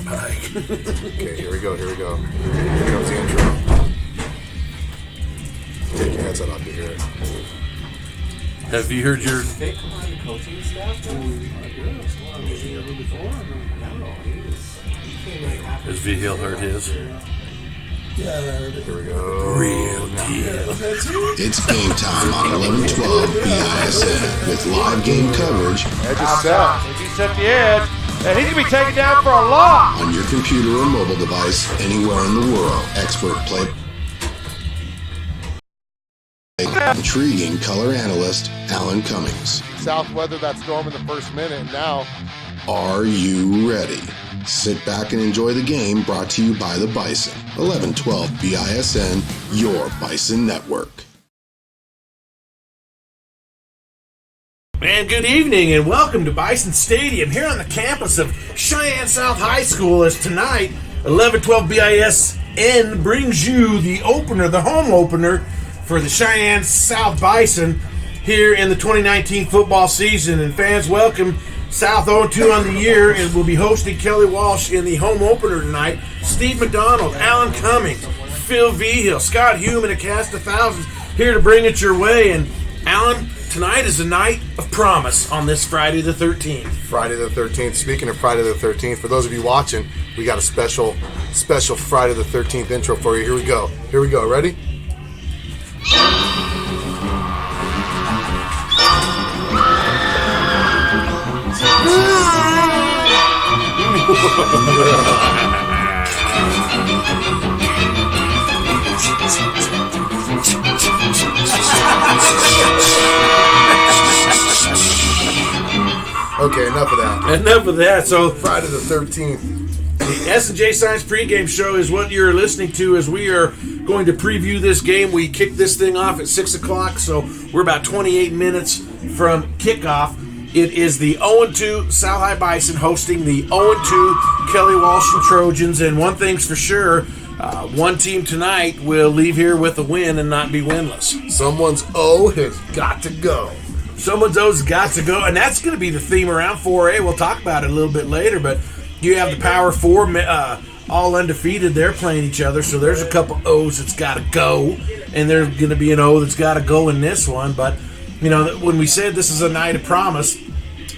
Mike. Okay, here we go. Here comes the intro. Take your headset off to hear it. Have you heard your... They combine the coaching staff? Has Vigil heard his? Here we go. Real deal. It's game time on 11/12 BISN with live game coverage Edge is set. He set the edge, and he's going to be taken down for a loss. on your computer or mobile device anywhere in the world. Expert play. Intriguing color analyst Alan Cummings. South weathered that storm in the first minute, and now Are you ready? Sit back and enjoy the game, brought to you by the Bison. 11/12 BISN, your Bison network. And good evening and welcome to Bison Stadium here on the campus of Cheyenne South High School as tonight 11/12 BISN brings you the opener, the home opener for the Cheyenne South Bison here in the 2019 football season. And fans, welcome. South 0-2 on the year, and we'll be hosting Kelly Walsh in the home opener tonight. Steve McDonald, Alan Cummings, Phil Vigil, Scott Hume, and a cast of thousands here to bring it your way. And Alan, tonight is a night of promise on this Friday the 13th. Friday the 13th. Speaking of Friday the 13th, for those of you watching, we got a special Friday the 13th intro for you. Here we go. Ready? Okay, enough of that. So Friday the 13th. the S&J Signs Pregame show is what you're listening to as we are going to preview this game. We kick this thing off at 6 o'clock, so we're about 28 minutes from kickoff. It is the 0-2 South High Bison hosting the 0-2 Kelly Walsh Trojans, and one thing's for sure, one team tonight will leave here with a win and not be winless. Someone's O has got to go. Someone's O's got to go, and that's going to be the theme around 4A. We'll talk about it a little bit later, but you have the Power 4 all undefeated. They're playing each other, so there's a couple O's that's got to go, and there's going to be an O that's got to go in this one. But, you know, when we said this is a night of promise,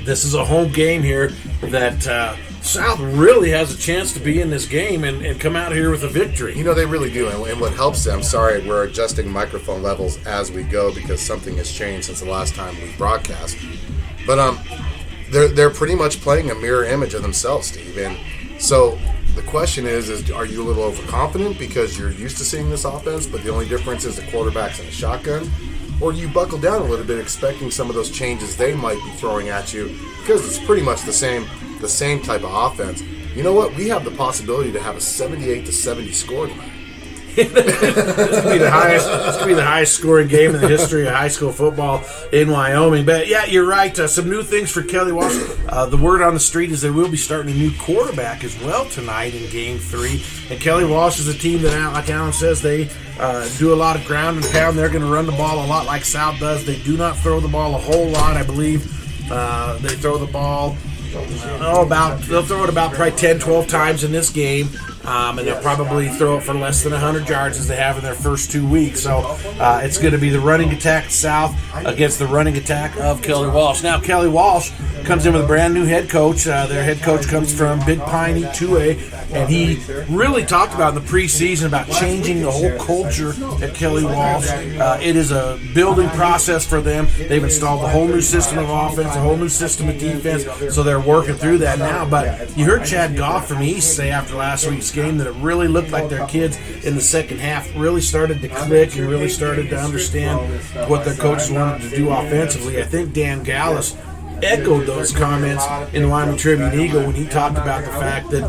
this is a home game here that South really has a chance to be in this game and come out here with a victory. You know, they really do, and what helps them, sorry, we're adjusting microphone levels as we go because something has changed since the last time we broadcast. But they're pretty much playing a mirror image of themselves, Steve. And so the question is are you a little overconfident because you're used to seeing this offense, but the only difference is the quarterback's in a shotgun? Or do you buckle down a little bit expecting some of those changes they might be throwing at you because it's pretty much the same type of offense? You know what? We have the possibility to have a 78-70 score tonight. This could be the highest scoring game in the history of high school football in Wyoming. But yeah, you're right. Some new things for Kelly Walsh. The word on the street is they will be starting a new quarterback as well tonight in Game 3. And Kelly Walsh is a team that, like Alan says, they do a lot of ground and pound. They're going to run the ball a lot like South does. They do not throw the ball a whole lot, I believe. They throw the ball they'll throw it about probably 10, 12 times in this game. And they'll probably throw it for less than 100 yards as they have in their first 2 weeks. So it's going to be the running attack of South against the running attack of Kelly Walsh. Now, Kelly Walsh comes in with a brand new head coach. Their head coach comes from Big Piney 2A, and he really talked about in the preseason about changing the whole culture at Kelly Walsh. It is a building process for them. They've installed a whole new system of offense, a whole new system of defense, so they're working through that now. But you heard Chad Goff from East say after last week's game that it really looked like their kids in the second half really started to click and really started to understand what their coaches wanted to do offensively. I think Dan Gallus echoed those comments in the Wyoming Tribune Eagle when he talked about the fact that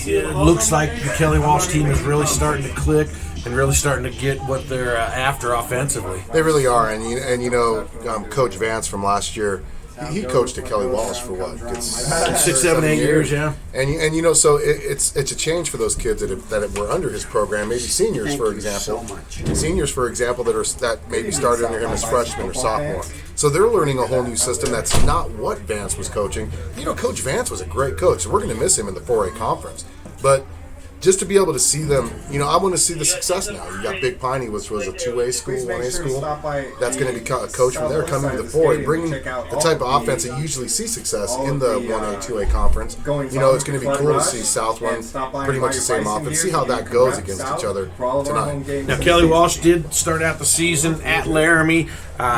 it looks like the Kelly Walsh team is really starting to click and really starting to get what they're after offensively. They really are, and you know, Coach Vance from last year, he coached at Kelly Walsh for what? 6, 7, 8 years, yeah. And you know, so it's a change for those kids that were under his program. Maybe seniors, for example. Seniors, for example, that maybe started under him as freshmen or sophomore. So they're learning a whole new system that's not what Vance was coaching. Coach Vance was a great coach, so we're going to miss him in the 4A conference. But just to be able to see them, I want to see the success now. You got Big Piney, which was a 2A school, 1A school. That's going to be a coach from there coming to the 4A, bringing the type of offense that you usually see success in the 1A, 2A conference. It's going to be cool to see South run pretty much the same offense, see how that goes against each other tonight. Now, Kelly Walsh did start out the season at Laramie.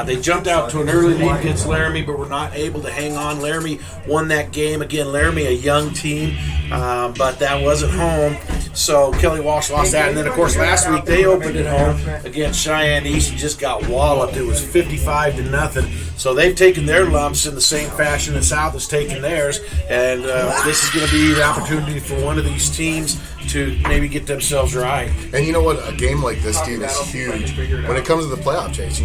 They jumped out to an early lead against Laramie, but were not able to hang on. Laramie won that game. Again, Laramie, a young team, but that was at home. So Kelly Walsh lost that. And then, of course, last week they opened at home against Cheyenne East and just got walloped. It was 55-0. So they've taken their lumps in the same fashion that South has taken theirs. And this is going to be the opportunity for one of these teams to maybe get themselves right. And you know what? A game like this, Steve, is huge when it comes to the playoff chase.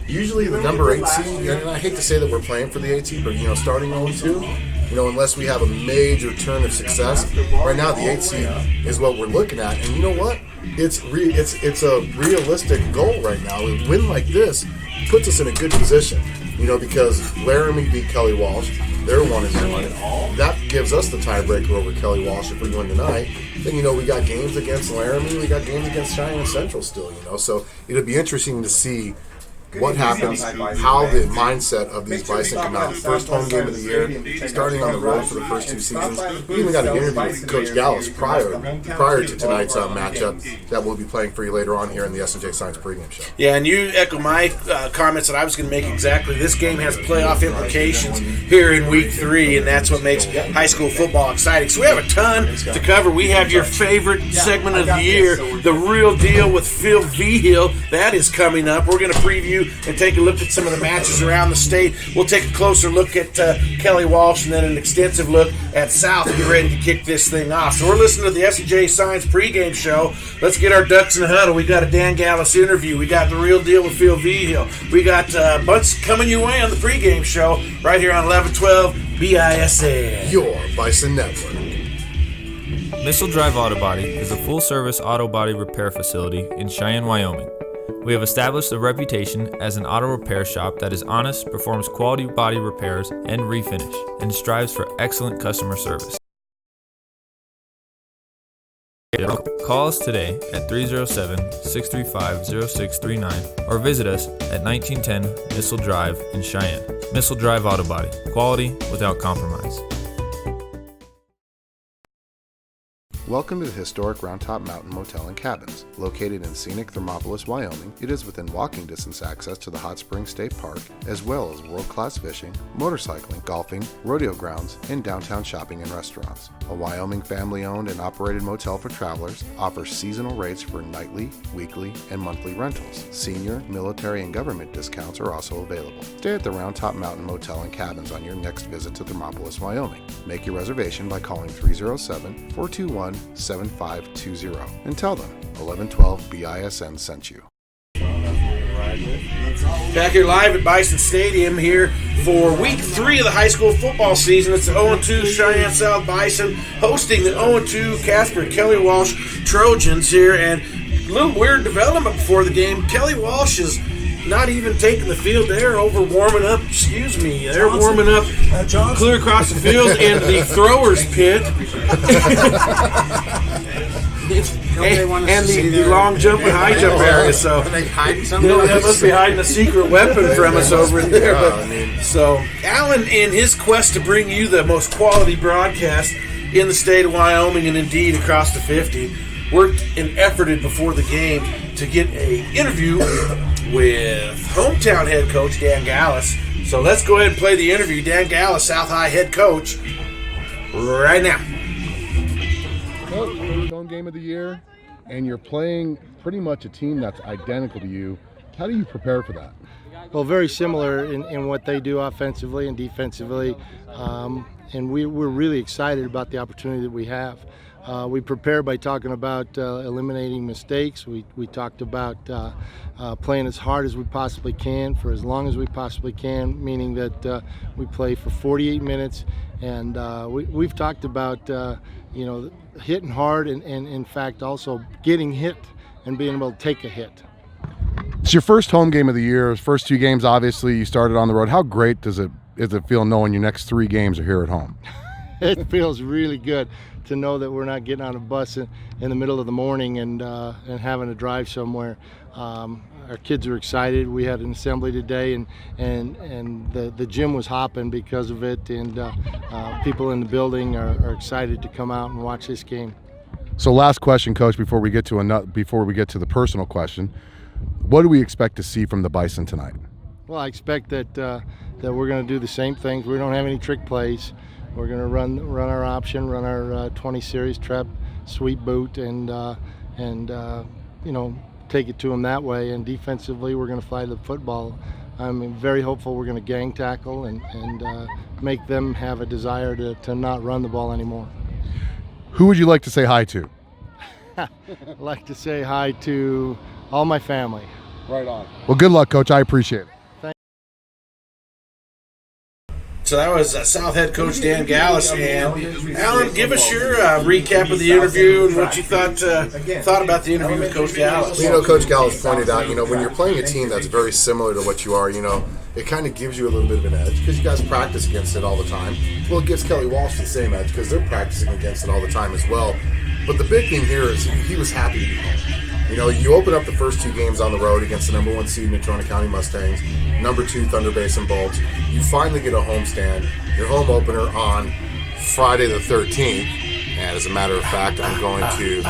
Usually the number 8 seed, and I hate to say that we're playing for the 8 seed, but starting 0-2, unless we have a major turn of success, right now the 8 seed is what we're looking at. And you know what? It's a realistic goal right now. A win like this puts us in a good position, because Laramie beat Kelly Walsh. They're 1-1. That gives us the tiebreaker over Kelly Walsh if we win tonight. Then, we got games against Laramie. We got games against Cheyenne Central still, So it'll be interesting to see what happens, how the mindset of these Bison come out. First home game of the year, starting on the road for the first 2 seasons. We even got an interview with Coach Gallus prior to tonight's matchup that we'll be playing for you later on here in the S&J Signs Pregame show. Yeah, and you echo my comments that I was going to make exactly. This game has playoff implications here in Week 3, and that's what makes high school football exciting. So we have a ton to cover. We have your favorite segment of the year, The Real Deal with Phil Vigil. That is coming up. We're going to preview and take a look at some of the matches around the state. We'll take a closer look at Kelly Walsh and then an extensive look at South and get ready to kick this thing off. So we're listening to the S&J Signs Pregame show. Let's get our ducks in the huddle. We got a Dan Gallus interview. We got The Real Deal with Phil Vigil. We got a bunch coming your way on the pregame show right here on 1112 BISN. Your Bison Network. Missile Drive Auto Body is a full-service auto body repair facility in Cheyenne, Wyoming. We have established a reputation as an auto repair shop that is honest, performs quality body repairs and refinish, and strives for excellent customer service. Call us today at 307-635-0639 or visit us at 1910 Missile Drive in Cheyenne. Missile Drive Auto Body. Quality without compromise. Welcome to the historic Round Top Mountain Motel and Cabins. Located in scenic Thermopolis, Wyoming, it is within walking distance access to the Hot Springs State Park, as well as world-class fishing, motorcycling, golfing, rodeo grounds, and downtown shopping and restaurants. A Wyoming family-owned and operated motel for travelers, offers seasonal rates for nightly, weekly, and monthly rentals. Senior, military, and government discounts are also available. Stay at the Round Top Mountain Motel and Cabins on your next visit to Thermopolis, Wyoming. Make your reservation by calling 307-421-7520 and tell them 1112 BISN sent you. Back here live at Bison Stadium here for Week 3 of the high school football season. It's the 0-2 Cheyenne South Bison hosting the 0-2 Casper Kelly Walsh Trojans here. And a little weird development before the game. Kelly Walsh is not even taking the field. They're over warming up. Excuse me. They're warming up clear across the field in the throwers pit. and the long jump and high jump area. So they must be hiding a secret weapon from us over there. So Alan, in his quest to bring you the most quality broadcast in the state of Wyoming and indeed across the 50, worked and efforted before the game to get an interview with hometown head coach Dan Gallus. So let's go ahead and play the interview. Dan Gallus, South High head coach, right now. Well, it's home game of the year, and you're playing pretty much a team that's identical to you. How do you prepare for that? Well, very similar in what they do offensively and defensively, and we're really excited about the opportunity that we have. We prepare by talking about eliminating mistakes. We talked about playing as hard as we possibly can for as long as we possibly can, meaning that we play for 48 minutes. And we've talked about hitting hard and in fact also getting hit and being able to take a hit. It's your first home game of the year. First 2 games, obviously, you started on the road. How great does it feel knowing your next 3 games are here at home? It feels really good to know that we're not getting on a bus in the middle of the morning and having to drive somewhere. Our kids are excited. We had an assembly today, and the gym was hopping because of it, and people in the building are excited to come out and watch this game. So, last question, Coach, before we get to the personal question, what do we expect to see from the Bison tonight? Well, I expect that we're going to do the same things. We don't have any trick plays. We're going to run our option, run our 20 series trap, sweep boot, and take it to them that way. And defensively, we're going to fly the football. I'm very hopeful we're going to gang tackle and make them have a desire to not run the ball anymore. Who would you like to say hi to? I'd like to say hi to all my family. Right on. Well, good luck, Coach. I appreciate it. So that was South head coach Dan Gallus. And Alan, give us your recap of the interview and what you thought about the interview with Coach Gallus. You know, Coach Gallus pointed out, when you're playing a team that's very similar to what you are, it kind of gives you a little bit of an edge because you guys practice against it all the time. Well, it gives Kelly Walsh the same edge because they're practicing against it all the time as well. But the big thing here is he was happy to be home. You open up the first 2 games on the road against the number 1 seed Natrona County Mustangs, number 2 Thunder Basin Bolts. You finally get a homestand, your home opener on Friday the 13th. And as a matter of fact, I'm going to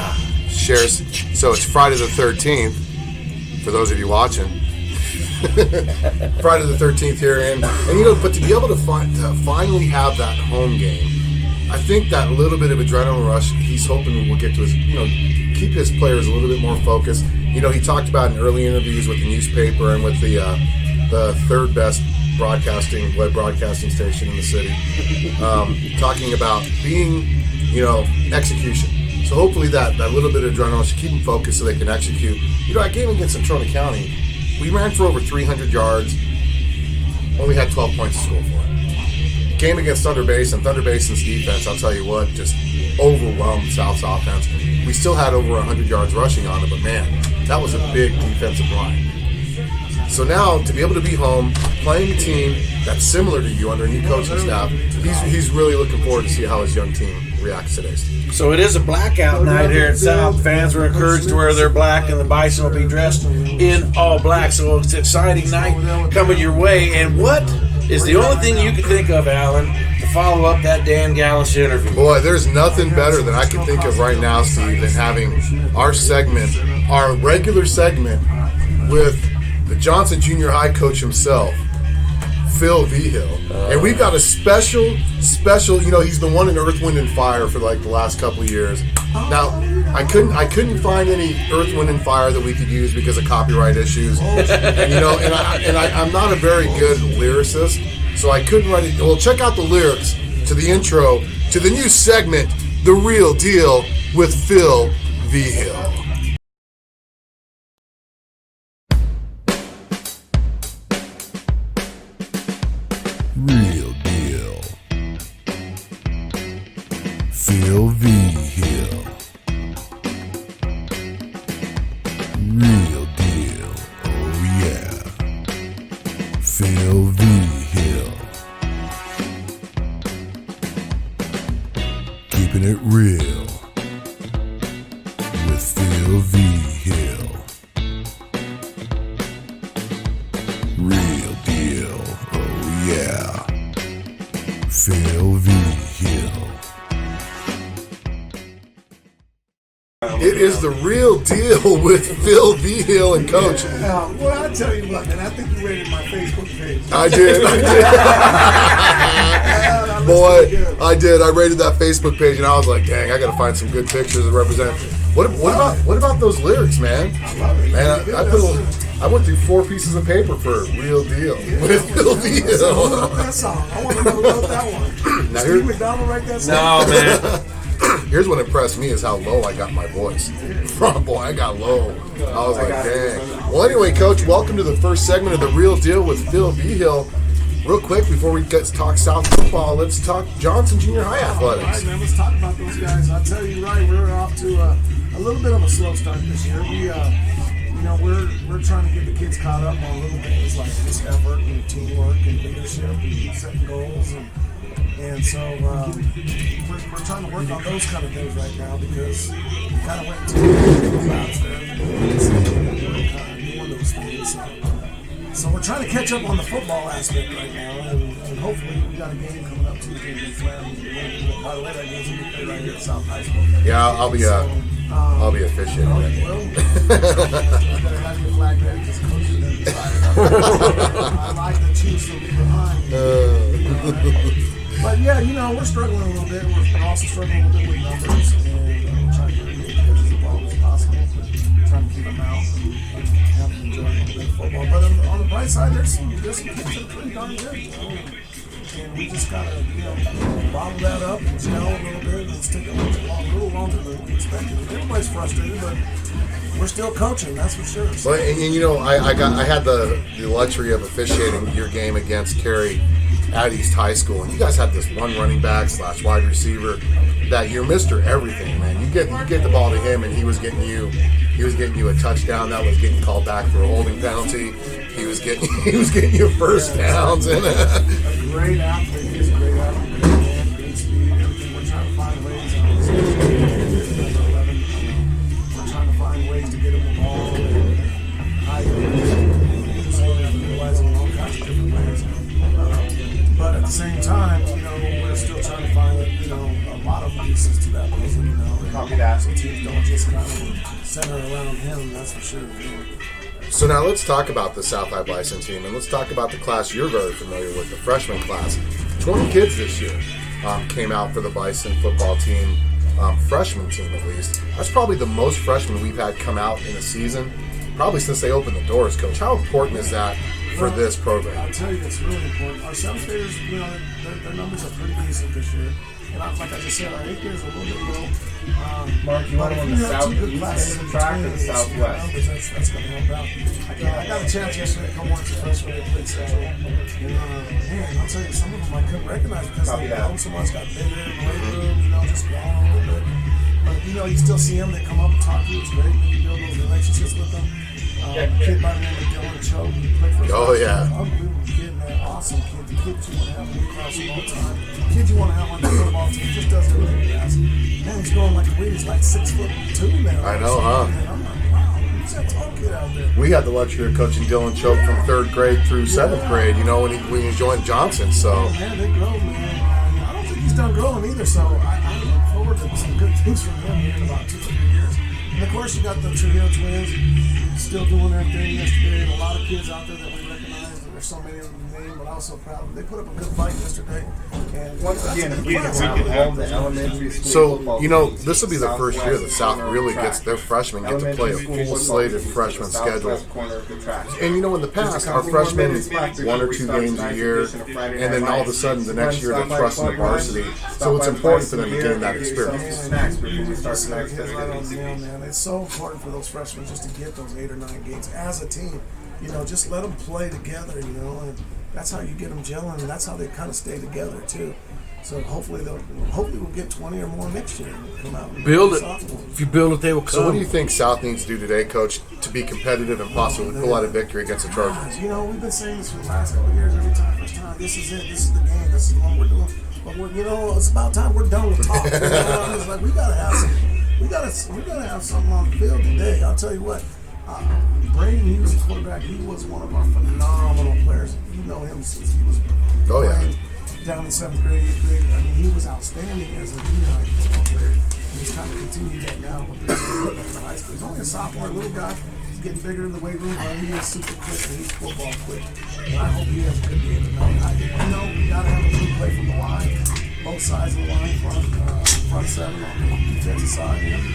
share. So it's Friday the 13th, for those of you watching. Friday the 13th here. And but to be able to finally have that home game, I think that little bit of adrenaline rush, he's hoping will get to his, keep his players a little bit more focused. He talked about in early interviews with the newspaper and with the 3rd best web broadcasting station in the city, talking about being, execution. So hopefully that little bit of adrenaline should keep them focused so they can execute. That game against Natrona County, we ran for over 300 yards, only had 12 points to score for it. Game against Thunder Basin's defense, I'll tell you what, just overwhelmed South's offense. We still had over 100 yards rushing on it, but man, that was a big defensive line. So now, to be able to be home, playing a team that's similar to you under a new coaching staff, he's really looking forward to see how his young team reacts today. So it is a blackout night here at South. Fans were encouraged to wear their black, and the Bison will be dressed in all black. So it's an exciting night coming your way. And what is the only thing you can think of, Alan, to follow up that Dan Gallus interview? Boy, there's nothing better than I can think of right now, Steve, than having our regular segment with the Johnson Junior High coach himself, Phil Vigil. And we've got a special, he's the one in Earth, Wind, and Fire for like the last couple of years. Now, I couldn't find any Earth, Wind, and Fire that we could use because of copyright issues. I'm not a very good lyricist, so I couldn't write it. Well, check out the lyrics to the intro to the new segment, The Real Deal with Phil Vigil. Real deal. Phil Vigil. Real deal. Oh yeah. Phil Vigil. Keeping it real with Phil Vigil. Real deal. Oh yeah. Phil Vigil. It is the real deal with Phil Vigil and Coach. Well, I'll tell you what, man. I think you rated my Facebook page. I did. Boy, I did. I rated that Facebook page, and I was like, dang, I got to find some good pictures that represent. What about those lyrics, man? Man, I went through 4 pieces of paper for Real Deal with Phil Vigil. Who wrote that song? I want to know who wrote that one. Now Steve McDonald write that song? No, man. Here's what impressed me is how low I got my voice. Boy, I got low. I was like, dang. Well, anyway, Coach, welcome to the first segment of The Real Deal with Phil Vigil. Real quick, before we get to talk South football, let's talk Johnson Junior High athletics. All right, man, let's talk about those guys. I'll tell you right, we're off to a little bit of a slow start this year. We we're trying to get the kids caught up on little things like just effort and teamwork and leadership and setting goals and so we're trying to work on those kind of things right now because we kind of went to the clouds there and we're kind of doing those things. So we're trying to catch up on the football aspect right now, and hopefully we got a game coming up Tuesday against Flair. By the way, that game's going to be played right here at South High Bison. Yeah, I'll be officiating. Oh, you will? You better have your flag ready because Coach is going to decide. I like the Chiefs to be behind. But yeah, we're struggling a little bit. We're also struggling a little bit with numbers, and we're trying to get the kids as involved as possible. Trying to keep them out and have them enjoy a little bit of football. But on the bright side, there's some kids that are pretty darn good. And we just gotta, bottle that up and gel a little bit, and it's taking a little longer than we expected. Everybody's frustrated, but we're still coaching, that's for sure. Well, and I had the luxury of officiating your game against Carey at East High School, and you guys had this one running back / wide receiver that you're Mr. Everything, man. You get the ball to him, and he was getting you a touchdown that was getting called back for a holding penalty. He was getting you first downs. And a great athlete. He's a great athlete. Great man, great speed. Everything. We're trying to find ways. We're trying to find ways to get him the ball and hide him, utilizing all kinds of different ways. But at the same time, we're still trying to find a lot of pieces to that puzzle. Copy that. So teams don't just kind of center around him. That's for sure. So now let's talk about the South High Bison team, and let's talk about the class you're very familiar with, the freshman class. 20 kids this year came out for the Bison football team, freshman team at least. That's probably the most freshmen we've had come out in a season, probably since they opened the doors, Coach. How important is that for this program? I'll tell you, it's really important. Our seventh graders, their numbers are pretty decent this year. And like I just said, our eighth graders are a little bit low. Mark, you want to win the southeast and the track or the southwest? That's going to help out. I got a chance yesterday to come watch the freshman at Plate Central. And I'll tell you, some of them I couldn't recognize because they grown so much, got bigger in the weight room, just grown a little bit. But, you still see them, they come up and talk to you. It's great when you build those relationships with them. Kid by the name of Dylan Cho, he played for unbelievable kid, man. Awesome kid. The kid you want to have in your classroom all the time. The kid you want to have on your football team just does everything fast. Man, he's growing like a weed. He's like 6'2" now. I know, huh? And I'm like, wow, who's that tall kid out there? We had the luxury of coaching Dylan Choke from 3rd grade through 7th grade, when he joined Johnson. So. Oh, man, they grow, man. I don't think he's done growing either, so I look forward to some good things from him here in about 2 or 3 years. And of course, you got the Trujillo twins still doing their thing yesterday, and a lot of kids out there that we recognize. There's so many of them named, but also proud of them. They put up a good fight yesterday. And once again, if we can hold the elementary school So, this will be the first year that South really gets their freshmen get to play a full slated freshman schedule. And in the past, our freshmen 1 or 2 games a year, and then all of a sudden the next year they're thrust in the varsity. So it's important for them to gain that experience. It's so important for those freshmen just to get those 8 or 9 games as a team. Just let them play together, and that's how you get them gelling, and that's how they kind of stay together too. So hopefully we'll get 20 or more next year and come out and build it. If you build it, they will come. So what do you think South needs to do today, Coach, to be competitive and possibly pull out a victory against the Trojans? We've been saying this for the last couple of years. Every time, first time, this is it. This is the game. This is what we're doing. But it's about time we're done with talk. It's like we gotta have some. We gotta have something on the field today. I'll tell you what. Braden Hughes, the quarterback, he was one of our phenomenal players. You know him since he was playing down in 7th grade, 8th grade. I mean, he was outstanding as a junior high football player. And he's kind of continued that now with the high school. He's only a sophomore, little guy. He's getting bigger in the weight room, but he is super quick and he's football quick. And I hope he has a good game tonight. We got to have a good play from the line, both sides of the line, front 7 on the defensive side, and the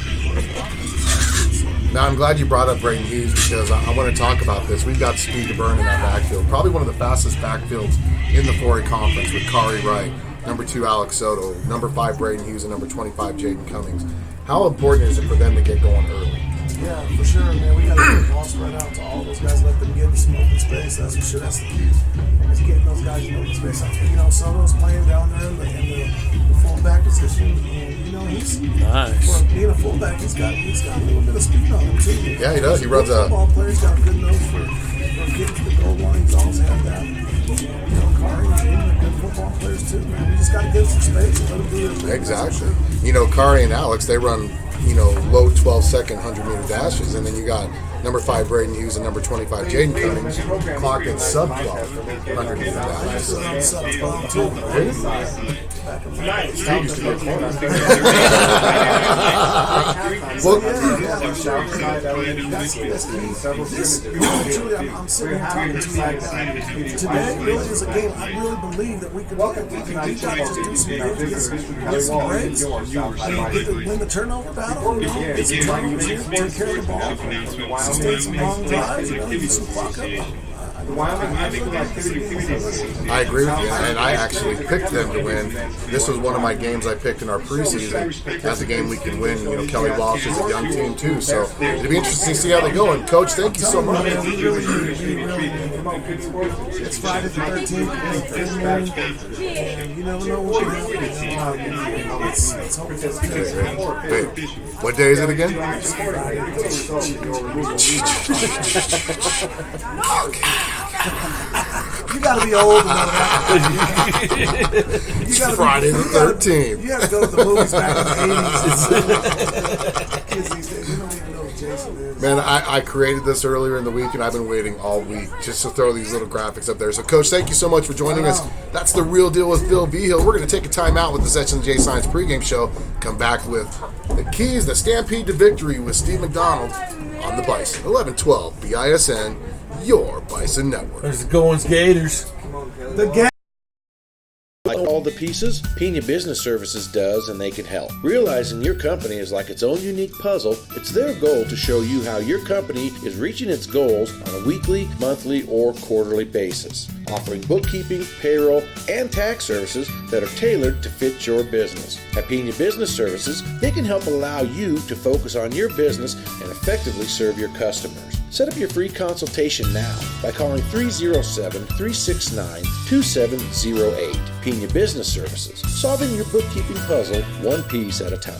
offensive side. Now, I'm glad you brought up Braden Hughes because I want to talk about this. We've got speed to burn in our backfield. Probably one of the fastest backfields in the 4A conference with Kari Wright, number 2 Alex Soto, number 5 Braden Hughes, and number 25 Jaden Cummings. How important is it for them to get going early? Yeah, for sure, man. We got to get the ball spread out to all those guys, let them get some open space. That's for sure. That's the key. Is getting those guys in open space. You know, Soto's playing down there in the fullback position, and you know he's nice. For being a fullback, he's got a little bit of speed on him too. Yeah, he does. He runs a football player's got a good nose for getting to the goal line. He's always had that. You know, Kari and Jaden are good football players too, man. We just got to give them some space and let them do their thing. Exactly. You know, Kari and Alex, they run, you know, low 12-second 100-meter dashes, and then you got number 5 Braden Hughes and number 25 Jaden Cummings clocking sub 12 100-meter dashes. Sub 12 too. Steve used to be a corner. I'm sitting here talking to you like that. Today really is a game. I really believe that we can just do some breaks, win the turnover battle, get some turnovers here, take care of the ball, sustain some long drives, get some clock up. I agree with you, and I actually picked them to win. This was one of my games I picked in our preseason as a game we can win. You know, Kelly Walsh is a young team too, so it'll be interesting to see how they go. And Coach, thank you so much. It's Friday the 13th, and you never know what will happen. It's hopeful. Wait, what day is it again? You gotta be old to know that. It's Friday the 13th. You gotta go to the movies back in the 80s. Kids these days, you don't even know what Jason is. Man, I created this earlier in the week, and I've been waiting all week just to throw these little graphics up there. So, Coach, thank you so much for joining us. That's The Real Deal with Bill Vigil. We're going to take a time out with this S&J Signs Pregame show. Come back with the keys, the Stampede to Victory with Steve McDonald on the Bison. 1112 BISN, your Bison Network. There's the Goins Gators. The game. Like all the pieces, Pena Business Services does, and they can help. Realizing your company is like its own unique puzzle, it's their goal to show you how your company is reaching its goals on a weekly, monthly, or quarterly basis, offering bookkeeping, payroll, and tax services that are tailored to fit your business. At Pena Business Services, they can help allow you to focus on your business and effectively serve your customers. Set up your free consultation now by calling 307-369-2708. Pena Business Services, solving your bookkeeping puzzle one piece at a time.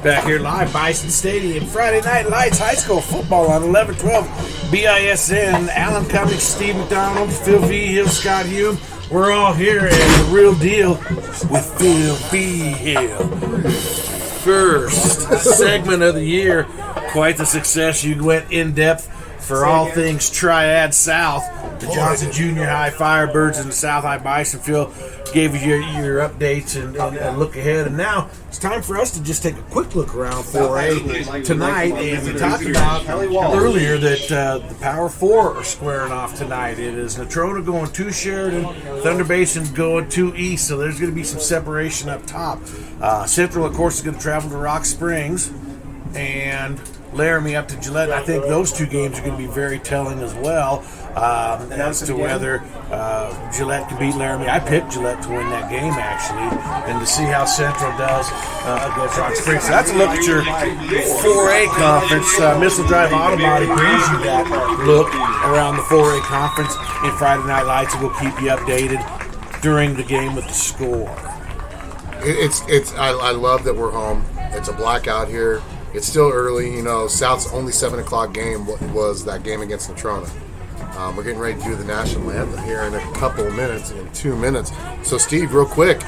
Back here live, Bison Stadium, Friday Night Lights, high school football on 11-12 BISN. Alan Cummings, Steve McDonald, Phil Vigil, Scott Hume. We're all here at The Real Deal with Phil Vigil. First segment of the year, quite the success. You went in depth for all things Triad South. The Johnson Junior High Firebirds and the South High Bison. Phil gave you your updates and look ahead. And now it's time for us to just take a quick look around 4A tonight. And we talked about earlier that the Power 4 are squaring off tonight. It is Natrona going to Sheridan, Thunder Basin going to East. So there's going to be some separation up top. Central, of course, is going to travel to Rock Springs. And Laramie up to Gillette. I think those two games are going to be very telling as well as to whether Gillette can beat Laramie. I picked Gillette to win that game, actually, and to see how Central does against Rock Springs. So that's a look at your 4A conference. Missile Drive Auto Body brings you that look around the 4A conference in Friday Night Lights, and we'll keep you updated during the game with the score. I love that we're home. It's a blackout here. It's still early, you know. South's only 7 o'clock game was that game against Natrona. We're getting ready to do the national anthem here in a couple of minutes, in 2 minutes. So, Steve, real quick,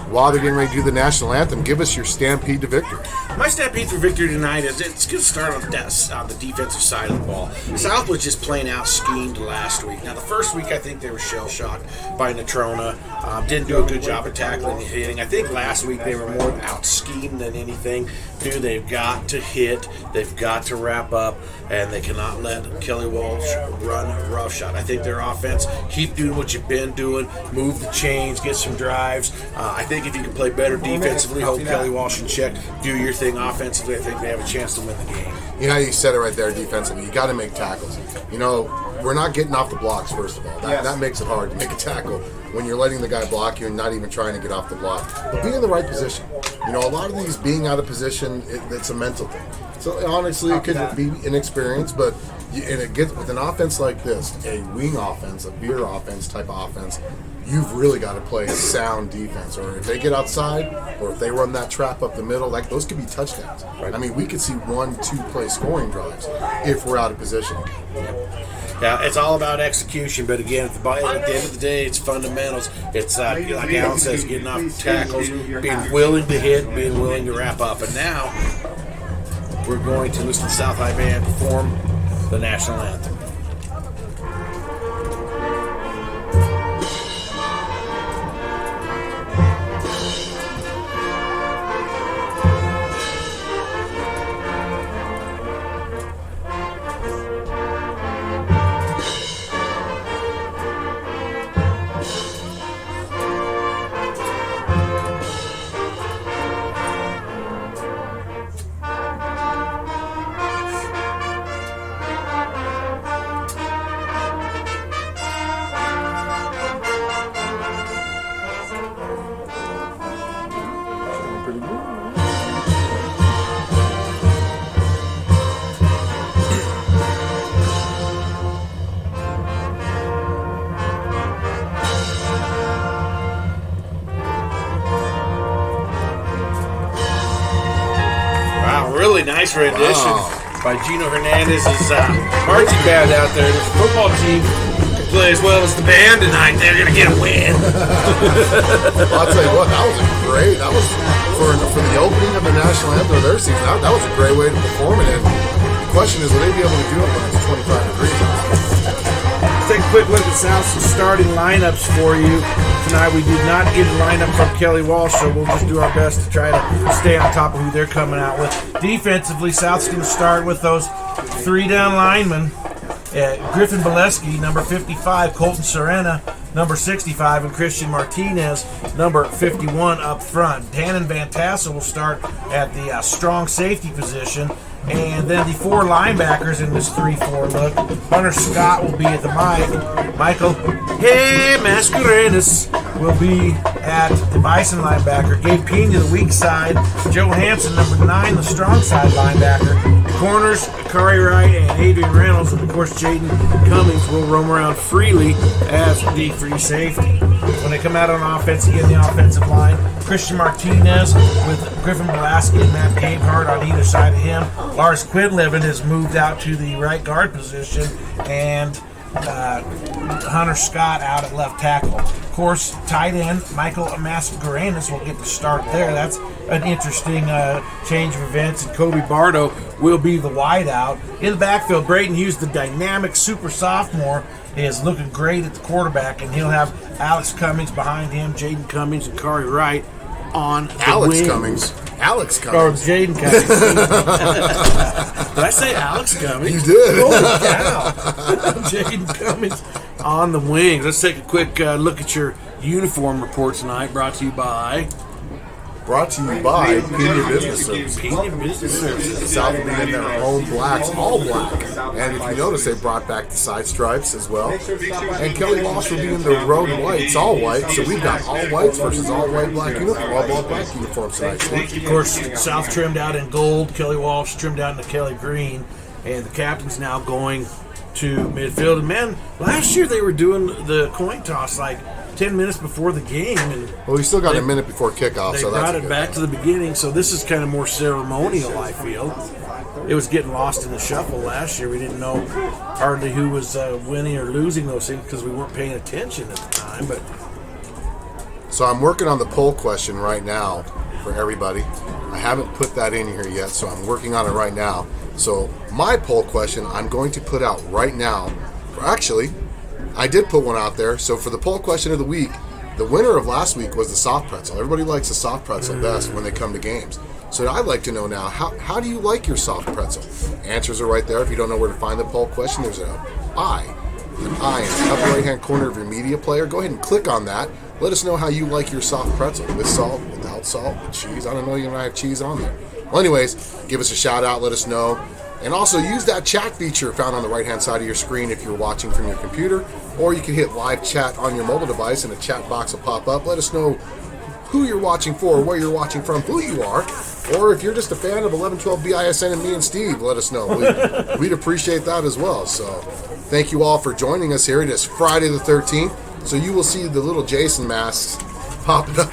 while they're getting ready to do the national anthem, give us your stampede to victory. My stampede for victory tonight is it's going to start on the defensive side of the ball. South was just plain out schemed last week. Now, the first week, I think they were shell-shocked by Natrona. Didn't do a good job of tackling and hitting. I think last week they were more out schemed than anything. They've got to hit, they've got to wrap up, and they cannot let Kelly Walsh run roughshod. I think their offense, keep doing what you've been doing, move the chains, get some drives. I think if you can play better defensively, hold Kelly Walsh in check, do your thing offensively, I think they have a chance to win the game. You know how you said it right there defensively. You got to make tackles. You know, we're not getting off the blocks, first of all. That makes it hard to make a tackle when you're letting the guy block you and not even trying to get off the block. But be in the right position. You know, a lot of these being out of position, it's a mental thing. So honestly, it could be inexperience, but and it gets with an offense like this, a wing offense, a veer offense type of offense, you've really got to play a sound defense. Or if they get outside, or if they run that trap up the middle, like those could be touchdowns. Right. I mean, we could see 1-2 play scoring drives if we're out of position. Yeah, it's all about execution, but again, at the end of the day, it's fundamentals. It's like Alan says, getting off tackles, being willing to hit, being willing to wrap up. And now we're going to listen to South High Band perform the national anthem. Really nice rendition by Gino Hernandez's marching band out there. The football team can play as well as the band tonight. They're going to get a win. I'll tell you what, that was great. That was for the opening of the national anthem of their season. That was a great way to perform it. And the question is, will they be able to do it when it's 25 degrees? Let's take a quick look at South's starting lineups for you. Tonight we did not get a lineup from Kelly Walsh, so we'll just do our best to try to stay on top of who they're coming out with. Defensively, South's going to start with those 3 down linemen. Griffin Bolesky, number 55, Colton Serena, number 65, and Christian Martinez, number 51 up front. Tannen Van Tassel will start at the strong safety position. And then the 4 linebackers in this 3-4 look. Hunter Scott will be at the mic. Michael Mascarenas will be at the Bison linebacker. Gabe Pena, the weak side. Joe Hansen, number 9, the strong side linebacker. The corners, Kari Wright and Adrian Reynolds, and of course Jaden Cummings will roam around freely as the free safety. When they come out on offense, again, the offensive line, Christian Martinez with Griffin Velasquez and Matt Gabehart on either side of him. Lars Quinlivan has moved out to the right guard position, and Hunter Scott out at left tackle. Of course, tight end Michael Mascarenas will get the start there. That's an interesting change of events, and Kobe Bardo will be the wideout. In the backfield, Braden Hughes, the dynamic super sophomore, is looking great at the quarterback, and he'll have Alex Cummings behind him, Jaden Cummings, and Kari Wright on the wing. Alex Cummings. Or Jaden Cummings. Did I say Alex Cummings? You did. Holy cow. Jaden Cummings on the wing. Let's take a quick look at your uniform report tonight, brought to you by Pena Business Services. Pena Business Services. South will be in their own blacks, all black. And if you notice, they brought back the side stripes as well. And Kelly Walsh will be in the road whites, all white. So we've got all whites versus all white black uniform, all black uniforms tonight, Steve. Of course, South trimmed out in gold, Kelly Walsh trimmed out in the Kelly green, and the captain's now going to midfield. And man, last year they were doing the coin toss like 10 minutes before the game. And well, we still got a minute before kickoff, they so that's brought it back to the beginning, so this is kind of more ceremonial, I feel. It was getting lost in the shuffle last year. We didn't know hardly who was winning or losing those things because we weren't paying attention at the time. But So I'm working on the poll question right now for everybody. I haven't put that in here yet, so I'm working on it right now. So my poll question I'm going to put out right now. Actually, I did put one out there. So for the poll question of the week, the winner of last week was the soft pretzel. Everybody likes the soft pretzel best when they come to games. So I'd like to know now, how do you like your soft pretzel? Answers are right there. If you don't know where to find the poll question, there's an I in the upper right-hand corner of your media player. Go ahead and click on that. Let us know how you like your soft pretzel, with salt, without salt, with cheese. I don't know, you might have cheese on there. Well, anyways, give us a shout out, let us know. And also use that chat feature found on the right-hand side of your screen if you're watching from your computer, or you can hit live chat on your mobile device and a chat box will pop up. Let us know who you're watching for, where you're watching from, who you are, or if you're just a fan of 1112 BISN and me and Steve, let us know. We'd appreciate that as well. So thank you all for joining us here. It is Friday the 13th, so you will see the little Jason masks popping up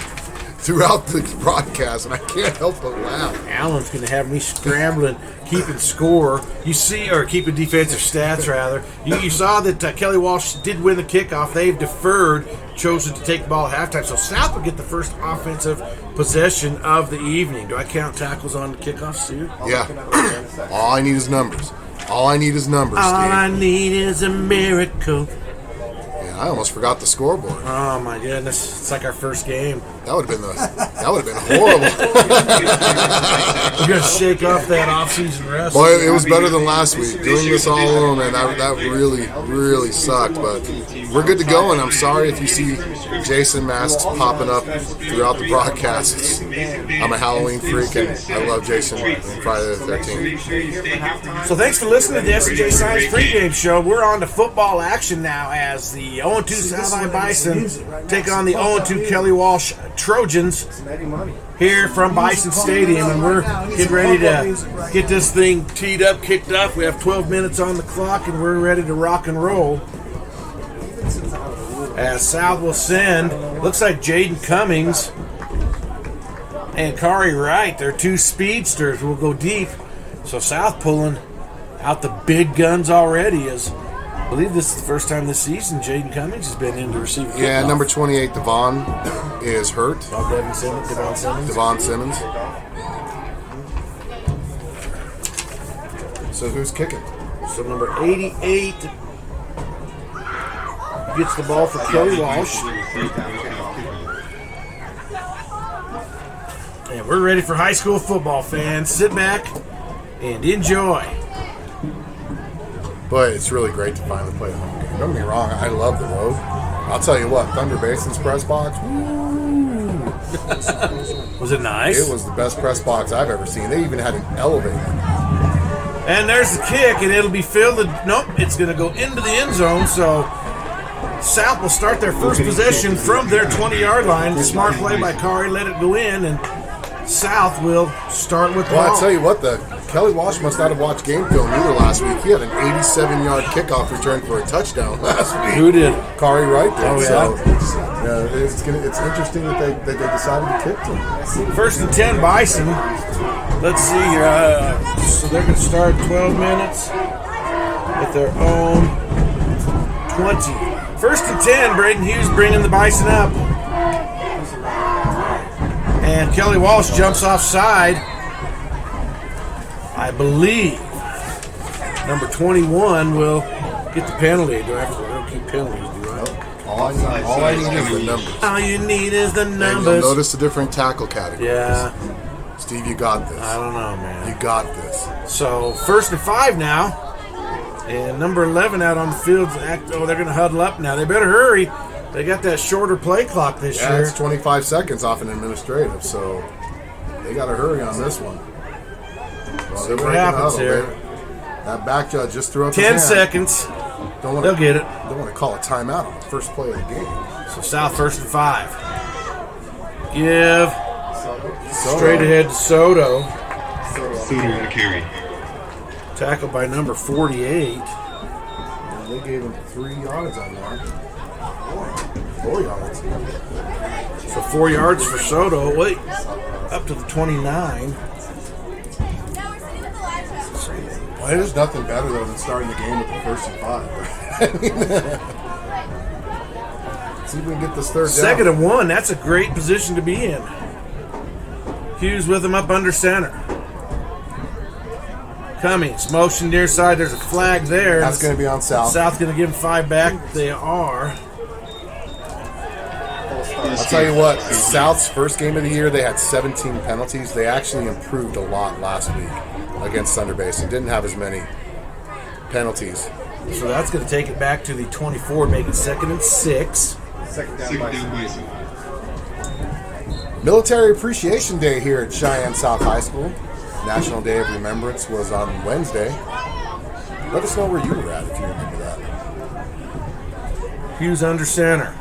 throughout the broadcast, and I can't help but laugh. Alan's going to have me scrambling, keeping score. You see, or keeping defensive stats, rather. You saw that Kelly Walsh did win the kickoff. They've deferred, chosen to take the ball at halftime. So South will get the first offensive possession of the evening. Do I count tackles on the kickoffs, too? Yeah. All I need is numbers. All I need is numbers, All Steve. I need is a miracle. I almost forgot the scoreboard. Oh my goodness! It's like our first game. That would have been horrible. We're gonna shake off that off-season rest. Boy, it was better than last week. Doing this all alone, man, that really sucked. But we're good to go, and I'm sorry if you see Jason masks popping up throughout the broadcast. I'm a Halloween freak, and I love Jason Friday the 13th. So thanks for listening to the S&J Signs Pregame Show. We're on to football action now as the 0-2 South High Bison take on the 0-2 Kelly Walsh Trojans here from Bison Stadium, and we're getting ready to get this thing teed up, kicked up. We have 12 minutes on the clock, and we're ready to rock and roll. As South will send, looks like Jaden Cummings and Kari Wright. They're two speedsters. Will go deep. So South pulling out the big guns already. As I believe this is the first time this season Jaden Cummings has been in to receive a kickoff. Yeah, number 28, Devon, is hurt. Devon Simmons. So who's kicking? So number 88 gets the ball for Kelly Walsh. And we're ready for high school football, fans. Sit back and enjoy. But it's really great to finally play a home game. Don't get me wrong, I love the road. I'll tell you what, Thunder Basin's press box, woo! Was it nice? It was the best press box I've ever seen. They even had an elevator. And there's the kick, and it'll be filled. Nope, it's going to go into the end zone, so South will start their first possession from their 20-yard line. Smart play by Kari, let it go in, and South will start with the ball. Well, I'll tell you what, the Kelly Walsh must not have watched game film either last week. He had an 87-yard kickoff return for a touchdown last week. Who did? Kari Wright did. Oh, yeah. So, it's interesting that they decided to kick to him. First and 10, Bison. Let's see here. So they're going to start 12 minutes at their own 20. First and 10, Braden Hughes bringing the Bison up. And Kelly Walsh jumps offside. I believe number 21 will get the penalty. I don't keep penalties, do I? All I need is the numbers. All you need is the And numbers. you'll notice the different tackle categories. Yeah. Steve, you got this. I don't know, man. You got this. So, first and 5 now. And number 11 out on the field. They're going to huddle up now. They better hurry. They got that shorter play clock this year. It's 25 seconds off an administrative, so they got to hurry on this one. Well, See what happens here. That back judge just threw up 10 his hand. seconds. They'll get it. Don't want to call a timeout on the first play of the game. So South first and 5. Give. Straight ahead to Soto. Soto to carry. Tackled by number 48. And they gave him 3 yards on there. 4 yards. So 4 yards for Soto. Wait. Up to the 29. Well, there's nothing better though than starting the game with the first and 5. See if we can get this third down. 2nd and 1. That's a great position to be in. Hughes with him up under center. Cummings, motion near side. There's a flag there. That's going to be on South. South's going to give him 5 back. They are. I'll tell you what, South's first game of the year, they had 17 penalties. They actually improved a lot last week against Thunder Basin. Didn't have as many penalties. So that's going to take it back to the 24, make it 2nd and 6. Second down Bison. Military Appreciation Day here at Cheyenne South High School. National Day of Remembrance was on Wednesday. Let us know where you were at if you remember that. Hughes under center.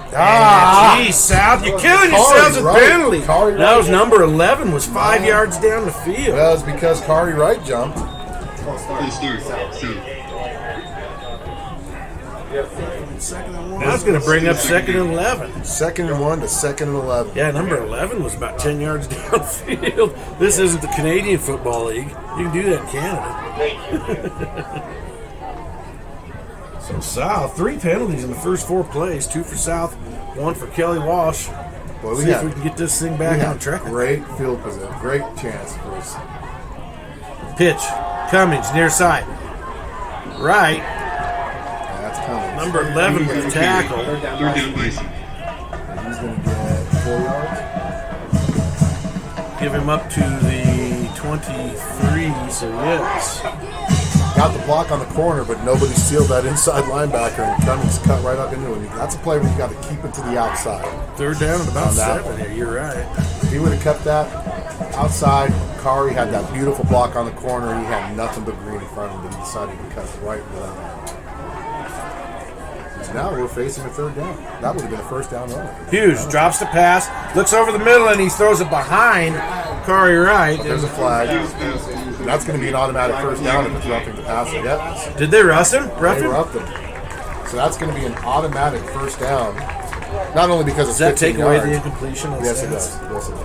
Geez, South, you're killing yourselves with penalty. That was number 11, was 5 yards down the field. That was because Kari Wright jumped. That's going to bring up 2nd and 11. 2nd and 1 to 2nd and 11. Yeah, number 11 was about 10 yards downfield. This isn't the Canadian Football League. You can do that in Canada. So South, 3 penalties in the first 4 plays. 2 for South, 1 for Kelly Walsh. Boy, See if we can get this thing back on track. Great field position. Great chance for us. Pitch. Cummings, near side. Right. That's Cummings. Number 11 with the tackle. Third down Bison. He's going to get 4 yards. Give him up to the 23, so yes. Got the block on the corner, but nobody sealed that inside linebacker, and Cummings cut right up into him. That's a play where you got to keep it to the outside. 3rd down and about 7 here, you're right. If he would have kept that outside, Kari had that beautiful block on the corner. He had nothing but green in front of him, but he decided to cut right into that. Now we're facing a 3rd down. That would have been a 1st down run. Hughes drops the pass, looks over the middle, and he throws it behind Kari Wright. There's a flag. That's going to be an automatic 1st down if it's roughing the passer. Yep. Did they rough him? They roughed him. So that's going to be an automatic 1st down. Not only because it's 15 yards. Does that take away the incompletion? Yes, it does. Yes, it does.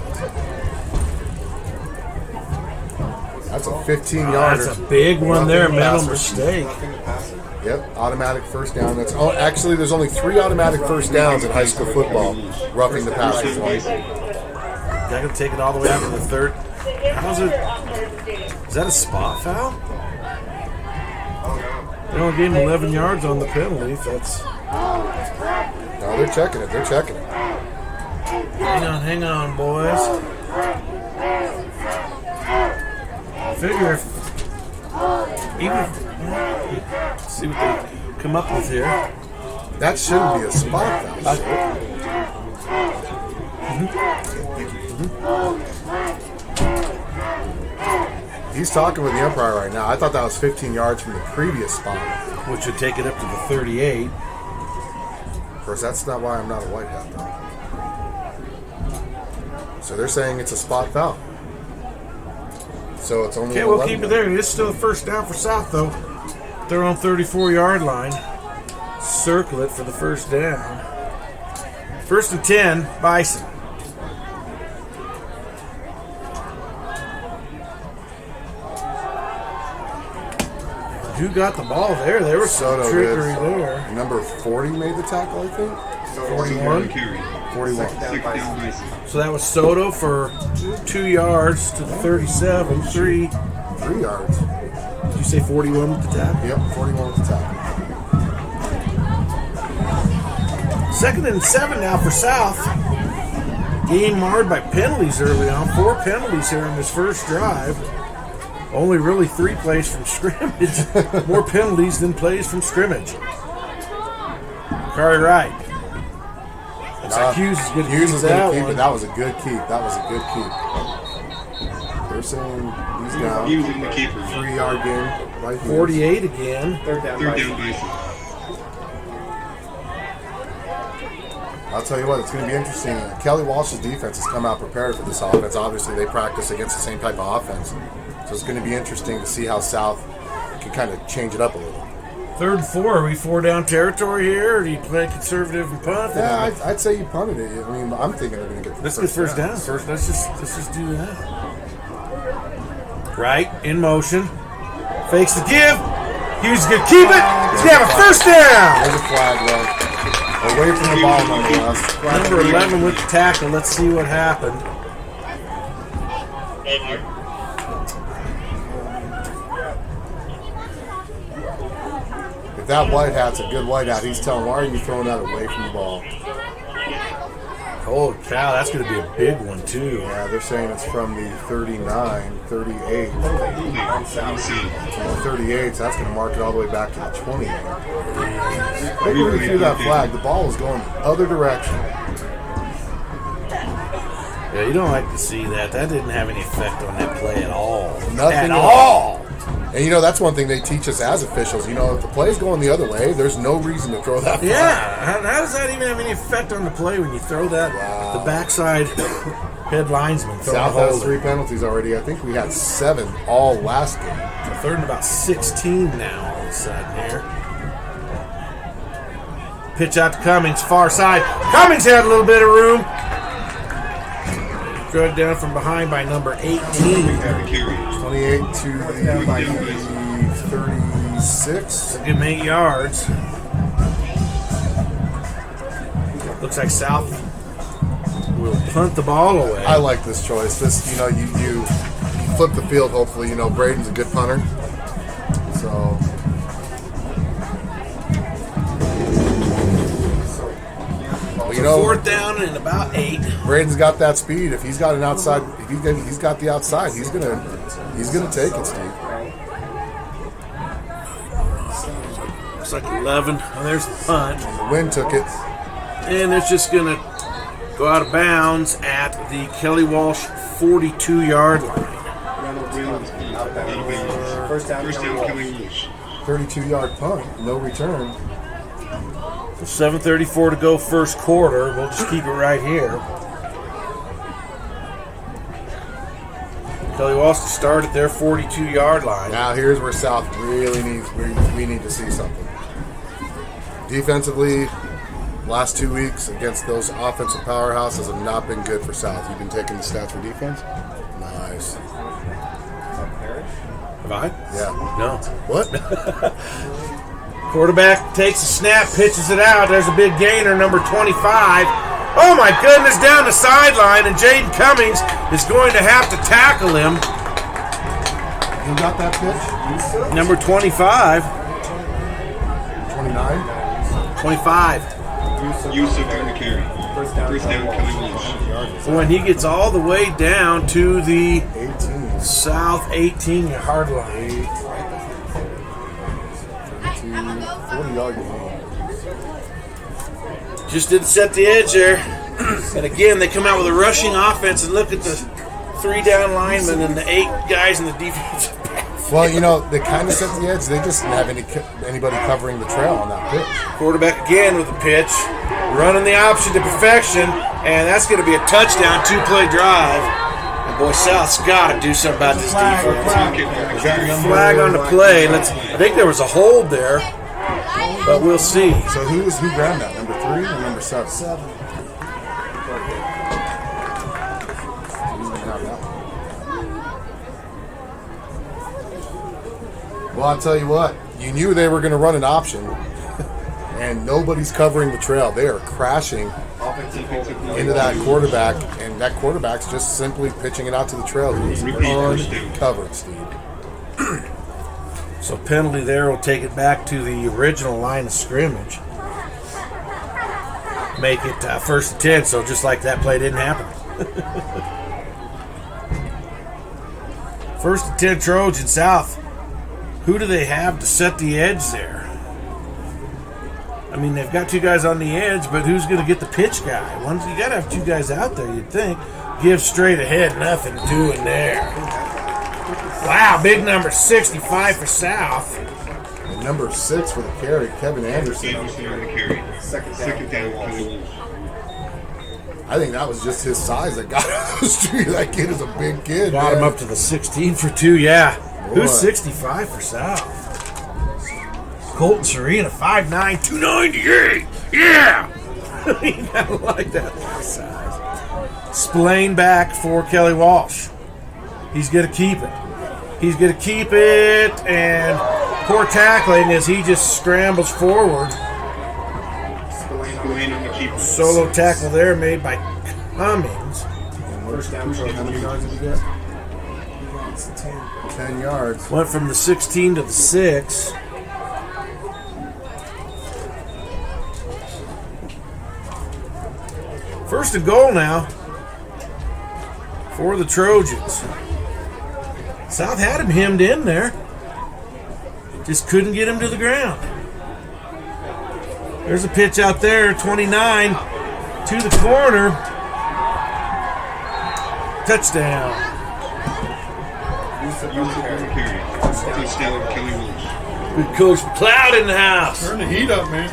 That's a 15-yarder. That's a big one there. Mental mistake. Yep, automatic 1st down. That's actually, there's only 3 automatic 1st downs in high school football. Roughing the passer. They're going to take it all the way out to the 3rd. How's it? Is that a spot foul? They only gave him 11 yards on the penalty. That's. No, they're checking it. They're checking it. Hang on, boys. Figure if see what they come up with here. That shouldn't be a spot foul. He's talking with the umpire right now. I thought that was 15 yards from the previous spot, which would take it up to the 38. Of course, that's not why I'm not a white hat, though. So they're saying it's a spot foul. So it's only. Okay, we'll keep it there. It's still a 1st down for South, though. They're on 34-yard line. Circle it for the 1st down. 1st and 10, Bison. Who got the ball there? There was some trickery there. Number 40 made the tackle, I think. 41. 41. So that was Soto for 2 yards to the 37. 3 yards. Did you say 41 with the tackle? Yep, 41 with the tackle. 2nd and 7 now for South. Game marred by penalties early on. 4 penalties here in this first drive. Only really 3 plays from scrimmage. More penalties than plays from scrimmage. Kari Wright. Hughes is going to keep that one. But that was a good keep. That was a good keep. They're saying he's down. He was in the keeper. 3-yard game. Right here. 48 again. Third down Bison. I'll tell you what, it's going to be interesting. Kelly Walsh's defense has come out prepared for this offense. Obviously, they practice against the same type of offense. So it's going to be interesting to see how South can kind of change it up a little. 3rd and 4. Are we 4-down territory here, or do you play conservative and punt? Yeah, I'd say you punted it. I mean, I'm thinking they're going to get the Let's get 1st down first. Let's just do that. Right, in motion. Fakes the give. Hughes is going to keep it. He's going to have a 1st down. There's a flag, though. Away from the ball, nonetheless. Number 11 with the tackle. Let's see what happened. If that white hat's a good white hat, he's telling, why are you throwing that away from the ball? Holy cow, that's going to be a big one, too. Yeah, they're saying it's from the 39, 38. From the 38, so that's going to mark it all the way back to the 20. Maybe we threw that flag. The ball was going the other direction. Yeah, you don't like to see that. That didn't have any effect on that play at all. Nothing at all. And, that's one thing they teach us as officials. If the play's going the other way, there's no reason to throw that flag. Yeah, how does that even have any effect on the play when you throw that? Wow. The backside head linesman. South has 3 penalties already. I think we had 7 all last game. So third and about 16 now all of a sudden here. Pitch out to Cummings, far side. Cummings had a little bit of room. Dragged down from behind by number 18. 28 to the 36. Give him 8 yards. Looks like South will punt the ball away. I like this choice. This, you flip the field, hopefully. Braden's a good punter. So... fourth down and about 8. Braden's got that speed. If he's got an outside, if he's got the outside, he's gonna take it, Steve. Looks like 11. Oh, there's the punt. And the wind took it. And it's just gonna go out of bounds at the Kelly Walsh 42-yard line. First down, Kelly Walsh. 32-yard punt, no return. 7:34 to go first quarter. We'll just keep it right here. Kelly Walsh to start at their 42-yard line. Now here's where South really needs, we need to see something. Defensively, last 2 weeks against those offensive powerhouses have not been good for South. You've been taking the stats for defense? Nice. Have I? Yeah. No. What? Quarterback takes a snap, pitches it out. There's a big gainer, number 25. Oh my goodness, down the sideline, and Jaden Cummings is going to have to tackle him. Who got that pitch? Number 25. 29? 25. Yusuf on the carry. First down, Kelly Walsh. When he gets all the way down to the 18. South 18-yard line. 40-yard gain. Just didn't set the edge there. And again, they come out with a rushing offense and look at the 3 down linemen and the 8 guys in the defensive back. Well, they kind of set the edge. They just didn't have anybody covering the trail on that pitch. Quarterback again with the pitch. Running the option to perfection. And that's going to be a touchdown, 2-play drive. And boy, South's got to do something about this defense. Flag on the play. I think there was a hold there. But we'll see. So who grabbed that? Number 3 or number 7? 7. Well, I'll tell you what. You knew they were going to run an option, and nobody's covering the trail. They are crashing into that quarterback, and that quarterback's just simply pitching it out to the trail. He's uncovered, Steve. So penalty there will take it back to the original line of scrimmage. Make it 1st and 10, so just like that play didn't happen. 1st and 10 Trojan South. Who do they have to set the edge there? I mean, they've got 2 guys on the edge, but who's going to get the pitch guy? You got to have 2 guys out there, you'd think. Give straight ahead, nothing doing there. Wow, big number 65 for South. And number 6 for the carry, Kevin Anderson. Second down, Kelly Walsh. I think that was just his size that got him the street. That kid is a big kid. Got him up to the 16 for 2, yeah. Boy. Who's 65 for South? Colton Serena, 5'9", 298. Yeah! You gotta like that size. Spillane back for Kelly Walsh. He's going to keep it. He's going to keep it, and poor tackling as he just scrambles forward. Spillane Solo tackle there made by Cummings. First down for how many yards did you get? 10 yards. Went from the 16 to the 6. First and goal now for the Trojans. South had him hemmed in there. Just couldn't get him to the ground. There's a pitch out there, 29 to the corner. Touchdown. Touchdown, Kelly Walsh. Good Coach McLeod in the house. Turn the heat up, man.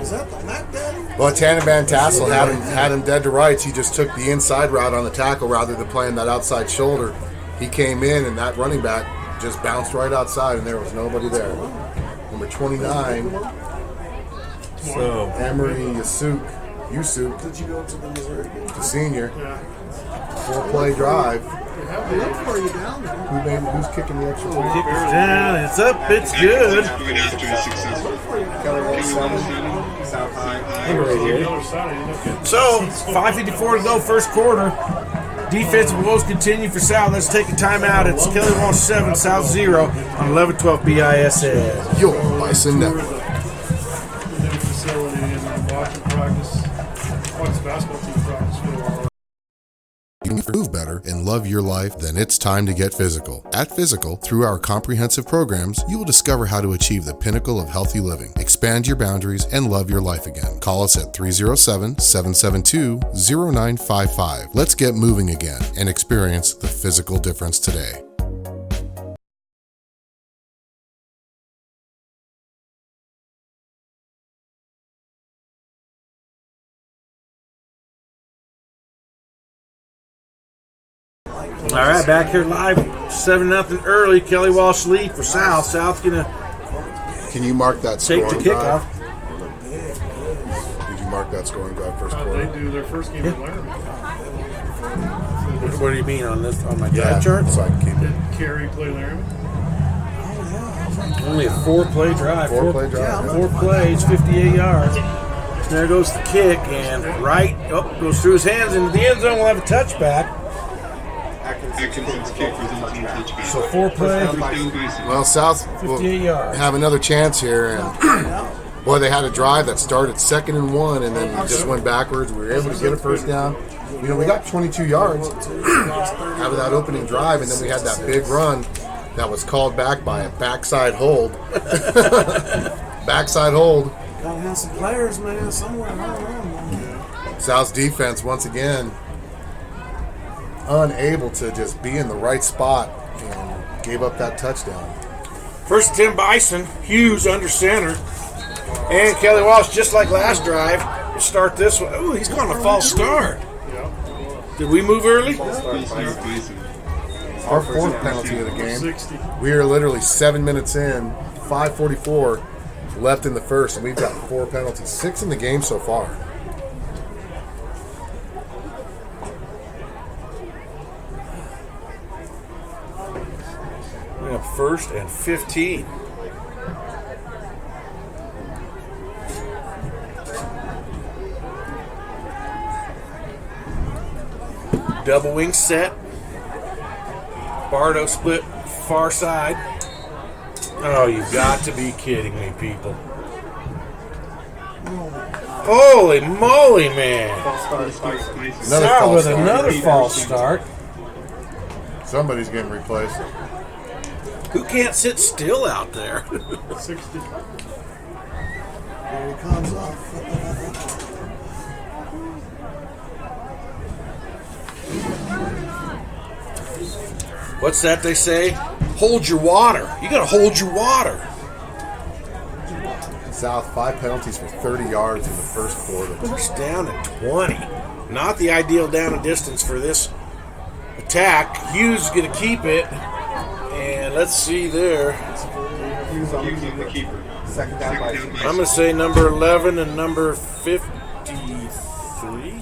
Is that the Mac Daddy? Well, Tannenbaum Tassel had him dead to rights. He just took the inside route on the tackle rather than playing that outside shoulder. He came in, and that running back just bounced right outside, and there was nobody there. Number 29, So Emery Yusuk, Did you go to the Missouri game? the senior. 4-play drive. Look for you down there. Who's kicking the extra point? kick is down, it's up, it's good. Kelly Walsh Trojans, South High. So, 5:54 to go, first quarter. Defensive woes continue for South. Let's take a timeout. It's Kelly Walsh 7, South 0 on 11-12 BISN. Your Bison Network. The new facility and watch practice, watch the basketball team practice for a while. You can move better and love your life, then it's time to get physical. At Physical, through our comprehensive programs, you will discover how to achieve the pinnacle of healthy living, expand your boundaries, and love your life again. Call us at 307-772-0955. Let's get moving again and experience the physical difference today. All right, back here live, 7-0 early. Kelly Walsh lead for South. South's going to Can you mark that take scoring the kickoff. drive? Did you mark that scoring drive first They quarter? do their first game in Laramie. What do you mean on this on my Yeah, chart? so I can keep it. Did Kerry play Laramie? Only a 4-play drive. Four-play drive, yeah. 4 plays, 58 yards. There goes the kick, and right, goes through his hands into the end zone. We'll have a touchback. Atkinson's kick results in a touchback. So 4 plays, First down, Bison. Well, South will 58 yards. have another chance here, and boy, they had a drive that started 2nd and 1, and then just went backwards. We were able to get a first down. You know, we got 22 yards out of that opening drive, and then we had that big run that was called back by a backside hold. Backside hold. Gotta have some players, man, somewhere. I don't know, man. South's defense, once again, unable to just be in the right spot and gave up that touchdown. First and 10 Bison, Hughes under center. And Kelly Walsh, just like last drive, will start this one. Ooh, he's going to false start. Did we move early? Bison. Our 4th penalty of the game. 60. We are literally 7 minutes in, 5:44 left in the first, and we've got 4 penalties. 6 in the game so far. We have 1st and 15. Double wing set. Bardo split far side. Oh, you've got to be kidding me, people. Holy moly, man. South with another false start. Somebody's getting replaced. Who can't sit still out there? 60. Here he comes up. What's that they say? Hold your water. You got to hold your water. South, 5 penalties for 30 yards in the first quarter. First down at 20. Not the ideal down and distance for this attack. Hughes is going to keep it. And let's see there. Hughes on the keeper. Second down, Bison. I'm going to say number 11 and number 53.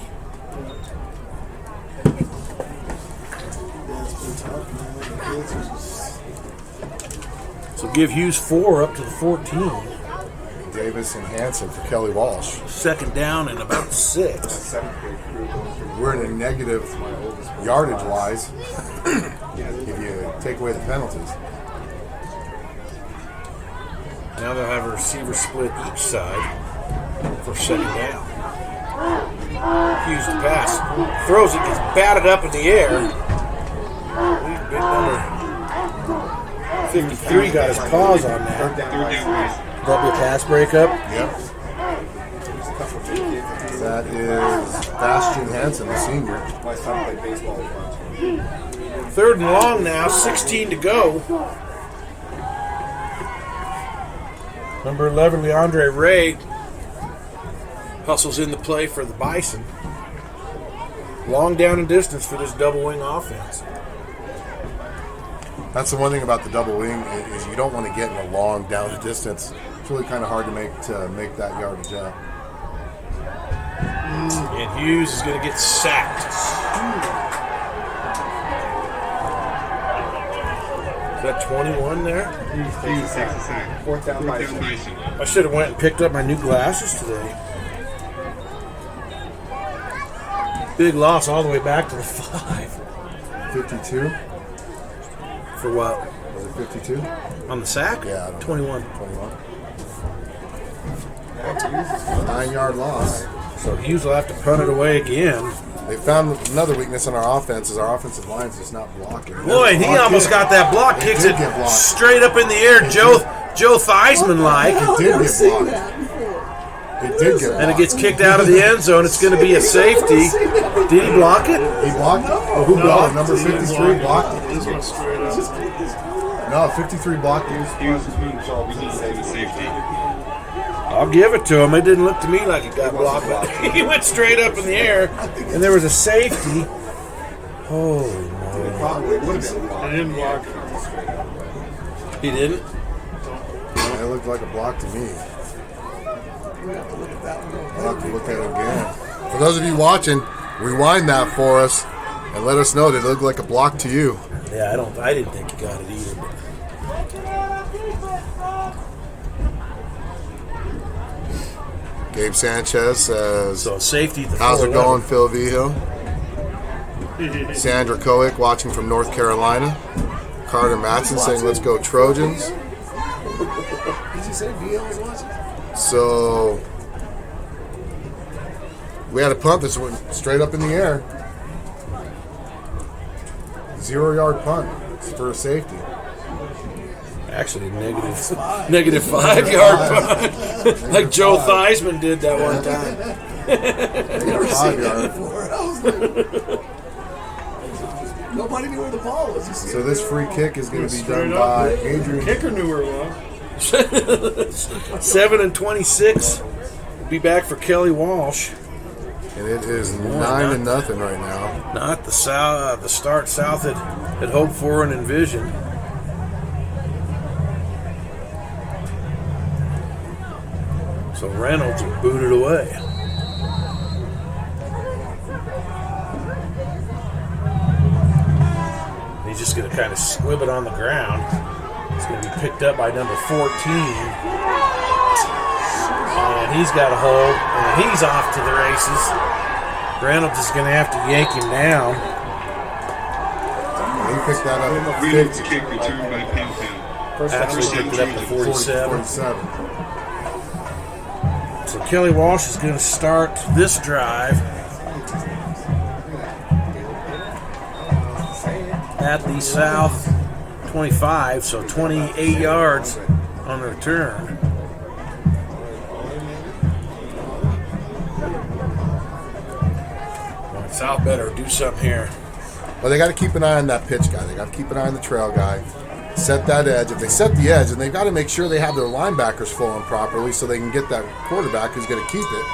So give Hughes 4 up to the 14. David Davis and Hanson for Kelly Walsh. Second down and about 6. We're in a negative yardage-wise if you take away the penalties. Now they'll have a receiver split each side for second down. Hughes the pass. Throws it, gets batted up in the air. Big number 53 got his paws on that. That'll be a pass breakup? Yep. That is Bastian Hansen, the senior. My son played baseball with him. 3rd and long now, 16 to go. Number 11, Leandre Ray, hustles in the play for the Bison. Long down and distance for this double wing offense. That's the one thing about the double wing is you don't want to get in a long down and distance. It's really kind of hard to make that yardage up. And Hughes is going to get sacked. Is that 21 there? Hughes takes the sack. 4th down Bison. I should have went and picked up my new glasses today. Big loss all the way back to the 5. 52? For what? Was it 52? On the sack? Yeah, I don't 21. 21. 9-yard loss. So Hughes will have to punt it away again. They found another weakness in our offense is our offensive line is just not blocking. Boy, he almost got that block. Kicks it straight up in the air, Joe Theismann-like. It did get blocked. It did get blocked. And it gets kicked out of the end zone. It's going to be a safety. Did he block it? He blocked it? Oh, who blocked it? Number 53 blocked it. This went straight up. No, 53 blocked it. Hughes is moving, so we can say the safety. I'll give it to him. It didn't look to me like it got blocked. He went straight up in the air, and there was a safety. Holy moly. Probably would have been He blocked. didn't block it. He didn't? It looked like a block to me. I'll have to look at it again. For those of you watching, rewind that for us and let us know that it looked like a block to you. Yeah, I didn't think he got it either. But. Gabe Sanchez says, So safety. how's it going, Phil Vigil? Sandra Coick watching from North Carolina. Carter Matson saying, let's go Trojans. Did you say VL was watching? So we had a punt that went straight up in the air. 0-yard punt for a safety. Actually, negative 5-yard punt. Like Joe Theismann did that one time. Nobody knew where the ball was. So this free kick is going to be done by Adrian. Kicker knew where it was. 7-26. Be back for Kelly Walsh. And it is 9-0 right now. Not the start South had hoped for and envisioned. So Reynolds booted away. He's just going to kind of squib it on the ground. It's going to be picked up by number 14. And he's got a hold, and he's off to the races. Reynolds is going to have to yank him down. He picked that up at 50. Kick returned by Pam. Actually picked it up to 47. 47. So Kelly Walsh is going to start this drive at the South 25, so 28 yards on the return. Well, South better do something here. Well, they got to keep an eye on that pitch guy. They got to keep an eye on the trail guy. Set that edge. If they set the edge, and they've got to make sure they have their linebackers flowing properly so they can get that quarterback who's going to keep it.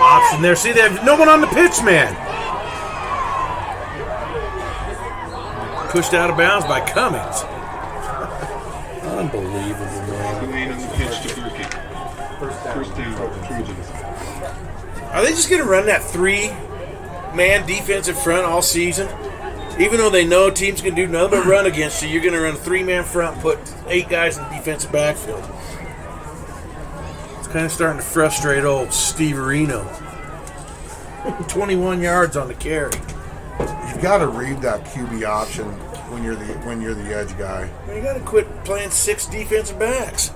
Option there. See, they have no one on the pitch, man. Pushed out of bounds by Cummings. Unbelievable, man. First down, Trojans. Are they just going to run that 3-man defensive front all season? Even though they know teams can do nothing but run against you, you're going to run a 3-man front, put 8 guys in the defensive backfield. kind of starting to frustrate old Steve Areno. 21 yards on the carry. You've got to read that QB option when you're the edge guy. You got to quit playing 6 defensive backs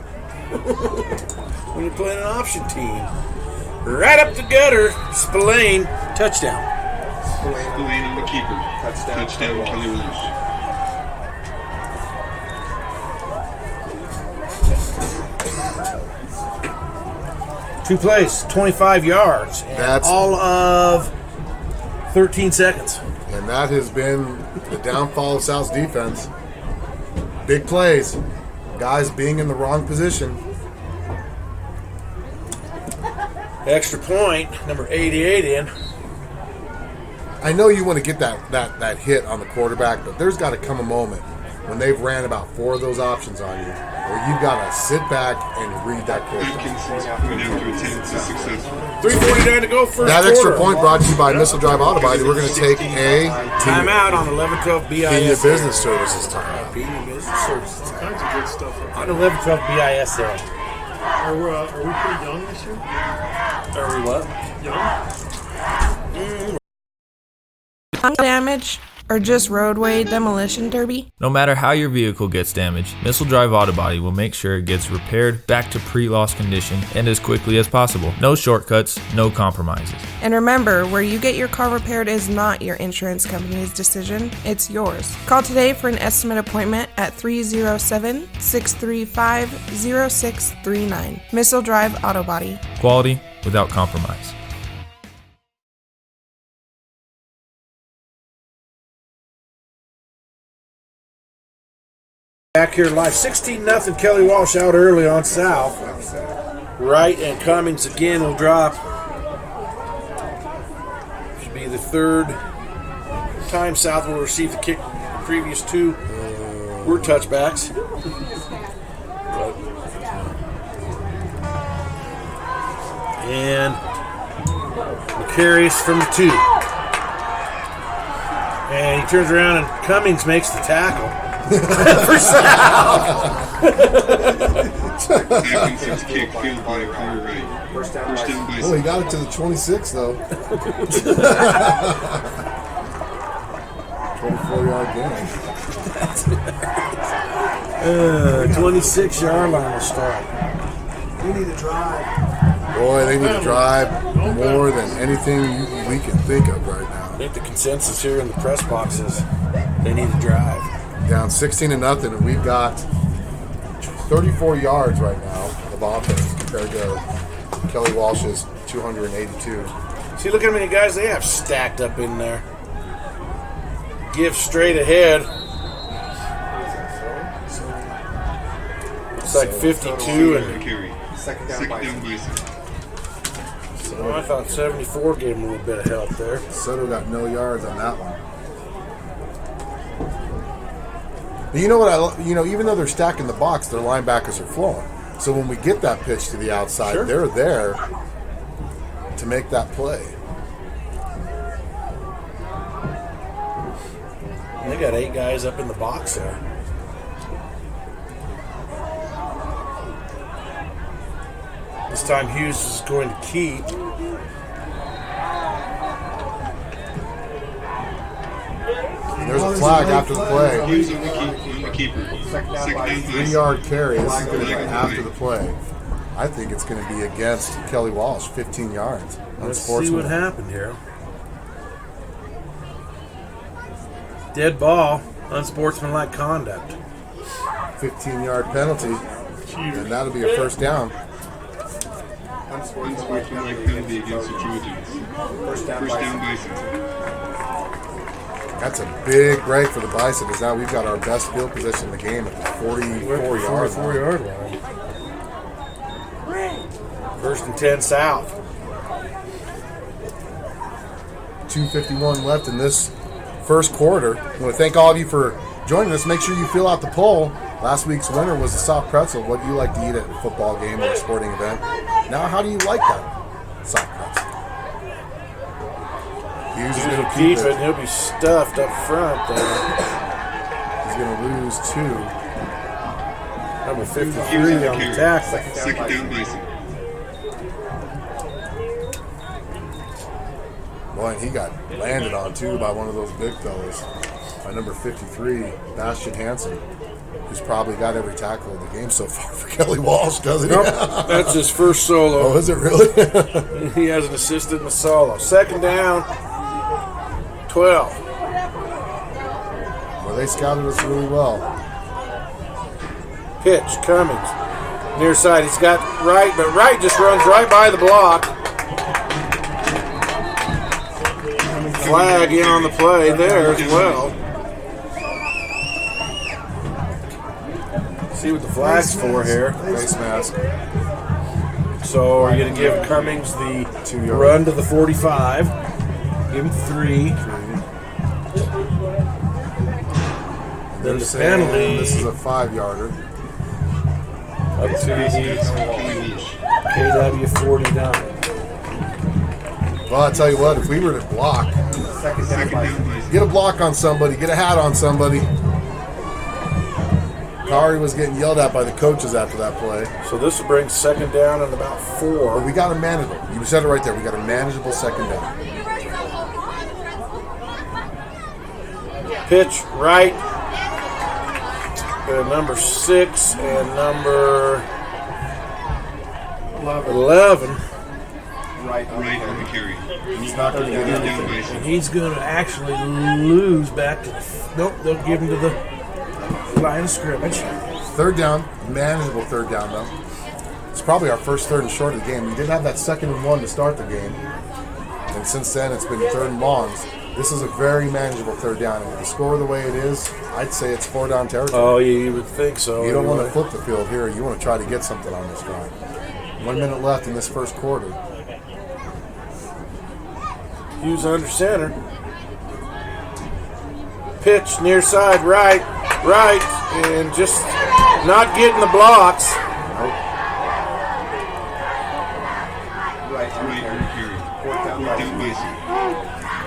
when you're playing an option team. Right up the gutter, Spillane, touchdown. Spillane on the keeper. Touchdown, Kelly Walsh. Two plays, 25 yards. That's all of 13 seconds. And that has been the downfall of South's defense. Big plays. Guys being in the wrong position. Extra point, number 88 in. I know you want to get that hit on the quarterback, but there's got to come a moment when they've ran about 4 of those options on you where you've got to sit back and read that quarterback. 3:49 to go first That extra quarter. point brought to you by Missile Drive Auto Body. We're going to take a timeout on 11-12 BIS. Pena Business Services time. Pena Business Services time. Kinds of good stuff. On 11-12 BIS there. Are we pretty young this year? Are we what? Young? Damage or just roadway demolition derby? No matter how your vehicle gets damaged, Missile Drive Auto Body will make sure it gets repaired back to pre-loss condition and as quickly as possible. No shortcuts, no compromises. And remember, where you get your car repaired is not your insurance company's decision, it's yours. Call today for an estimate appointment at 307-635-0639. Missile Drive Auto Body. Quality without compromise. Back here live, 16-0. Kelly Walsh out early on South. Wright and Cummings again will drop. Should be the third time South will receive the kick. The previous 2 were touchbacks. And Macarius from the 2. And he turns around and Cummings makes the tackle. For South. Oh, he got it to the 26 though. 24-yard gain. 26-yard line to start. We need to drive. Boy, they need to drive more than anything we can think of right now. I think the consensus here in the press box is they need to drive. Down 16-0, and we've got 34 yards right now of offense compared to Kelly Walsh's 282. See, look how many guys they have stacked up in there. Give straight ahead. It's like 52 and second down Bison. So I thought 74 gave him a little bit of help there. Soto got no yards on that one. But you know what? Even though they're stacking the box, their linebackers are flowing. So when we get that pitch to the outside, sure, they're there to make that play. And they got 8 guys up in the box there. This time Hughes is going to keep. And there's a flag after the play. Hughes on the keeper. 3-yard carry. This is going to be after the play. I think it's going to be against Kelly Walsh, 15 yards. Let's see what happened here. Dead ball, unsportsmanlike conduct. 15-yard penalty, and that'll be a first down. Unsportsmanlike penalty against the Trojans. First down Bison. That's a big break for the Bison, because now we've got our best field position in the game at the 44-yard line. First and 10 South. 2:51 left in this first quarter. I want to thank all of you for joining us. Make sure you fill out the poll. Last week's winner was the soft pretzel. What do you like to eat at a football game or a sporting event? Now, how do you like that soft pretzel? Hughes is going to keep it. He'll be stuffed up front there. He's going to lose 2. Number 53 on the tackle. Second down Bison. Boy, and he got landed on, too, by one of those big fellas. By number 53, Bastian Hansen, who's probably got every tackle in the game so far for Kelly Walsh, doesn't he? Nope, that's his first solo. Oh, is it really? He has an assisted in the solo. Second down, 12. Well, they scouted us really well. Pitch, Cummings. Near side, he's got Wright, but Wright just runs right by the block. Flag in on the play there as well. See what the flag's for here. Face mask. So are you going to give Cummings the run to the 45? Give him 3. Then the penalty. This is a 5-yarder. Up to the KW 49. Well, I'll tell you what, if we were to block, get a block on somebody, get a hat on somebody. Kari was getting yelled at by the coaches after that play. So this will bring second down and about 4. But we got a manageable. You said it right there. We got a manageable second down. Pitch right. Number 6 and number 11. Right on the carry. He's not going to get anything. And he's going to actually lose back to the... Nope, they'll give him to the line of scrimmage. Third down, manageable third down, though. It's probably our first third and short of the game. We did have that 2nd and 1 to start the game. And since then, it's been third and longs. This is a very manageable third down. And with the score the way it is, I'd say it's 4-down territory. Oh, you would think so. You don't want to flip the field here. You want to try to get something on this drive. 1 minute left in this first quarter. Hughes under center. Pitch near side right, and just not getting the blocks.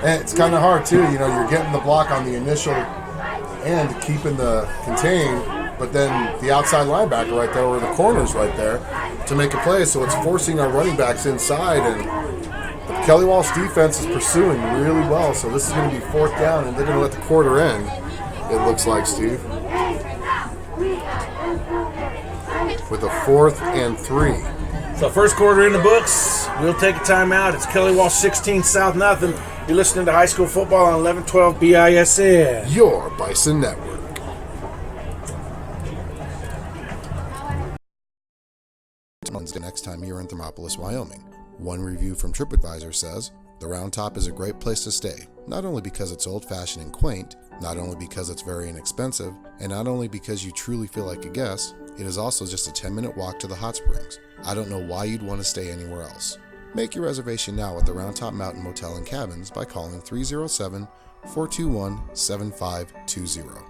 And it's kind of hard too. You know, you're getting the block on the initial end, keeping the contain, but then the outside linebacker right there, or the corners right there, to make a play. So it's forcing our running backs inside, and the Kelly Walsh defense is pursuing really well. So this is going to be 4th down, and they're going to let the quarter end. It looks like, Steve, with a 4th and 3. So first quarter in the books. We'll take a timeout. It's Kelly Walsh 16, South nothing. You're listening to high school football on 1112 BISN. Your Bison Network. Next time you're in Thermopolis, Wyoming. One review from TripAdvisor says, "The Round Top is a great place to stay, not only because it's old-fashioned and quaint, not only because it's very inexpensive, and not only because you truly feel like a guest, it is also just a 10-minute walk to the hot springs. I don't know why you'd want to stay anywhere else." Make your reservation now at the Round Top Mountain Motel and Cabins by calling 307-421-7520.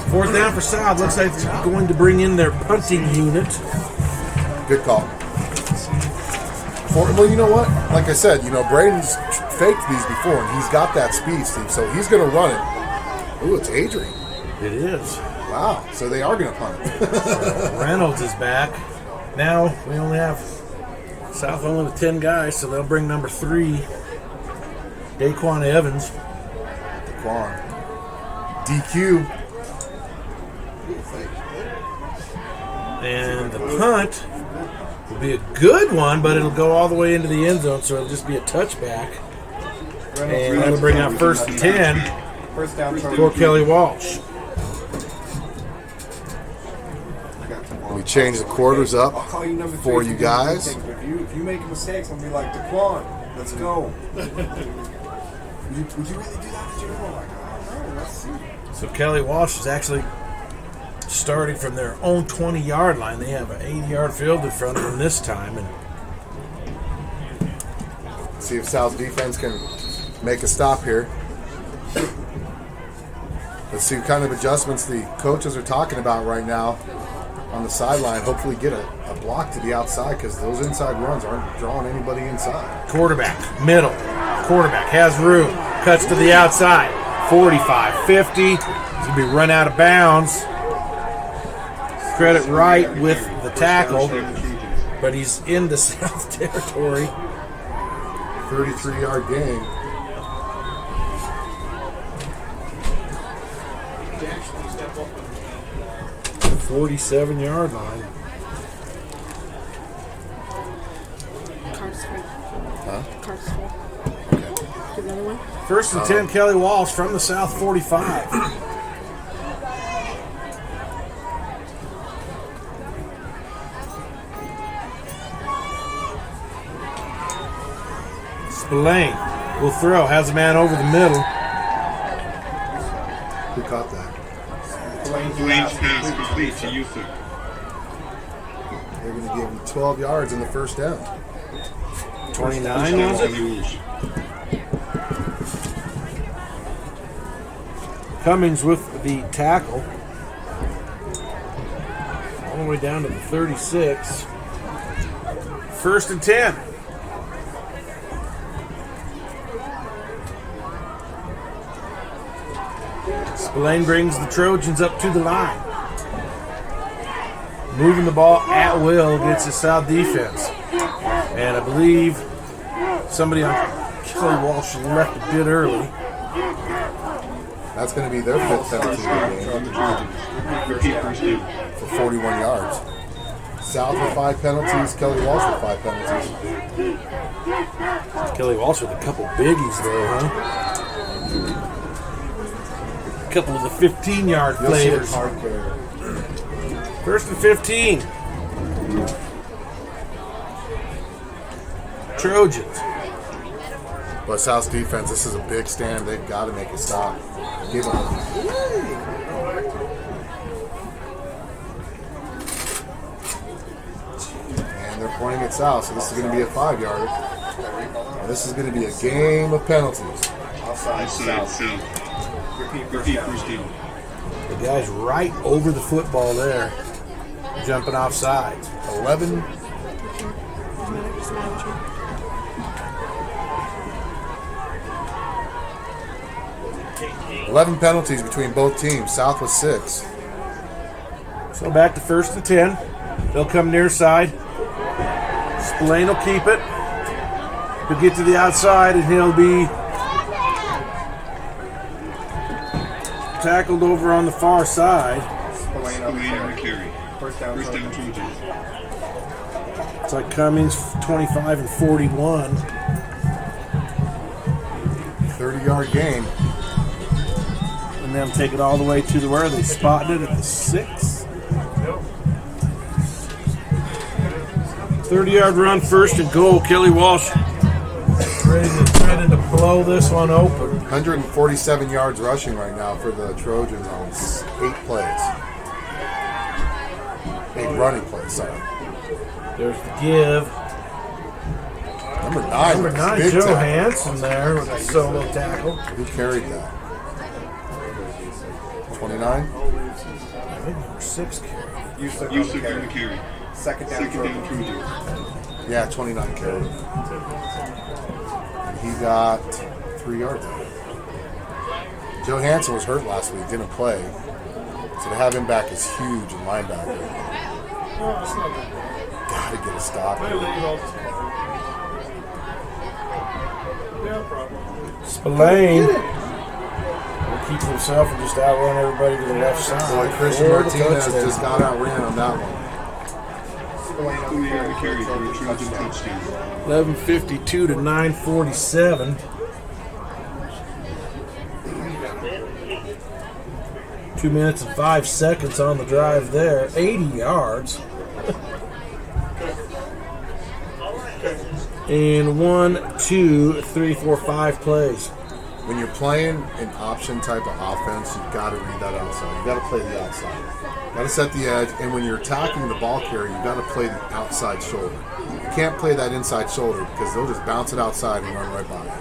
Fourth down for South. Looks like they're going to bring in their punting unit. Good call. Well, you know what? Like I said, Braden's faked these before, and he's got that speed, Steve, so he's going to run it. Ooh, it's Adrian. It is. Wow, so they are going to punt it. Reynolds is back. Now we only have South only with 10 guys, so they'll bring number 3, Daquan Evans. Daquan. DQ. And the punt will be a good one, but it'll go all the way into the end zone, so it'll just be a touchback. And that'll bring out 1st and 10 for Kelly Walsh. We change the quarters up for you guys. If you make mistakes, I'm going to be like, Daquan, let's go. would you really do that at your home? Like, I don't know, let's see. So Kelly Walsh is actually starting from their own 20-yard line. They have an 80-yard field in front of them this time. And see if South's defense can make a stop here. Let's see what kind of adjustments the coaches are talking about right now on the sideline. Hopefully get a block to the outside because those inside runs aren't drawing anybody inside. Quarterback, middle. Quarterback has room. Cuts to the outside. 45, 50. He's going to be run out of bounds. Credit right with the tackle, but he's in the South territory. 33-yard gain. The 47-yard line. Car's full. Huh? Car's full. Okay. Give another one. First and 10, Kelly Walsh from the South 45. Spillane will throw. Has a man over the middle. Who caught that? Blaine's pass complete to Yusuf. They're going to give him 12 yards in the first down. 29 was it? Cummings with the tackle. All the way down to the 36. First and 10. Spillane brings the Trojans up to the line. Moving the ball at will against the South defense. And I believe somebody on Kelly Walsh left a bit early. That's going to be their fifth penalty of the game for 41 yards. South with 5 penalties, Kelly Walsh with 5 penalties. Kelly Walsh with a couple biggies though, huh? A couple of the 15-yard players. First and 15. Trojans. But South's defense, this is a big stand. They've got to make a stop. Give them. And they're pointing at South, so this is going to be a 5-yarder. And this is going to be a game of penalties. Outside South. Repeat first down. The guy's right over the football there, jumping off sides. 11 penalties between both teams. South with 6. So back to first and 10. They'll come near side. Spillane will keep it. He'll get to the outside and he'll be tackled over on the far side. Spillane on the carry. First down Trojans. It's like Cummings 25 and 41. 30-yard gain. And they'll take it all the way to the where they spotted it at the 6. 30-yard run, first and goal. Kelly Walsh ready to blow this one open. 147 yards rushing right now for the Trojans on 8 plays. 8 running plays, sorry. There's the give. Number 9, Joe tackle. Hansen there with a solo tackle. Who carried that? 29? I think number 6 carried. Yusuf on the carry. Second down Trojans. Yeah, 29 carried. And he got 3 yards out of it. Joe Hansen was hurt last week, didn't play. So to have him back is huge in linebacker. Gotta get a stop. Spillane will keep himself and just outrun everybody to the left side. Boy, Christian Martinez just got outran on that one. 11:52 to 9:47. Two minutes and 5 seconds on the drive there. 80 yards. And 1, 2, 3, 4, 5 plays. when you're playing an option type of offense, you've got to read that outside. You've got to play the outside. You've got to set the edge. And when you're attacking the ball carrier, you've got to play the outside shoulder. You can't play that inside shoulder because they'll just bounce it outside and run right by you.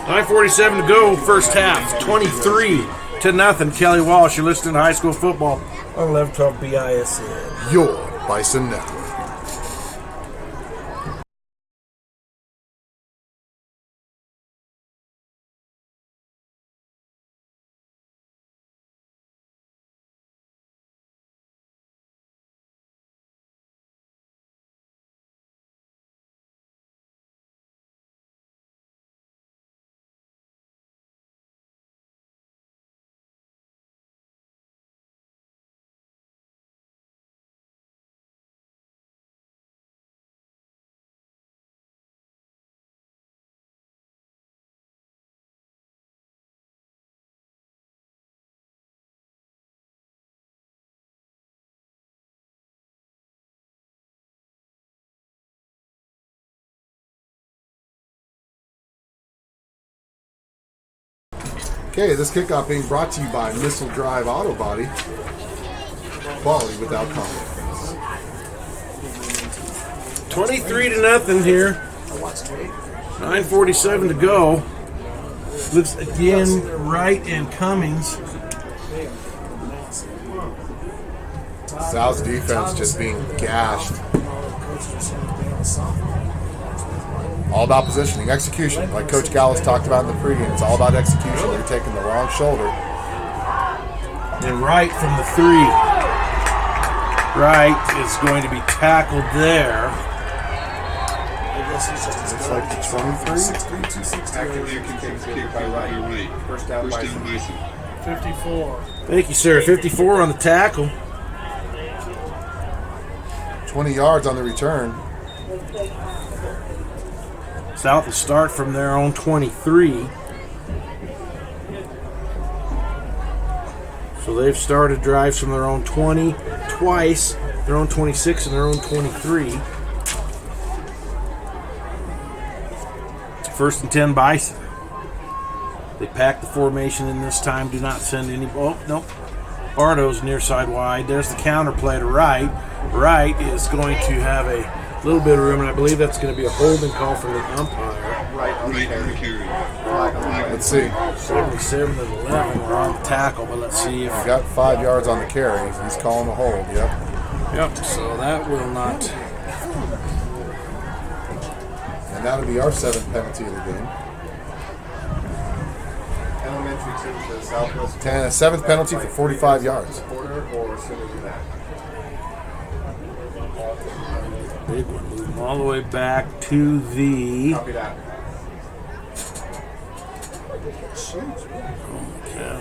9:47 to go, first half. 23-0. Kelly Walsh, you're listening to High School Football on 1112 BISN. Your Bison Network. Okay, this kickoff being brought to you by Missile Drive Auto Body. Quality without compromise. 23-0 here. 9:47 to go. Looks again Wright and Cummings. South's defense just being gashed. All about positioning, execution. Like Coach Gallus talked about in the pregame, it's all about execution. They're taking the wrong shoulder. And Wright from the 3. Wright is going to be tackled there. Looks like the 23. First down Bison. 54. Thank you, sir. 54 on the tackle. 20 yards on the return. South will start from their own 23. So they've started drives from their own 20 twice, their own 26 and their own 23. First and 10 Bison. They pack the formation in this time, do not send any. Oh, nope. Bardo's near side wide. There's the counter play to Wright. Wright is going to have a little bit of room, and I believe that's going to be a holding call from the umpire. Right on the carry. Let's see. 77-11. We're on the tackle, but let's see if We got 5 yards on the carry. He's calling a hold. Yep. Yep. So that will not. And that'll be our 7th penalty of the game. Elementary team to the southwest. 7th penalty for 45 yards. Quarter or sooner than that. Big one. Moving all the way back to the. Copy that. Okay.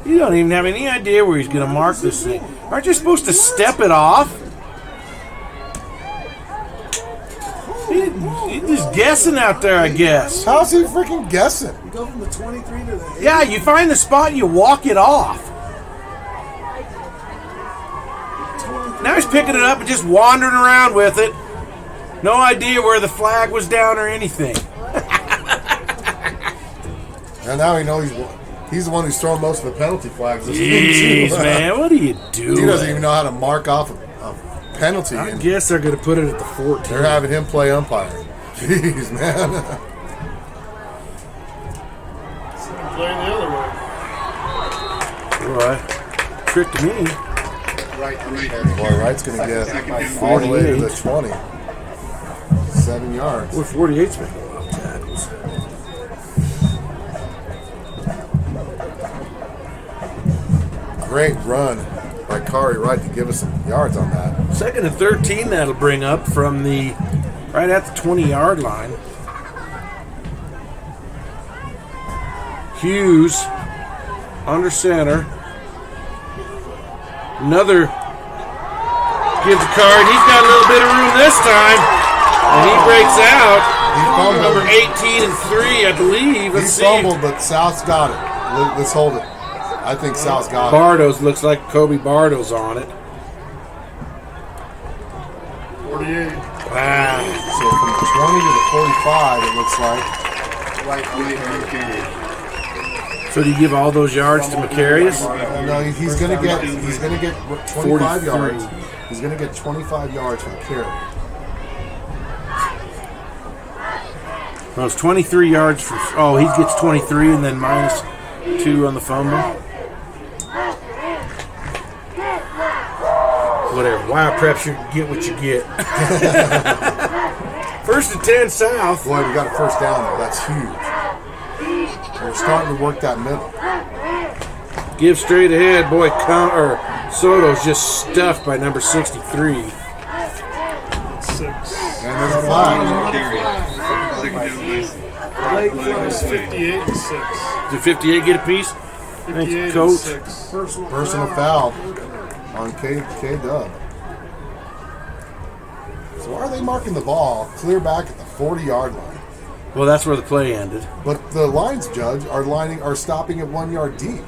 You don't even have any idea where he's going to mark this thing. Aren't you supposed to step it off? He's just guessing out there, I guess. How's he freaking guessing? You go from the 23 to the 8. Yeah, you find the spot and you walk it off. Now he's picking it up and just wandering around with it. No idea where the flag was down or anything. And now he knows he's the one who's throwing most of the penalty flags. Jeez, man, what are you doing? He doesn't even know how to mark off a penalty. I guess they're going to put it at the 14. They're having him play umpire. Jeez, man. Playing the other way. Boy, tricked me. Boy, Wright's going to get all the way to the 20. 7 yards. Boy, 48's been a lot of tackles. Great run by Kari Wright to give us some yards on that. 2nd and 13, that'll bring up from the right at the 20-yard line. Hughes under center. Another gives a card. He's got a little bit of room this time. And he breaks out. He fumbled. Number 18 and 3, I believe. Let's see. He fumbled, but South's got it. Let's hold it. I think South's got it. Bardo's looks like Kobe Bardo's on it. 48. Wow. So from the 20 to the 45, it looks like. So do you give all those yards to Macarius? No, he's going to get 25 yards. He's going to get 25 yards for the carry. Well, it's 23 yards from. Oh, he gets 23 and then minus 2 on the fumble. Whatever. Wild Preps, you get what you get. First and 10 South. Boy, we got a first down though. That's huge. We're starting to work that middle. Give straight ahead, boy. Soto's just stuffed by number 63. 6. And there's a flag. It was 58 and 6. Did 58 get a piece? Thanks, Coach. 6. Personal foul on K-Dub. So why are they marking the ball clear back at the 40-yard line? Well, that's where the play ended. But the lines judge are stopping at 1 yard deep.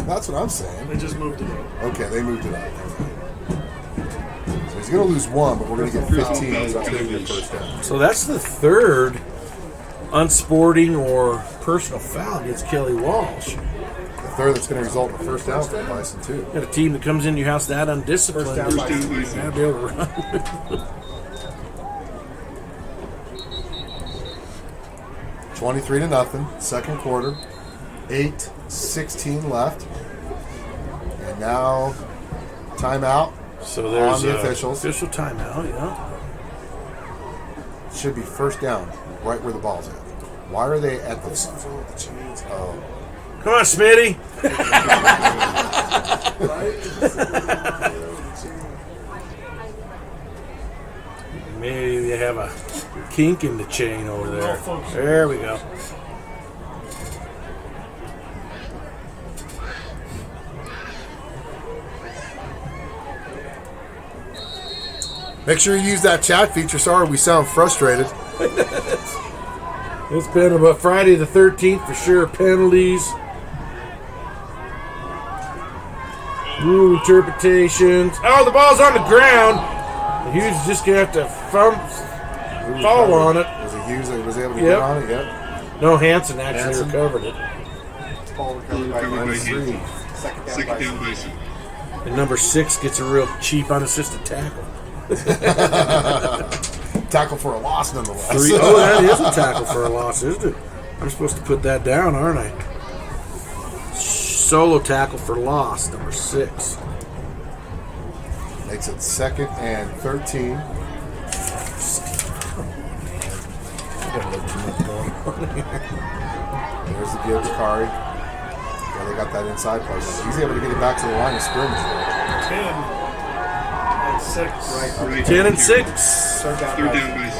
That's what I'm saying. They just moved it up. Okay, they moved it up. So he's going to lose 1, but we're going to get 15. So that's going to be a first down. So that's the third unsporting or personal foul against Kelly Walsh. The third that's going to result in a first down for the Bison, too. Got a team that comes into your house that undisciplined. First down, Bison. You gotta be able to run. 23-0, second quarter. 8:16 left. And now, timeout. So there's on the officials. Official timeout, yeah. Should be first down, right where the ball's at. Why are they at the Oh. Come on, Smitty. Maybe they have a kink in the chain over there. There we go. Make sure you use that chat feature. Sorry, we sound frustrated. It's been about Friday the 13th for sure. Penalties. Rule interpretations. Oh, the ball's on the ground. Hughes is just going to have to fall on it. Was it Hughes that was able to get on it? Yep. No, Hansen actually recovered it. Ball recovered by -3. Second down, Bison. And number 6 gets a real cheap unassisted tackle. Tackle for a loss, nonetheless. Oh, that is a tackle for a loss, isn't it? I'm supposed to put that down, aren't I? Solo tackle for loss, number 6. Makes it 2nd and 13. There's the give to Kari. Yeah, they got that inside play. He's able to get it back to the line of scrimmage. 10 and 6. Third down,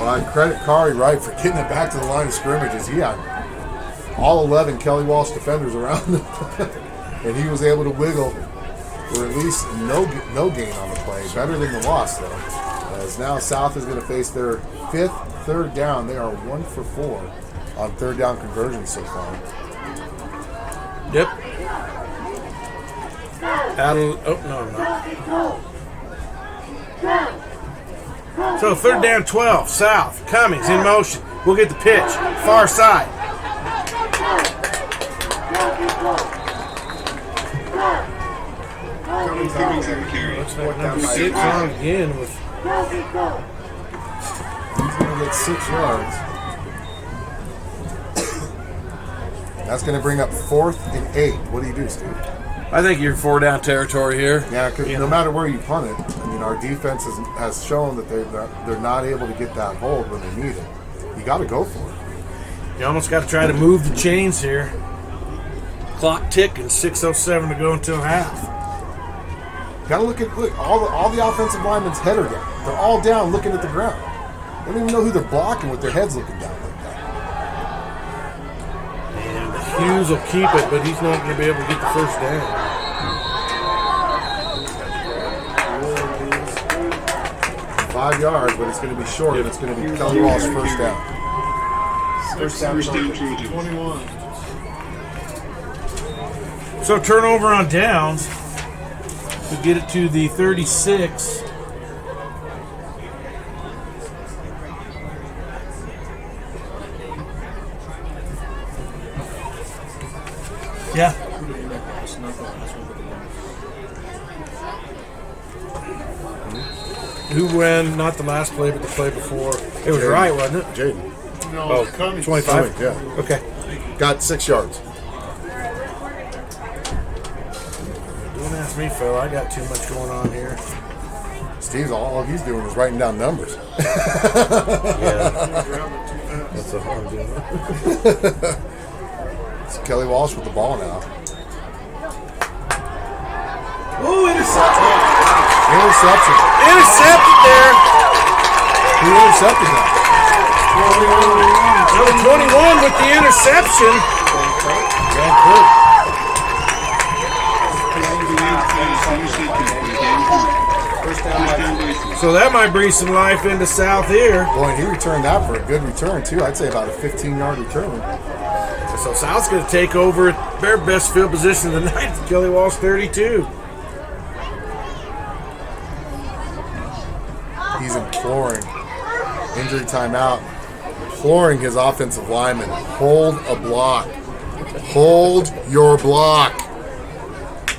Well, I credit Kari Wright for getting it back to the line of scrimmage as he had all 11 Kelly Walsh defenders around him. And he was able to wiggle for at least no gain on the play. Better than the loss, though. As now South is going to face their 5th third down. They are 1 for 4 on third down conversions so far. Yep. No, I'm not. So third down 12, South. Cummings in motion. We'll get the pitch. Far side. Looks like number 6 on again with. He's going to get 6 yards. That's going to bring up 4th and 8. What do you do, Steve? I think you're 4 down territory here. Yeah, because no matter where you punt it, I mean, our defense has shown that they're not able to get that hold when they need it. You got to go for it. You almost got to try to move the chains here. Clock ticking, 6:07 to go until half. Got to look all the offensive linemen's head are down. They're all down looking at the ground. They don't even know who they're blocking with their heads looking down like that. And Hughes will keep it, but he's not going to be able to get the first down. $5 yards, but it's going to be short, and it's going to be Kelly Walsh first down. First down, Trojans. 21. So turnover on downs to get it to the 36. Yeah. Who won, not the last play, but the play before? It was Jaden. Right, wasn't it? Jaden. No, 25? Cummings, yeah. Okay. Got 6 yards. Don't ask me, Phil. I got too much going on here. Steve's all he's doing is writing down numbers. Yeah. That's what I'm doing. It's Kelly Walsh with the ball now. Oh, intercepted. Interception. Intercepted there. Who intercepted that? Number 21 with the interception. Van Kirk. So that might breathe some life into South here. Boy, and he returned that for a good return, too. I'd say about a 15-yard return. So South's going to take over their best field position of the night. Kelly Walsh 32. He's imploring injury timeout, imploring his offensive lineman, hold a block. Hold your block.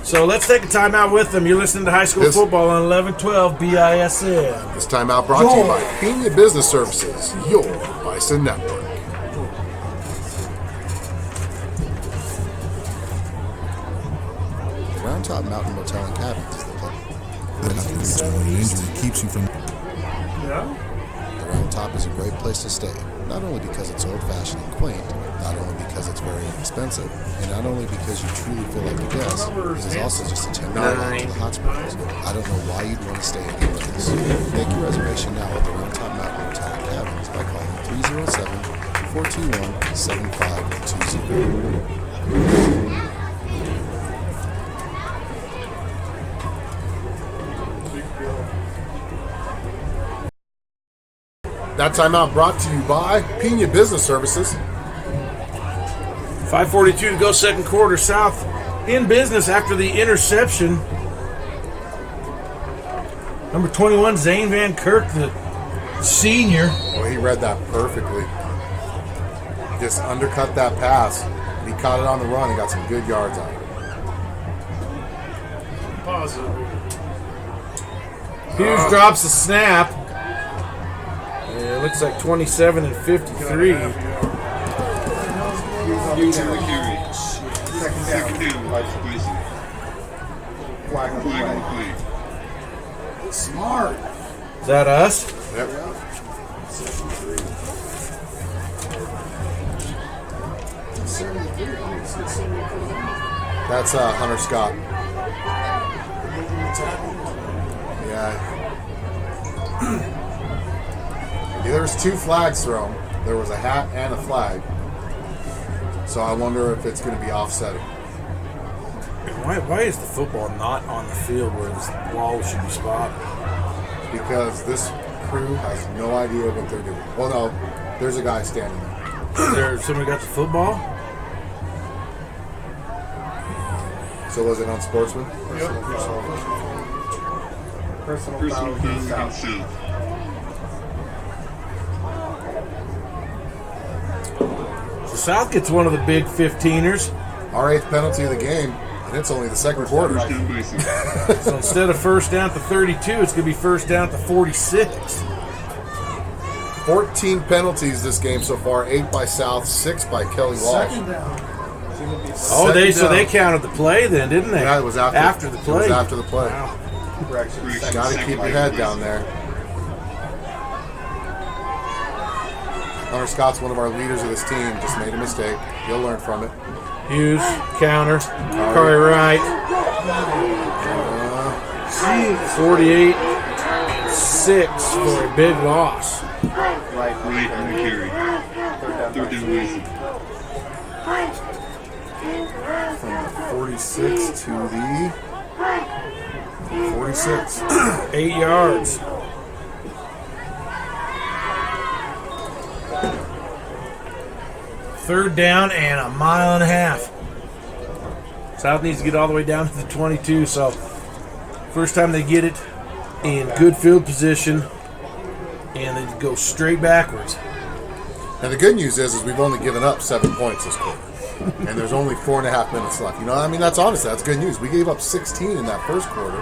So let's take a timeout with them. You're listening to High School Football on 1112 BISN. This timeout brought to you by Pena Business Services, your Bison network. The Round Top Mountain Motel and Cabins is the place. When an injury keeps you from... Yeah? The Round Top is a great place to stay, not only because it's old-fashioned and quaint, not only because it's very inexpensive, and not only because you truly feel like a guest, it is also just a 10-minute walk to the hot springs. I don't know why you'd want to stay at the place. Make your reservation now at the Round Top Mountain Motel and Cabins by calling 307-421-7520. That timeout brought to you by Pena Business Services. 5:42 to go, second quarter. South in business after the interception. Number 21, Zane Van Kirk, the senior. Well, he read that perfectly. Just undercut that pass. He caught it on the run and got some good yards on it. Positive. Hughes drops the snap. It looks like 27 and 53. Smart. Is that us? Yep. That's Hunter Scott. Yeah. There was 2 flags thrown. There was a hat and a flag. So I wonder if it's going to be offsetting. Why is the football not on the field where the ball should be spotted? Because this crew has no idea what they're doing. Well, no, there's a guy standing there. Somebody got the football? So was it unsportsman? Personal foul against South. So South gets one of the big 15ers. Our 8th penalty of the game, and it's only the second quarter. So instead of first down at the 32, it's going to be first down at the 46. 14 penalties this game so far, 8 by South, 6 by Kelly Walsh. Second down. Oh, they counted the play then, didn't they? Yeah, it was after the play. It was after the play. Wow. Got to keep your head down there. Hunter Scott's one of our leaders of this team. Just made a mistake. He'll learn from it. Hughes, counter. Corey Wright. 48-6 for a big loss. Right on the carry. Third down Mason. From the 46 to the 46. 8 yards. Third down and a mile and a half. South needs to get all the way down to the 22, so first time they get it in good field position, and they go straight backwards. And the good news is we've only given up 7 points this quarter. and there's only 4.5 minutes left. You know, I mean, that's honestly, that's good news. We gave up 16 in that first quarter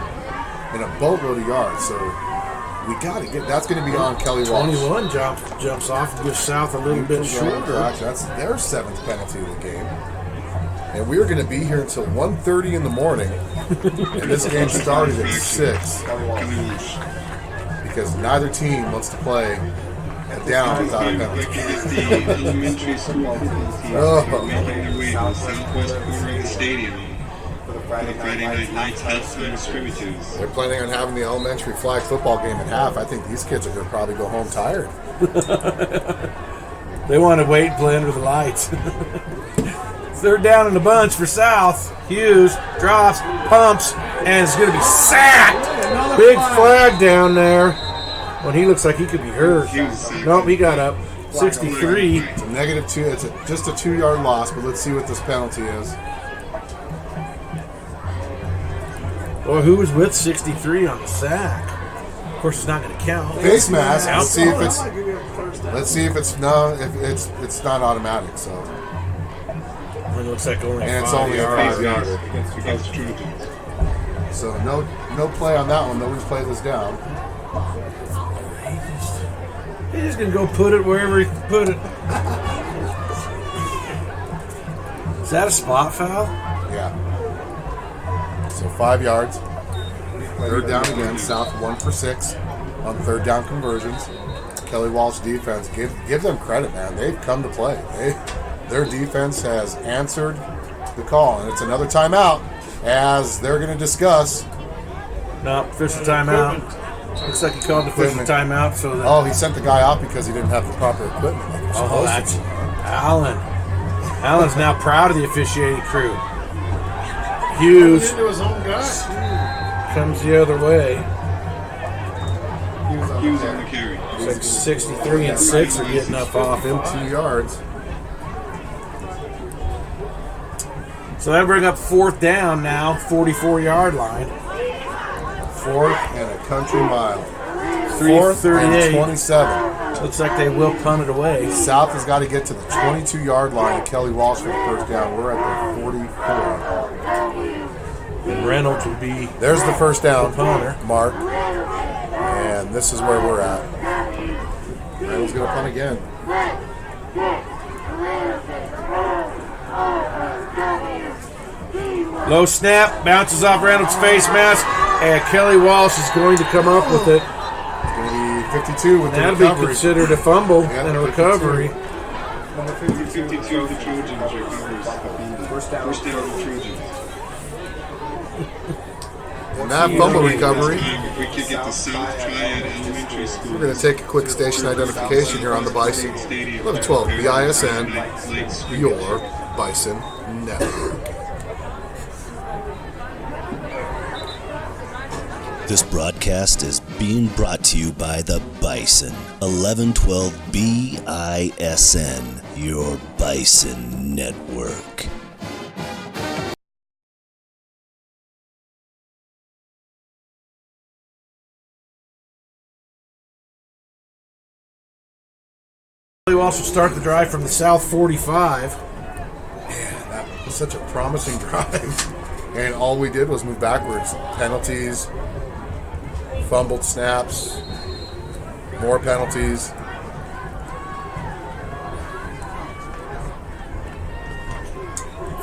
and a boatload of yards, so we got to get. That's going to be on Kelly Walsh. 21 jumps off and gives South a little bit shorter. Actually, that's their 7th penalty of the game. And we're going to be here until 1:30 in the morning. And this game started at 6. Because neither team wants to play down without a penalty. Elementary football team making their way to Southwest corner of the stadium for the Friday night outdoor scrimmages. They're planning on having the elementary flag football game at half. I think these kids are going to probably go home tired. They want to wait and play under the lights. Third down in the bunch for South. Hughes drops, pumps, and it's going to be sacked. Big flag down there. When he looks like he could be hurt. Nope, he got up. 63. It's a -2. It's just a 2-yard loss, but let's see what this penalty is. Well, who was with 63 on the sack? Of course, it's not going to count. Face mask. Let's see if it's. Let's see if it's no. If it's not automatic. So. It looks like only. And it's only a 5-yarder. Against Trojans. So no play on that one. Nobody's played this down. He's just going to go put it wherever he can put it. Is that a spot foul? Yeah. So 5 yards. Third down again. South 1 for 6 on third down conversions. Kelly Walsh defense. Give them credit, man. They've come to play. Their defense has answered the call. And it's another timeout as they're going to discuss. No, official timeout. Looks like he called the official timeout. So that he sent the guy off because he didn't have the proper equipment. Oh, that's Allen. Allen's now proud of the officiating crew. Hughes into his own guy. Comes the other way. Hughes on the carry. It's like 63 and 6 are getting up off him. 2 yards. So that bring up fourth down now, 44-yard line. 4th and a country mile. 4th and 27. Looks like they will punt it away. South has got to get to the 22-yard line of Kelly Walsh for the first down. We're at the 44. And Reynolds will be. There's the first down, punter. Mark. And this is where we're at. Reynolds going to punt again. Low snap, bounces off Reynolds' face mask, and Kelly Walsh is going to come up with it. It's going to be 52 with the That'll recovery. be considered a fumble and a recovery. Number 52 of the Trojans recovers. First down of the Trojans. And that fumble recovery. If we could get to South Cheyenne Elementary School. We're going to take a quick station identification here on the Bison. 1112 BISN, your Bison Network. This broadcast is being brought to you by the Bison. 1112 BISN, your Bison Network. Kelly Walsh will start the drive from the South 45. Man, that was such a promising drive. And all we did was move backwards. Penalties, fumbled snaps, more penalties.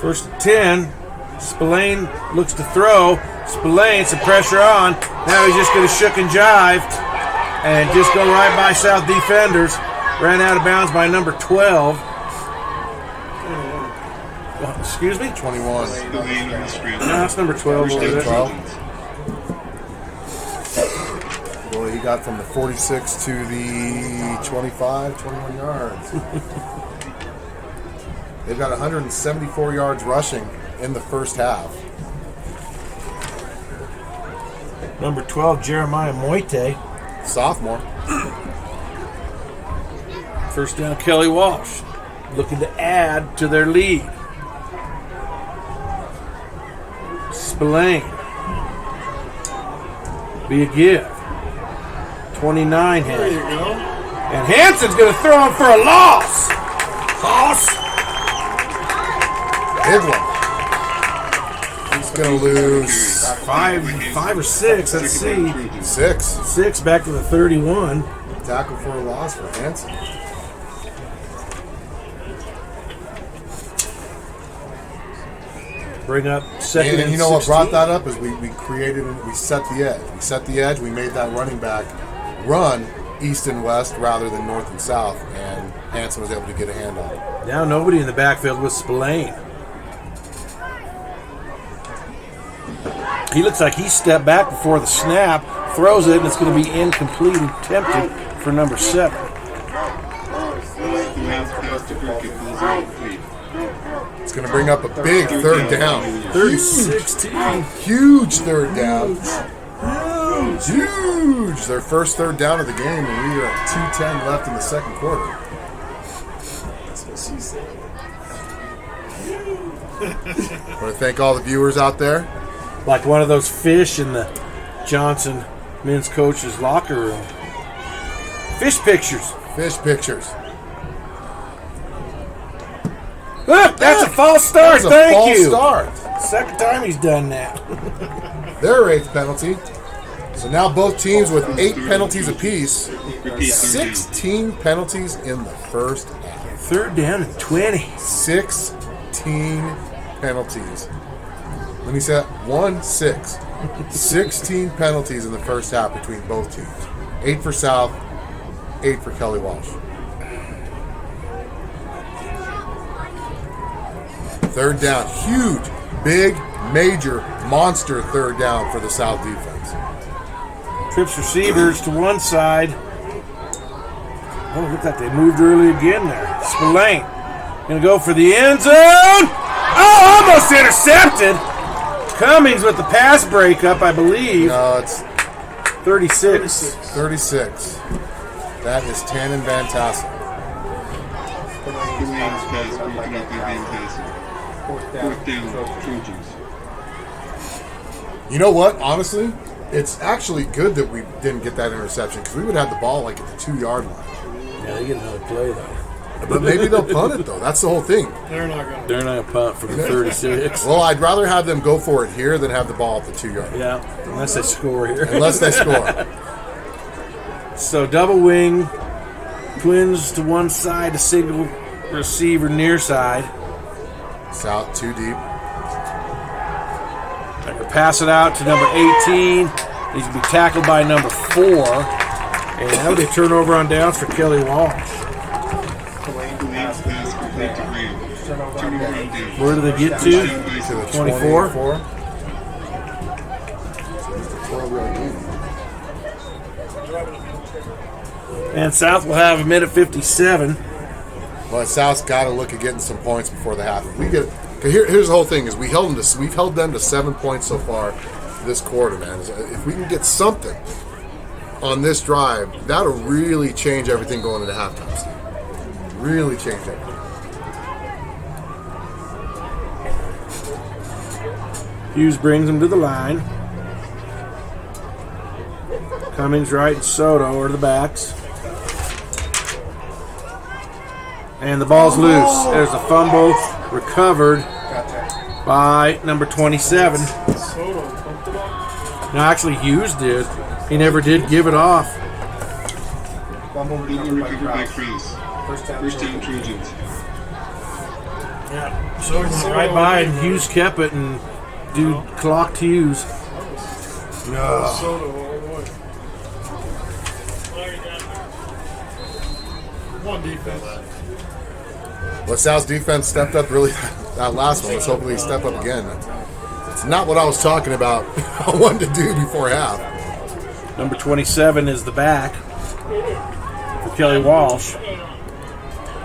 First and 10. Spillane looks to throw. Spillane, some pressure on. Now he's just going to shook and jive and just go right by South defenders. Ran out of bounds by number 12. Excuse me? 21. No, that's number 12 over there. 12. Boy, he got from the 46 to the 25, 21 yards. They've got 174 yards rushing in the first half. Number 12, Jeremiah Moite. Sophomore. First down, Kelly Walsh. Looking to add to their lead. Spillane. Be a give. 29 There you Hanson. go. And Hanson's going to throw him for a loss. Loss. Big one. He's going to lose five or six. Let's see. Six. Back to the 31. Tackle for a loss for Hanson. Bring up second and and you know 16. what brought that up is we set the edge. We set the edge. We made that running back run east and west rather than north and south, and Hanson was able to get a hand on it. Now nobody in the backfield with Spillane. He looks like he stepped back before the snap, throws it, and it's going to be incomplete and tempted for number 7. It's going to bring up a big third down. 3-16. Huge third down. Huge. Their first third down of the game, and we are at 2:10 left in the second quarter. That's what she said. I want to thank all the viewers out there. Like one of those fish in the Johnson men's coach's locker room. Fish pictures. Fish pictures. Look, that's a false start. Thank you. Start. Second time he's done that. Their 8th penalty. So now both teams with 8 penalties apiece. 16 penalties in the first half. Third down and 20. 16 penalties. Let me say that. 16. 16 penalties in the first half between both teams. 8 for South, 8 for Kelly Walsh. Third down. Huge, big, major, monster third down for the South defense. Trips receivers to one side. Oh, look like they moved early again there. Spillane going to go for the end zone. Oh, almost intercepted. Cummings with the pass breakup, I believe. No, it's 36. 36. That is Tannen Van Tassel. Fourth down, Trojans. You know what? Honestly, it's actually good that we didn't get that interception because we would have the ball like at the 2-yard line. Yeah, they get another play though. But maybe they'll punt it though. That's the whole thing. They're not going to. They're not gonna punt from the 36. Well, I'd rather have them go for it here than have the ball at the 2-yard line. Yeah, unless they score here. Unless they score. So double wing, Twins to one side, a single receiver near side. South too deep. They're gonna pass it out to number 18. He's gonna be tackled by number 4. And now they turn over on downs for Kelly Walsh. Where do they get to? To the 24. And South will have a minute 57. Well, South's got to look at getting some points before the half. If we get, here's the whole thing: is we've held them to 7 points so far this quarter, man. If we can get something on this drive, that'll really change everything going into halftime. Really change everything. Hughes brings him to the line. Cummings right and Soto are the backs. And the ball's loose. There's a fumble recovered by number 27. No, actually Hughes did. He never did give it off. Fumble recovered by Kraus. First down Trojans. Yeah, Soto went right by and Hughes kept it, and dude clocked Hughes. One defense. Well, South's defense stepped up really that last one. Let's hopefully step up again. It's not what I was talking about. I wanted to do before half. Number 27 is the back for Kelly Walsh.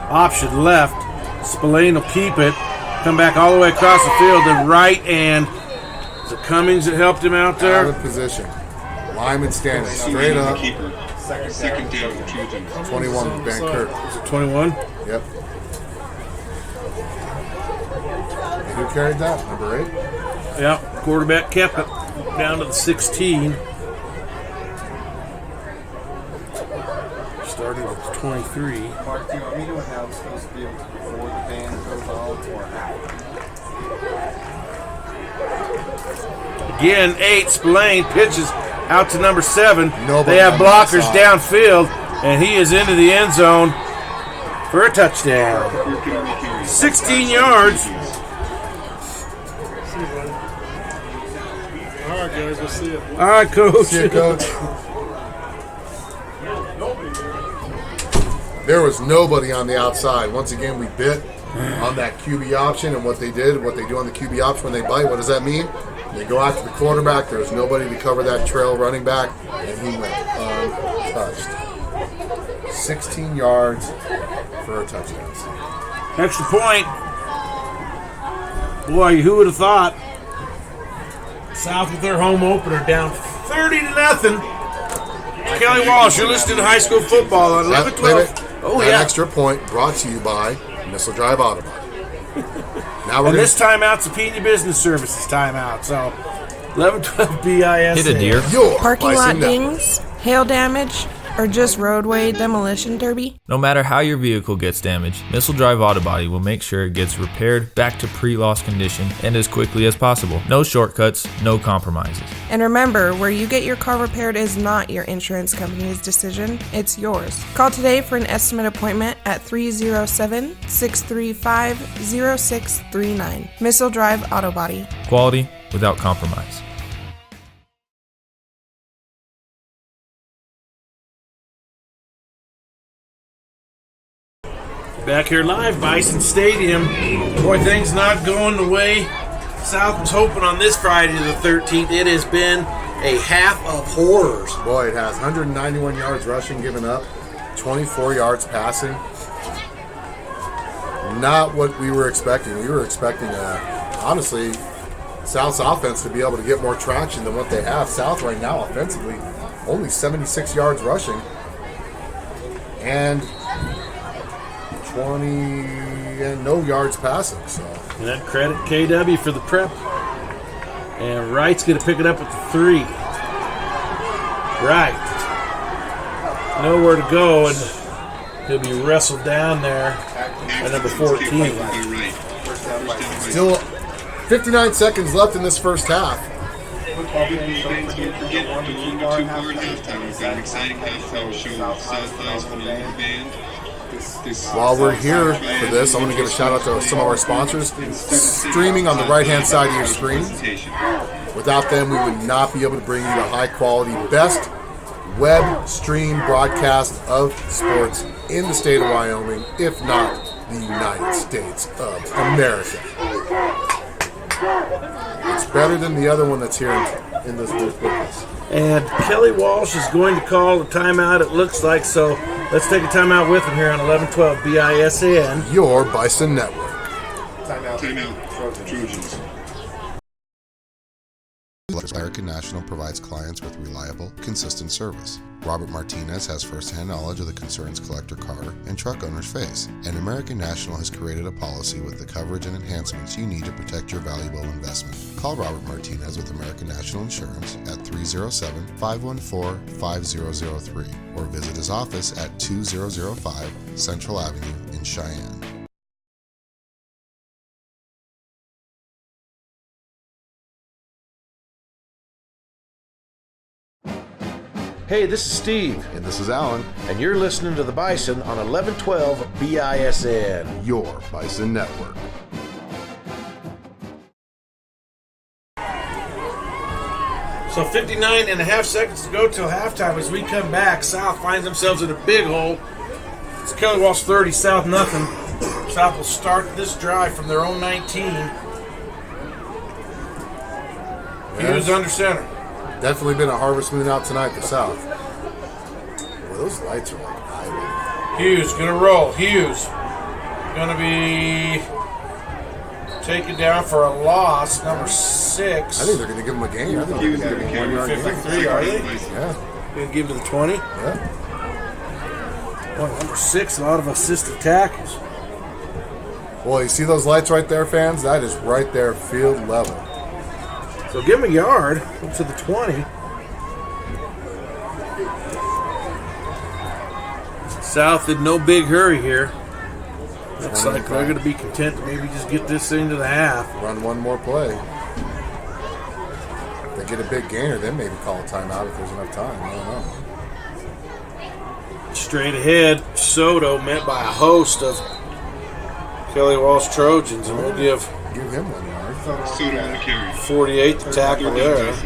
Option left. Spillane will keep it. Come back all the way across the field. Then right, and is it Cummings that helped him out there? Out of position. Lyman standing straight up. Second down, Trojans. 21, Van Kirk. Is it 21? Yep. And who carried that? Number 8? Yep. Quarterback kept it down to the 16. Starting with 23. Mark, do you want me to announce those fields before the band goes on or after? Again, 8, Spillane pitches out to number 7. Nobody they have on the blockers outside. downfield, and he is into the end zone for a touchdown. 16 yards. All right, guys, we'll see you. All right, Coach. See you, Coach. There was nobody on the outside. Once again, we bit on that QB option, and what they do on the QB option when they bite, what does that mean? They go after the quarterback. There's nobody to cover that trail running back, and he went untouched. 16 yards for a touchdown. Extra point. Boy, who would have thought? South with their home opener down 30-0. Kelly Walsh, you're listening to high school football on 11-12. Oh, that yeah. extra point brought to you by Missile Drive Auto Body. Now we're And gonna, this timeout's a Pena Business Services timeout. So 11-12 BISN. Hit a deer. Your Parking lot Bison Network. dings, hail damage, or just roadway demolition derby? No matter how your vehicle gets damaged, Missile Drive Auto Body will make sure it gets repaired back to pre-loss condition and as quickly as possible. No shortcuts, no compromises. And remember, where you get your car repaired is not your insurance company's decision, it's yours. Call today for an estimate appointment at 307-635-0639. Missile Drive Auto Body. Quality without compromise. Back here live, Bison Stadium. Boy, things not going the way South was hoping on this Friday the 13th. It has been a half of horrors. Boy, it has 191 yards rushing given up, 24 yards passing. Not what we were expecting. We were expecting, honestly, South's offense to be able to get more traction than what they have. South right now, offensively, only 76 yards rushing. And 20 and no yards passing. So And that credit KW for the prep. And Wright's going to pick it up at the 3. Wright. Nowhere to go, and he'll be wrestled down there at number 14. still 59 seconds left in this first half. Football fans, don't forget the 1-2 guard halftime. We've got an exciting halftime show with South High's home band. While we're here for this, I want to give a shout out to some of our sponsors streaming on the right hand side of your screen. Without them, we would not be able to bring you the high quality, best web stream broadcast of sports in the state of Wyoming, if not the United States of America. It's better than the other one that's here in this booth with us. And Kelly Walsh is going to call a timeout, it looks like, so let's take a timeout with him here on 11-12 BISN. Your Bison Network. Timeout. Trojans. American National provides clients with reliable, consistent service. Robert Martinez has first-hand knowledge of the concerns collector car and truck owners face, and American National has created a policy with the coverage and enhancements you need to protect your valuable investment. Call Robert Martinez with American National Insurance at 307-514-5003 or visit his office at 2005 Central Avenue in Cheyenne. Hey, this is Steve. And this is Alan. And you're listening to The Bison on 1112 BISN. Your Bison Network. So 59 and a half seconds to go till halftime. As we come back, South finds themselves in a big hole. It's Kelly Walsh 30, South nothing. South will start this drive from their own 19. Hughes under center. Definitely been a harvest moon out tonight for South. Boy, those lights are like highway. Hughes gonna roll. Hughes gonna be taken down for a loss. Number 6. I think they're gonna give him a game. I think they're gonna give him 1 yard gain. 53, are they? Yeah. Gonna give him to the 20? Yeah. Well, number 6, a lot of assisted tackles. Well, you see those lights right there, fans? That is right there, field level. So give him a yard up to the 20. South in no big hurry here. Looks like they're going to be content to maybe just get this thing to the half. Run one more play. If they get a big gainer, then maybe call a timeout if there's enough time. I don't know. Straight ahead, Soto met by a host of Kelly Walsh Trojans, and we'll give him 1 yard. Soto on the carry. 48 the tackle there. And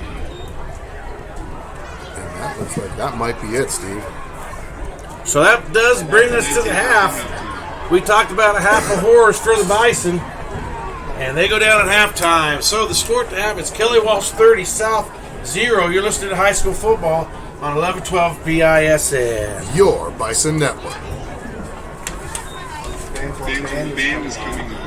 that looks like that might be it, Steve. So that does bring us to the half. We talked about a half a horse for the Bison, and they go down at halftime. So the score at the half is Kelly Walsh 30, South 0. You're listening to high school football on 1112 BISN. Your Bison Network. Band is coming on.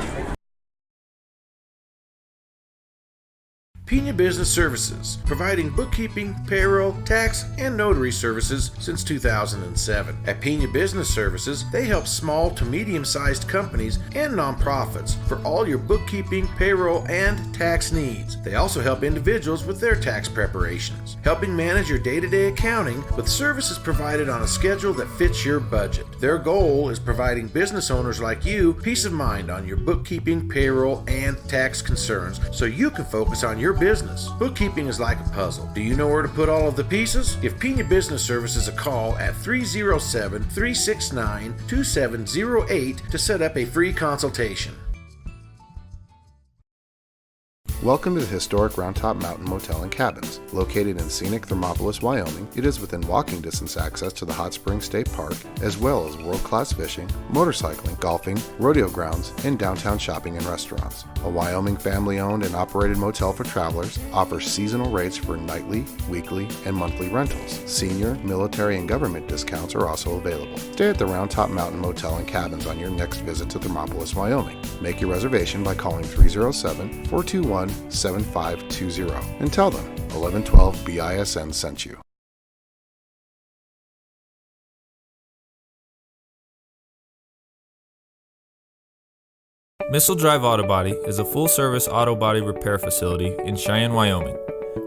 Pena Business Services, providing bookkeeping, payroll, tax, and notary services since 2007. At Pena Business Services, they help small to medium-sized companies and nonprofits for all your bookkeeping, payroll, and tax needs. They also help individuals with their tax preparations, helping manage your day-to-day accounting with services provided on a schedule that fits your budget. Their goal is providing business owners like you peace of mind on your bookkeeping, payroll, and tax concerns so you can focus on your business. Bookkeeping is like a puzzle. Do you know where to put all of the pieces? Give Pena Business Services a call at 307-369-2708 to set up a free consultation. Welcome to the historic Round Top Mountain Motel and Cabins. Located in scenic Thermopolis, Wyoming, it is within walking distance access to the Hot Springs State Park, as well as world-class fishing, motorcycling, golfing, rodeo grounds, and downtown shopping and restaurants. A Wyoming family-owned and operated motel for travelers, offers seasonal rates for nightly, weekly, and monthly rentals. Senior, military, and government discounts are also available. Stay at the Round Top Mountain Motel and Cabins on your next visit to Thermopolis, Wyoming. Make your reservation by calling 307-421-7520 and tell them 1112 BISN sent you. Missile Drive Auto Body is a full-service auto body repair facility in Cheyenne, Wyoming.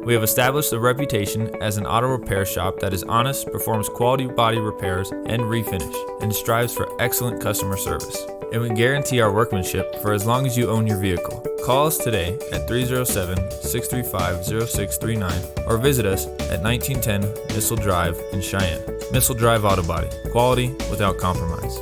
We have established a reputation as an auto repair shop that is honest, performs quality body repairs and refinish, and strives for excellent customer service. And we guarantee our workmanship for as long as you own your vehicle. Call us today at 307-635-0639 or visit us at 1910 Missile Drive in Cheyenne. Missile Drive Auto Body. Quality without compromise.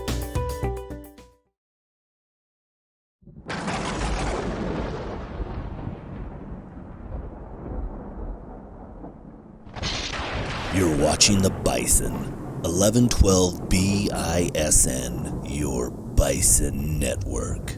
You're watching the Bison. 1112 BISN, your Bison Network.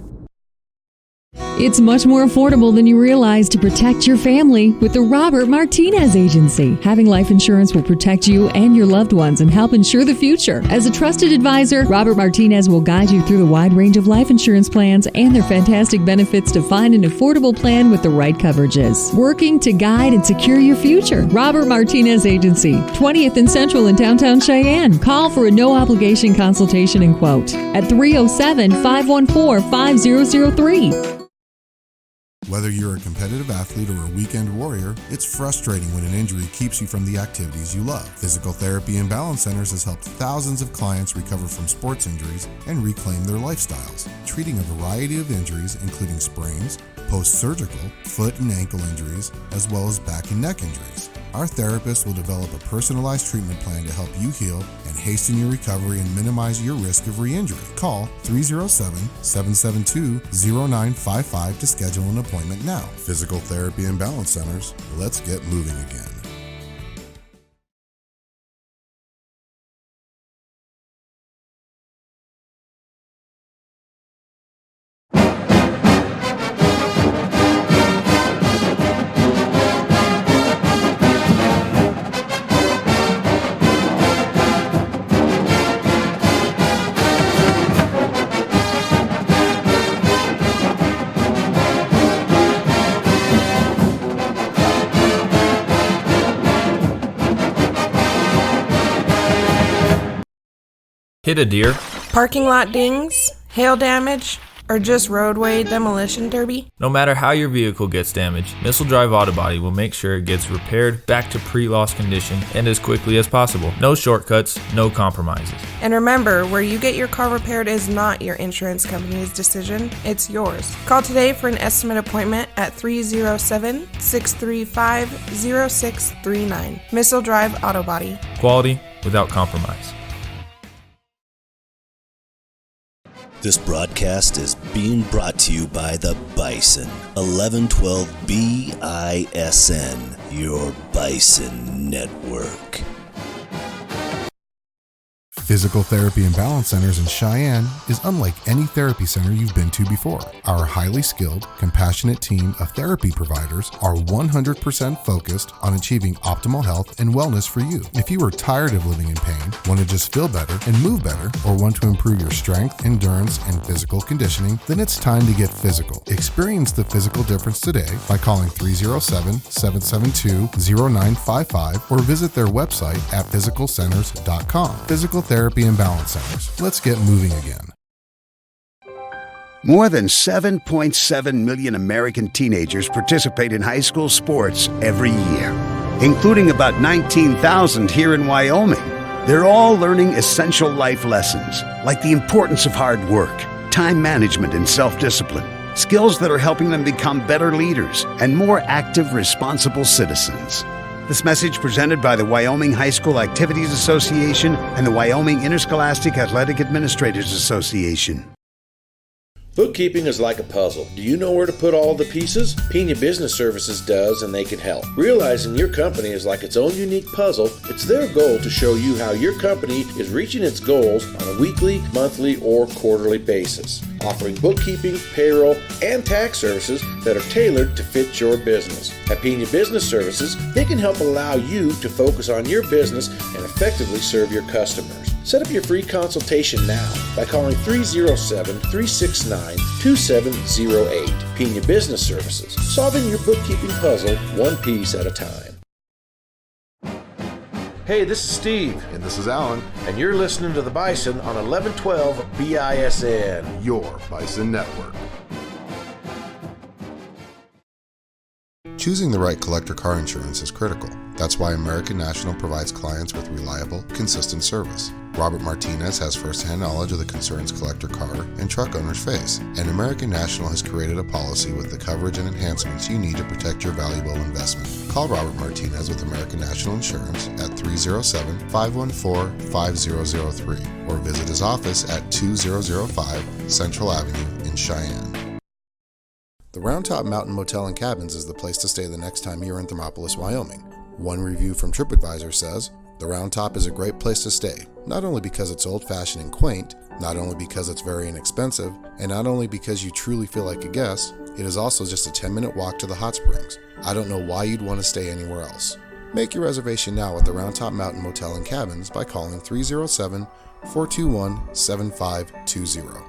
It's much more affordable than you realize to protect your family with the Robert Martinez Agency. Having life insurance will protect you and your loved ones and help ensure the future. As a trusted advisor, Robert Martinez will guide you through the wide range of life insurance plans and their fantastic benefits to find an affordable plan with the right coverages. Working to guide and secure your future. Robert Martinez Agency, 20th and Central in downtown Cheyenne. Call for a no-obligation consultation and quote at 307-514-5003. Whether you're a competitive athlete or a weekend warrior, it's frustrating when an injury keeps you from the activities you love. Physical Therapy and Balance Centers has helped thousands of clients recover from sports injuries and reclaim their lifestyles, treating a variety of injuries including sprains, post-surgical, foot and ankle injuries, as well as back and neck injuries. Our therapists will develop a personalized treatment plan to help you heal and hasten your recovery and minimize your risk of re-injury. Call 307-772-0955 to schedule an appointment now. Physical Therapy and Balance Centers, let's get moving again. Hit a deer, Parking lot dings, hail damage, or just roadway demolition derby? No matter how your vehicle gets damaged, Missile Drive Auto Body will make sure it gets repaired back to pre-loss condition and as quickly as possible. No shortcuts, no compromises. And remember, where you get your car repaired is not your insurance company's decision, it's yours. Call today for an estimate appointment at 307-635-0639. Missile Drive Auto Body. Quality without compromise. This broadcast is being brought to you by the BISN, 1112 BISN, your BISN network. Physical Therapy and Balance Centers in Cheyenne is unlike any therapy center you've been to before. Our highly skilled, compassionate team of therapy providers are 100% focused on achieving optimal health and wellness for you. If you are tired of living in pain, want to just feel better and move better, or want to improve your strength, endurance, and physical conditioning, then it's time to get physical. Experience the physical difference today by calling 307-772-0955 or visit their website at physicalcenters.com. Physical Therapy and Balance Centers. Let's get moving again. More than 7.7 million American teenagers participate in high school sports every year, including about 19,000 here in Wyoming. They're all learning essential life lessons, like the importance of hard work, time management, and self-discipline, skills that are helping them become better leaders and more active, responsible citizens. This message presented by the Wyoming High School Activities Association and the Wyoming Interscholastic Athletic Administrators Association. Bookkeeping is like a puzzle. Do you know where to put all the pieces? Pena Business Services does, and they can help. Realizing your company is like its own unique puzzle, it's their goal to show you how your company is reaching its goals on a weekly, monthly, or quarterly basis, offering bookkeeping, payroll, and tax services that are tailored to fit your business. At Pena Business Services, they can help allow you to focus on your business and effectively serve your customers. Set up your free consultation now by calling 307-369-2708. Pena Business Services, solving your bookkeeping puzzle one piece at a time. Hey, this is Steve. And this is Alan. And you're listening to The Bison on 1112 BISN. Your Bison Network. Choosing the right collector car insurance is critical. That's why American National provides clients with reliable, consistent service. Robert Martinez has first-hand knowledge of the concerns collector car and truck owners face, and American National has created a policy with the coverage and enhancements you need to protect your valuable investment. Call Robert Martinez with American National Insurance at 307-514-5003 or visit his office at 2005 Central Avenue in Cheyenne. The Round Top Mountain Motel and Cabins is the place to stay the next time you're in Thermopolis, Wyoming. One review from TripAdvisor says, "The Round Top is a great place to stay, not only because it's old-fashioned and quaint, not only because it's very inexpensive, and not only because you truly feel like a guest, it is also just a 10-minute walk to the hot springs. I don't know why you'd want to stay anywhere else." Make your reservation now at the Round Top Mountain Motel and Cabins by calling 307-421-7520.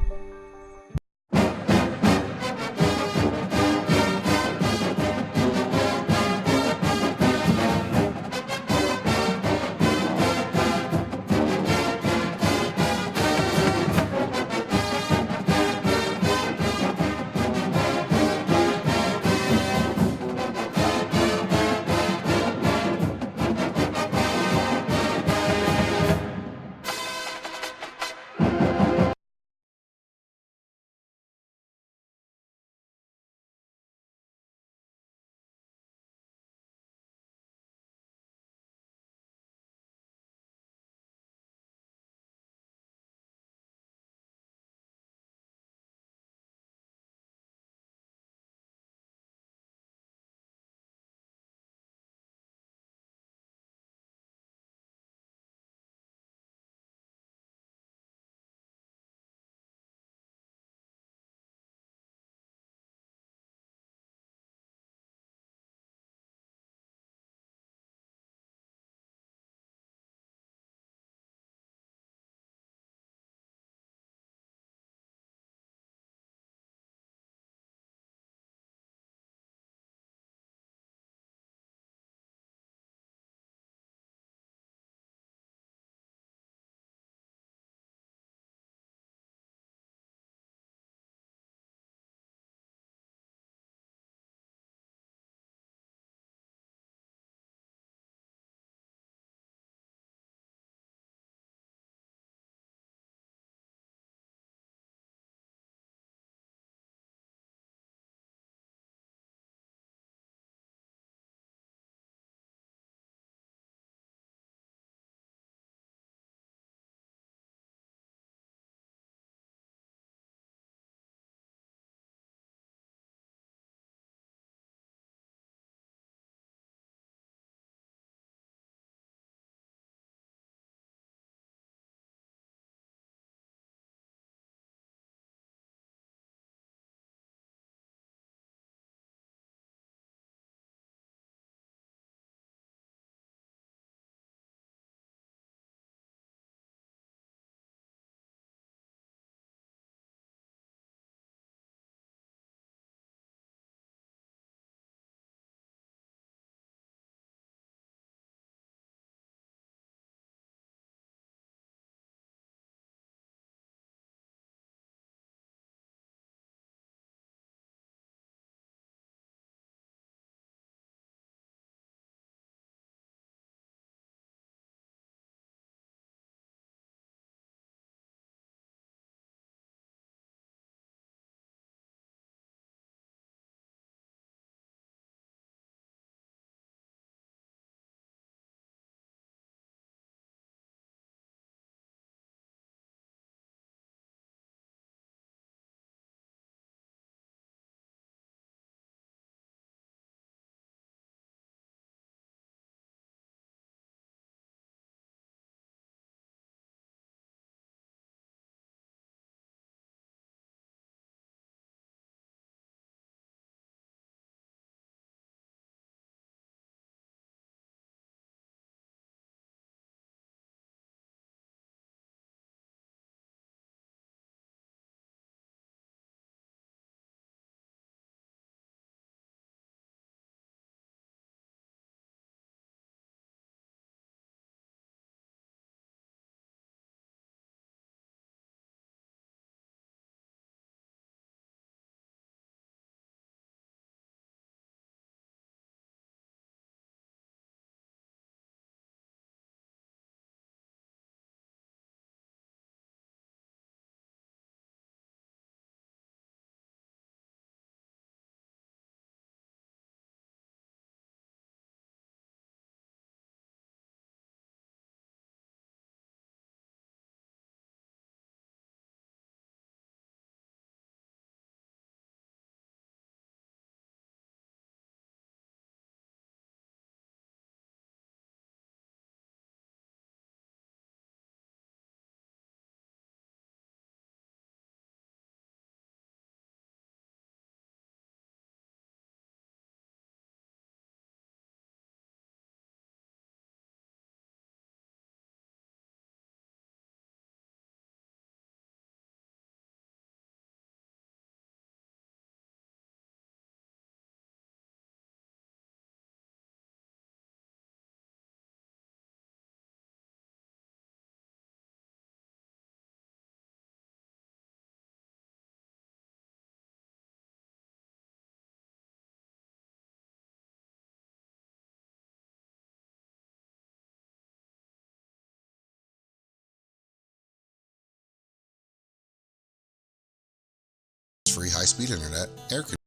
high-speed internet, air conditioning,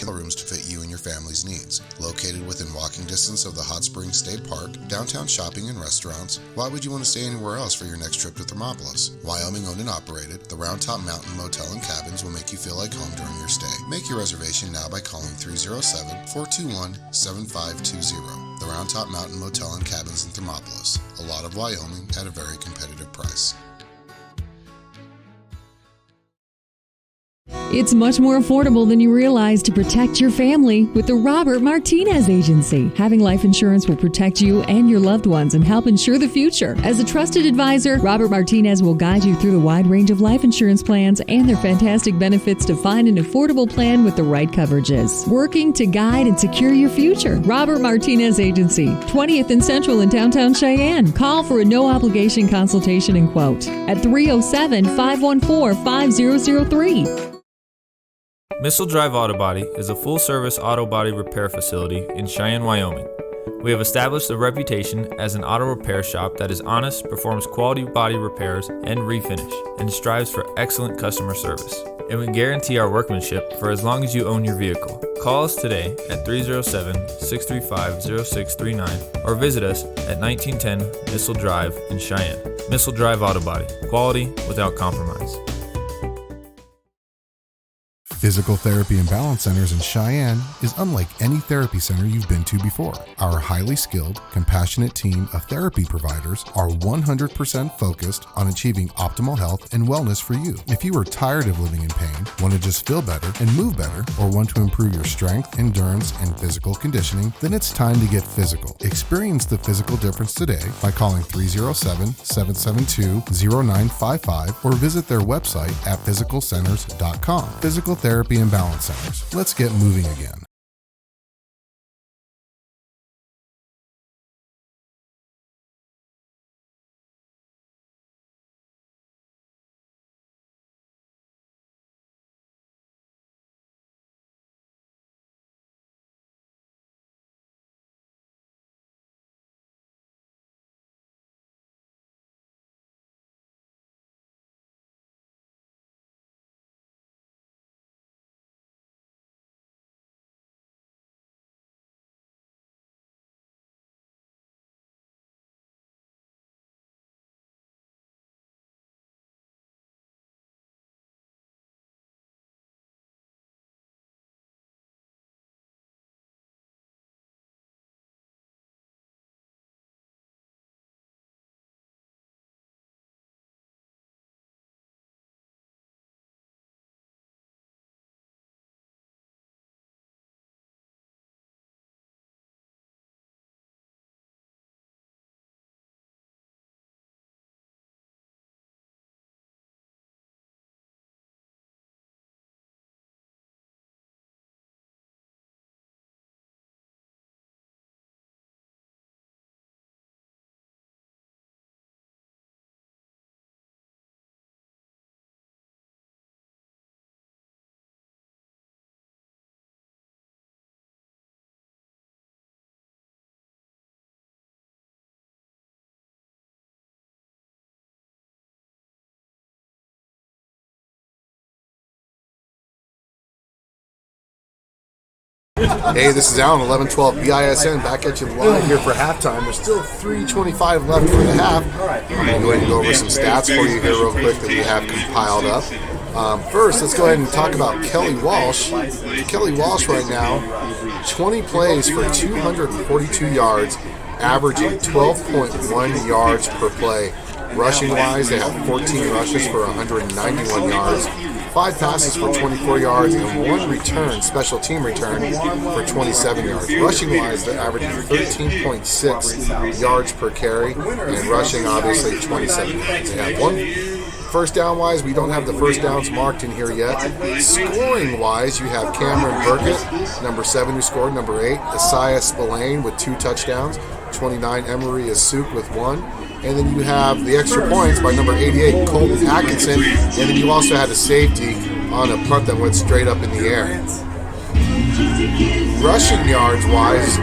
rooms to fit you and your family's needs. Located within walking distance of the Hot Springs State Park, downtown shopping and restaurants, why would you want to stay anywhere else for your next trip to Thermopolis? Wyoming owned and operated, the Round Top Mountain Motel and Cabins will make you feel like home during your stay. Make your reservation now by calling 307-421-7520. The Round Top Mountain Motel and Cabins in Thermopolis. A lot of Wyoming at a very competitive price. It's much more affordable than you realize to protect your family with the Robert Martinez Agency. Having life insurance will protect you and your loved ones and help ensure the future. As a trusted advisor, Robert Martinez will guide you through the wide range of life insurance plans and their fantastic benefits to find an affordable plan with the right coverages. Working to guide and secure your future. Robert Martinez Agency, 20th and Central in downtown Cheyenne. Call for a no-obligation consultation and quote at 307-514-5003. Missile Drive Auto Body is a full-service auto body repair facility in Cheyenne, Wyoming. We have established a reputation as an auto repair shop that is honest, performs quality body repairs and refinish, and strives for excellent customer service. And we guarantee our workmanship for as long as you own your vehicle. Call us today at 307-635-0639 or visit us at 1910 Missile Drive in Cheyenne. Missile Drive Auto Body. Quality without compromise. Physical Therapy and Balance Centers in Cheyenne is unlike any therapy center you've been to before. Our highly skilled, compassionate team of therapy providers are 100% focused on achieving optimal health and wellness for you. If you are tired of living in pain, want to just feel better and move better, or want to improve your strength, endurance, and physical conditioning, then it's time to get physical. Experience the physical difference today by calling 307-772-0955 or visit their website at physicalcenters.com. Physical Therapy and Balance Centers. Let's get moving again. Hey, this is Alan, 1112 BISN, back at you live here for halftime. There's still 3:25 left for the half. I'm going to go ahead and go over some stats for you here real quick that we have compiled up. First, let's go ahead and talk about Kelly Walsh. Kelly Walsh right now, 20 plays for 242 yards, averaging 12.1 yards per play. Rushing-wise, they have 14 rushes for 191 yards, 5 passes for 24 yards, and 1 return, special team return, for 27 yards. Rushing-wise, they're averaging 13.6 yards per carry, and rushing, obviously, 27 yards. They have 1 first down-wise, we don't have the first downs marked in here yet. Scoring-wise, you have Cameron Burkett, number 7, who scored, number 8, Isaiah Spillane with 2 touchdowns, 29, Emery Asuk with 1. And then you have the extra points by number 88, Colton Atkinson. And then you also had a safety on a punt that went straight up in the air. Rushing yards wise,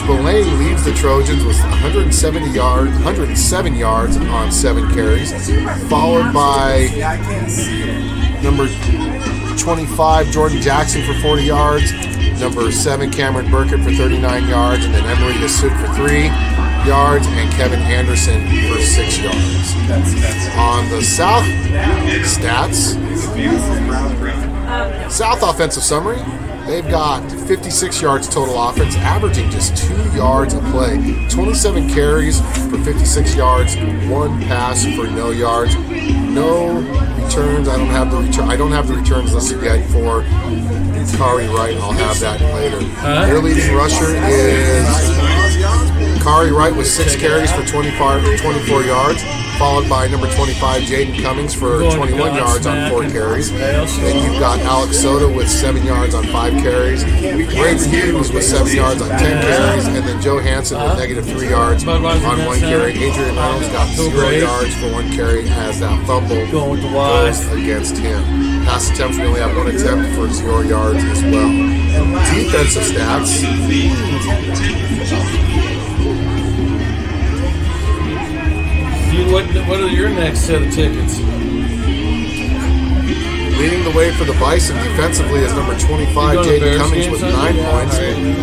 Spillane leads the Trojans with 107 yards on 7 carries, followed by number 25, Jordan Jackson for 40 yards, number 7, Cameron Burkett for 39 yards, and then Emery Yasuk for 3 yards, and Kevin Anderson for 6 yards. On the South stats, South offensive summary, they've got 56 yards total offense, averaging just 2 yards a play. 27 carries for 56 yards, 1 pass for no yards. No returns. I don't have the returns listed yet for Kari Wright. I'll have that later. Their leading rusher is Kari Wright with 6 carries for 24 yards, followed by number 25, Jaden Cummings for 21 yards on 4 carries. Then you've got Alex Soto with 7 yards on 5 carries. Brayden Hughes with 7 yards on 10 carries. And then Joe Hansen with negative 3 yards on 1 carry. Adrian Reynolds got 0 yards for 1 carry as that fumble goes against him. Pass attempts, we only have 1 attempt for 0 yards as well. Defensive stats. What are your next set of tickets? Leading the way for the Bison defensively is number 25, Jaden Cummings with 9 points.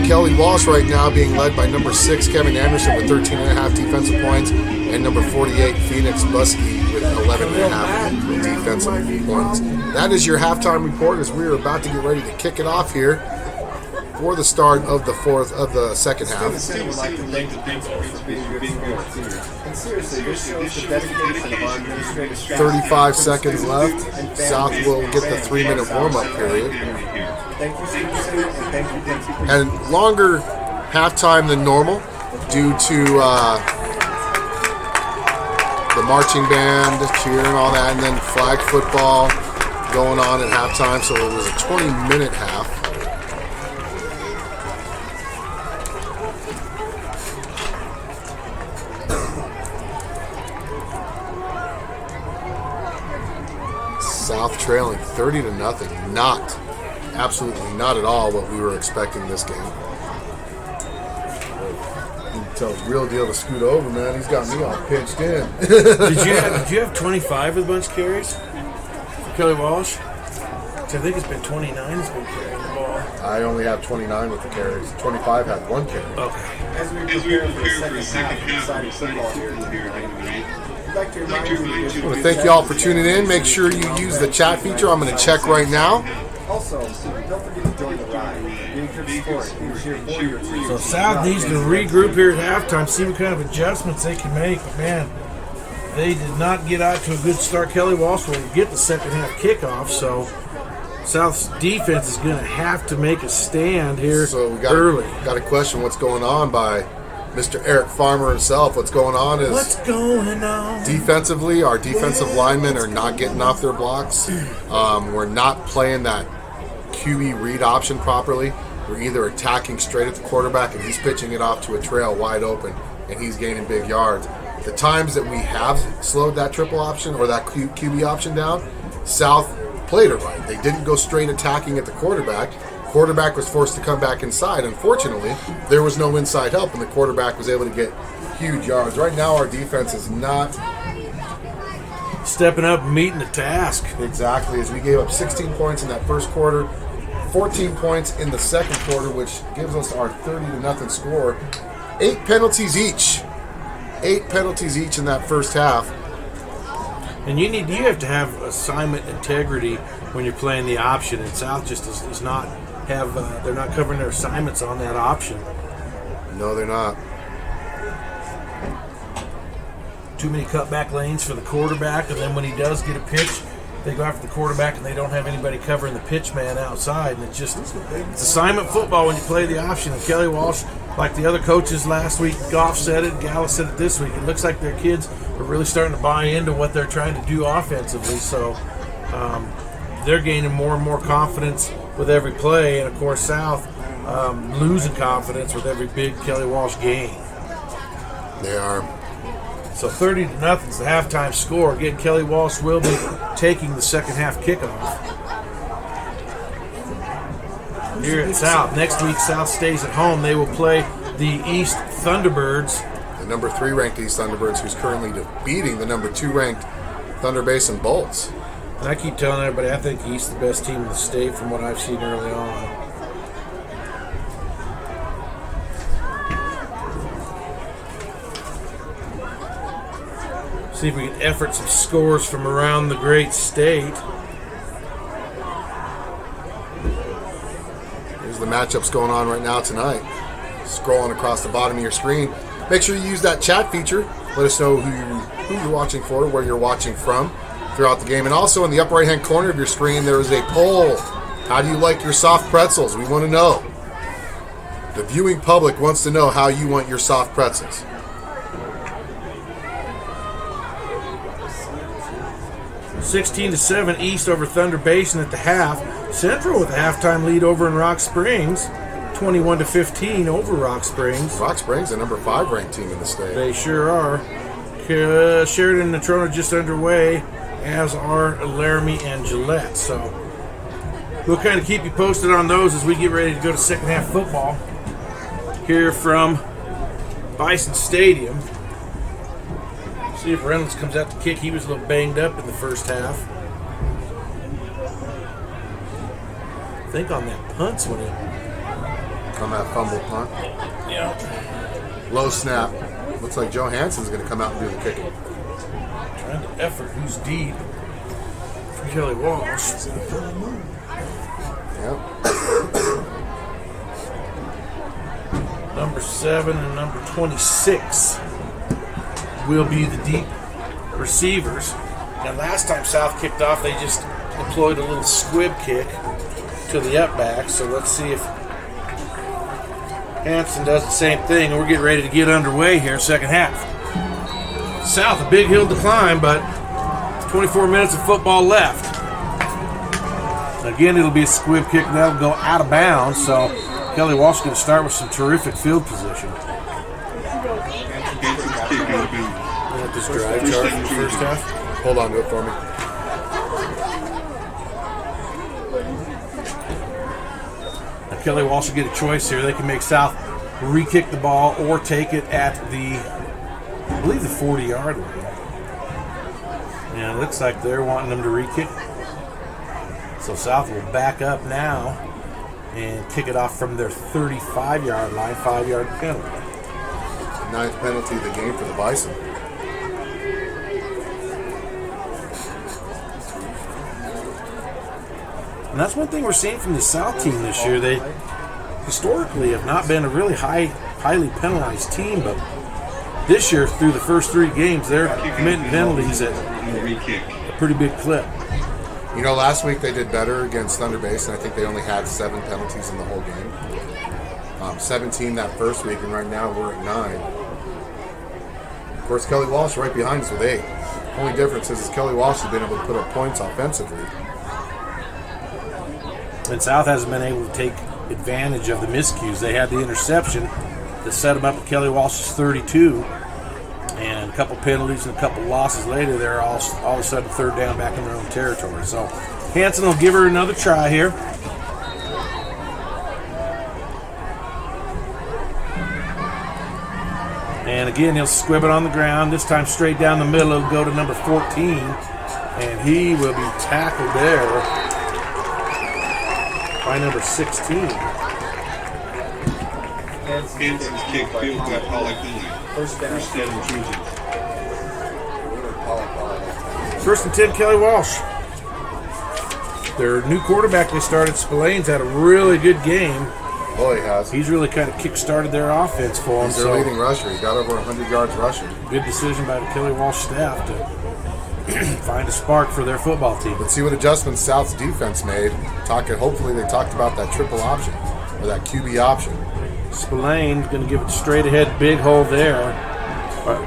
Kelly Walsh right now being led by number 6, Kevin Anderson with 13.5 defensive points. And number 48, Phoenix Buskey with 11.5 defensive points. That is your halftime report as we are about to get ready to kick it off here for the start of the second half. 35 seconds left. South will get the 3-minute warm-up period. And longer halftime than normal due to the marching band, cheering, all that, and then flag football going on at halftime. So it was a 20-minute half. South trailing 30-0. Absolutely not at all what we were expecting this game. You can tell real deal to scoot over, man. He's got me all pinched in. Did you have 25 with a bunch of carries for Kelly Walsh? I think it's been 29 has been carrying the ball. I only have 29 with the carries. 25 had 1 carry. Okay. As we prepare for the second half of football here tonight, I'd like to remind you I want to thank you all for tuning in. Make sure you use the chat feature. I'm going to check right now. Also, don't forget to join the ride. So South needs to regroup here at halftime, see what kind of adjustments they can make. But man, they did not get out to a good start. Kelly Walsh will get the second half kickoff, so South's defense is going to have to make a stand here early. Got a question. What's going on by Mr. Eric Farmer himself? What's going on is defensively, our defensive linemen are not getting off their blocks. We're not playing that QE read option properly. We're either attacking straight at the quarterback and he's pitching it off to a trail wide open and he's gaining big yards. The times that we have slowed that triple option or that QB option down, South played it right. They didn't go straight attacking at the quarterback. Quarterback was forced to come back inside. Unfortunately, there was no inside help, and the quarterback was able to get huge yards. Right now, our defense is not stepping up and meeting the task. Exactly, as we gave up 16 points in that first quarter, 14 points in the second quarter, which gives us our 30-0 score. 8 penalties each. 8 penalties each in that first half. And you have to have assignment integrity when you're playing the option, and South just does not have. They're not covering their assignments on that option. No, they're not. Too many cutback lanes for the quarterback, and then when he does get a pitch, they go after the quarterback, and they don't have anybody covering the pitch man outside. And it's assignment football when you play the option. And Kelly Walsh, like the other coaches last week, Goff said it, Gala said it this week. It looks like their kids are really starting to buy into what they're trying to do offensively. So they're gaining more and more confidence with every play. And, of course, South losing confidence with every big Kelly Walsh game. They are. So 30-0 is the halftime score. Again, Kelly Walsh will be taking the second half kickoff. Here at South. Next week, South stays at home. They will play the East Thunderbirds. The number 3 ranked East Thunderbirds, who's currently defeating the number 2 ranked Thunder Basin Bolts. And I keep telling everybody I think East the best team in the state from what I've seen early on. See if we can effort some scores from around the great state. Here's the matchups going on right now tonight. Scrolling across the bottom of your screen. Make sure you use that chat feature. Let us know who you're watching for, where you're watching from throughout the game. And also in the upper right-hand corner of your screen, there is a poll. How do you like your soft pretzels? We want to know. The viewing public wants to know how you want your soft pretzels. (16-7) East over Thunder Basin at the half. Central with a halftime lead over in Rock Springs. 21-15 over Rock Springs. Rock Springs, the number 5 ranked team in the state. They sure are. Sheridan and Natrona just underway, as are Laramie and Gillette. So we'll kind of keep you posted on those as we get ready to go to second half football here from Bison Stadium. See if Reynolds comes out to kick. He was a little banged up in the first half. I think on that punt's when he... On that fumble punt. Yeah. Low snap. Looks like Joe Hansen's going to come out and do the kicking. Trying to effort who's deep for Kelly Walsh. Yep. Number 7 and number 26 will be the deep receivers. And last time South kicked off, they just employed a little squib kick to the up back. So let's see if Hansen does the same thing. We're getting ready to get underway here, second half. South, a big hill to climb, but 24 minutes of football left. Again, it'll be a squib kick, and that'll go out of bounds. So Kelly Walsh is going to start with some terrific field position. This drive chart in the first half. Hold on to it for me. Now Kelly Walsh will get a choice here. They can make South re-kick the ball or take it at the, I believe, the 40-yard line. And it looks like they're wanting them to re-kick. So South will back up now and kick it off from their 35-yard line, 5-yard penalty. 9th penalty of the game for the Bison. And that's one thing we're seeing from the South team this year. They historically have not been a really highly penalized team, but this year, through the first 3 games, they're committing penalties at a pretty big clip. You know, last week they did better against Thunder Basin. I think they only had 7 penalties in the whole game. 17 that first week, and right now we're at 9. Of course, Kelly Walsh right behind us with 8. The only difference is Kelly Walsh has been able to put up points offensively. And South hasn't been able to take advantage of the miscues. They had the interception that set them up at Kelly Walsh's 32, and a couple penalties and a couple losses later, they're all of a sudden third down back in their own territory. So Hansen will give her another try here. And again, he'll squib it on the ground. This time straight down the middle. It'll go to number 14, and he will be tackled there by number 16. Hansen's kick field by Pollock Lily. First down, Trojans. First and 10, Kelly Walsh. Their new quarterback they started, Spillane's had a really good game. Oh, he has. He's really kind of kick-started their offense for them. He's their leading rusher. He got over 100 yards rushing. Good decision by the Kelly Walsh staff to find a spark for their football team. Let's see what adjustments South's defense made. Hopefully they talked about that triple option, or that QB option. Spillane's going to give it straight ahead, big hole there.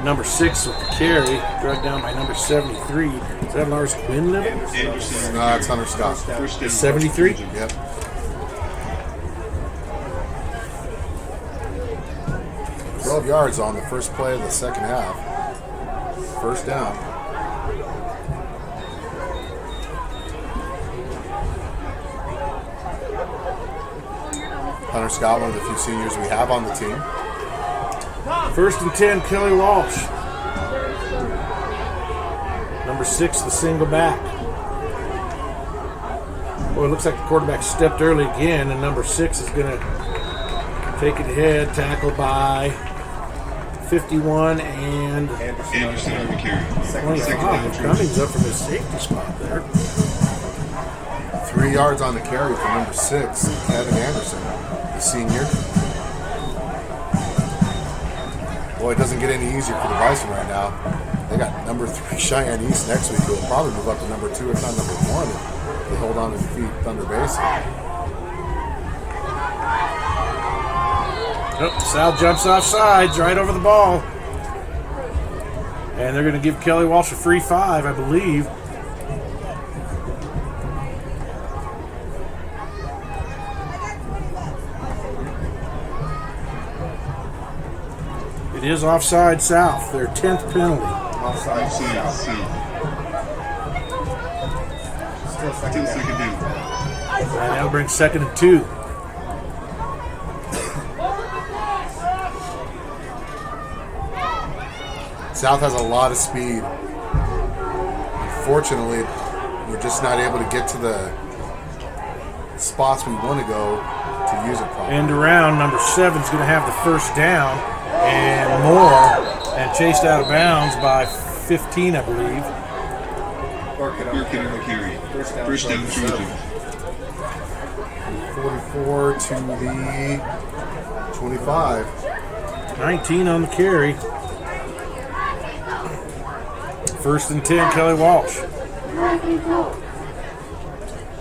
Number 6 with the carry, dragged down by number 73. Is that Lars Quinn living? No, that's Hunter Scott. 73? Yep. $12 yards on the first play of the second half. First down. Hunter Scott, one of the few seniors we have on the team. First and 10, Kelly Walsh. Number 6, the single back. Boy, it looks like the quarterback stepped early again, and number 6 is going to take it ahead, tackled by 51 and Anderson on the carry. 25. Cummings up from his safety spot there. 3 yards on the carry for number 6, Kevin Anderson, the senior. Boy, it doesn't get any easier for the Bison right now. They got number 3 Cheyenne East next week, who will probably move up to number 2, if not number 1, if they hold on to defeat Thunder Basin. Oh, Sal jumps off sides right over the ball. And they're going to give Kelly Walsh a free 5, I believe. It is offside South, their 10th penalty. Offside South. Still second down. And that'll bring 2nd and 2. South has a lot of speed. Unfortunately, we're just not able to get to the spots we want to go to use it properly. End around, number 7 is going to have the first down and more, and chased out of bounds by 15, I believe. Burkett on the carry. First down, Trojans. 44 to the 25. 19 on the carry. First and 10, Kelly Walsh.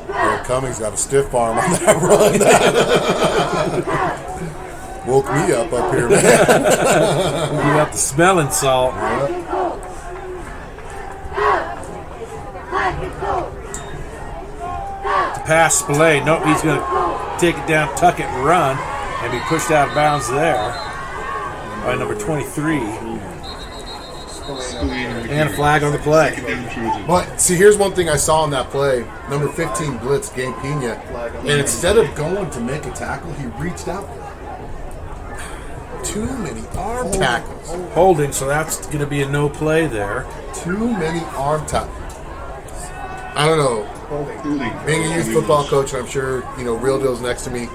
Eric Cummings got a stiff arm on that run. Woke me up here, man. You got the smelling salt. Pass Spillane. Nope, he's going to take it down, tuck it, and run, and be pushed out of bounds there by number 23. And a flag on the play. But see, here's one thing I saw on that play. Number 15 blitz, Gabe Pena, and instead of going to make a tackle, he reached out. Too many arm tackles. Holding, so that's going to be a no play there. Too many arm tackles. I don't know. Being a youth football coach, and I'm sure, Real Deal's next to me,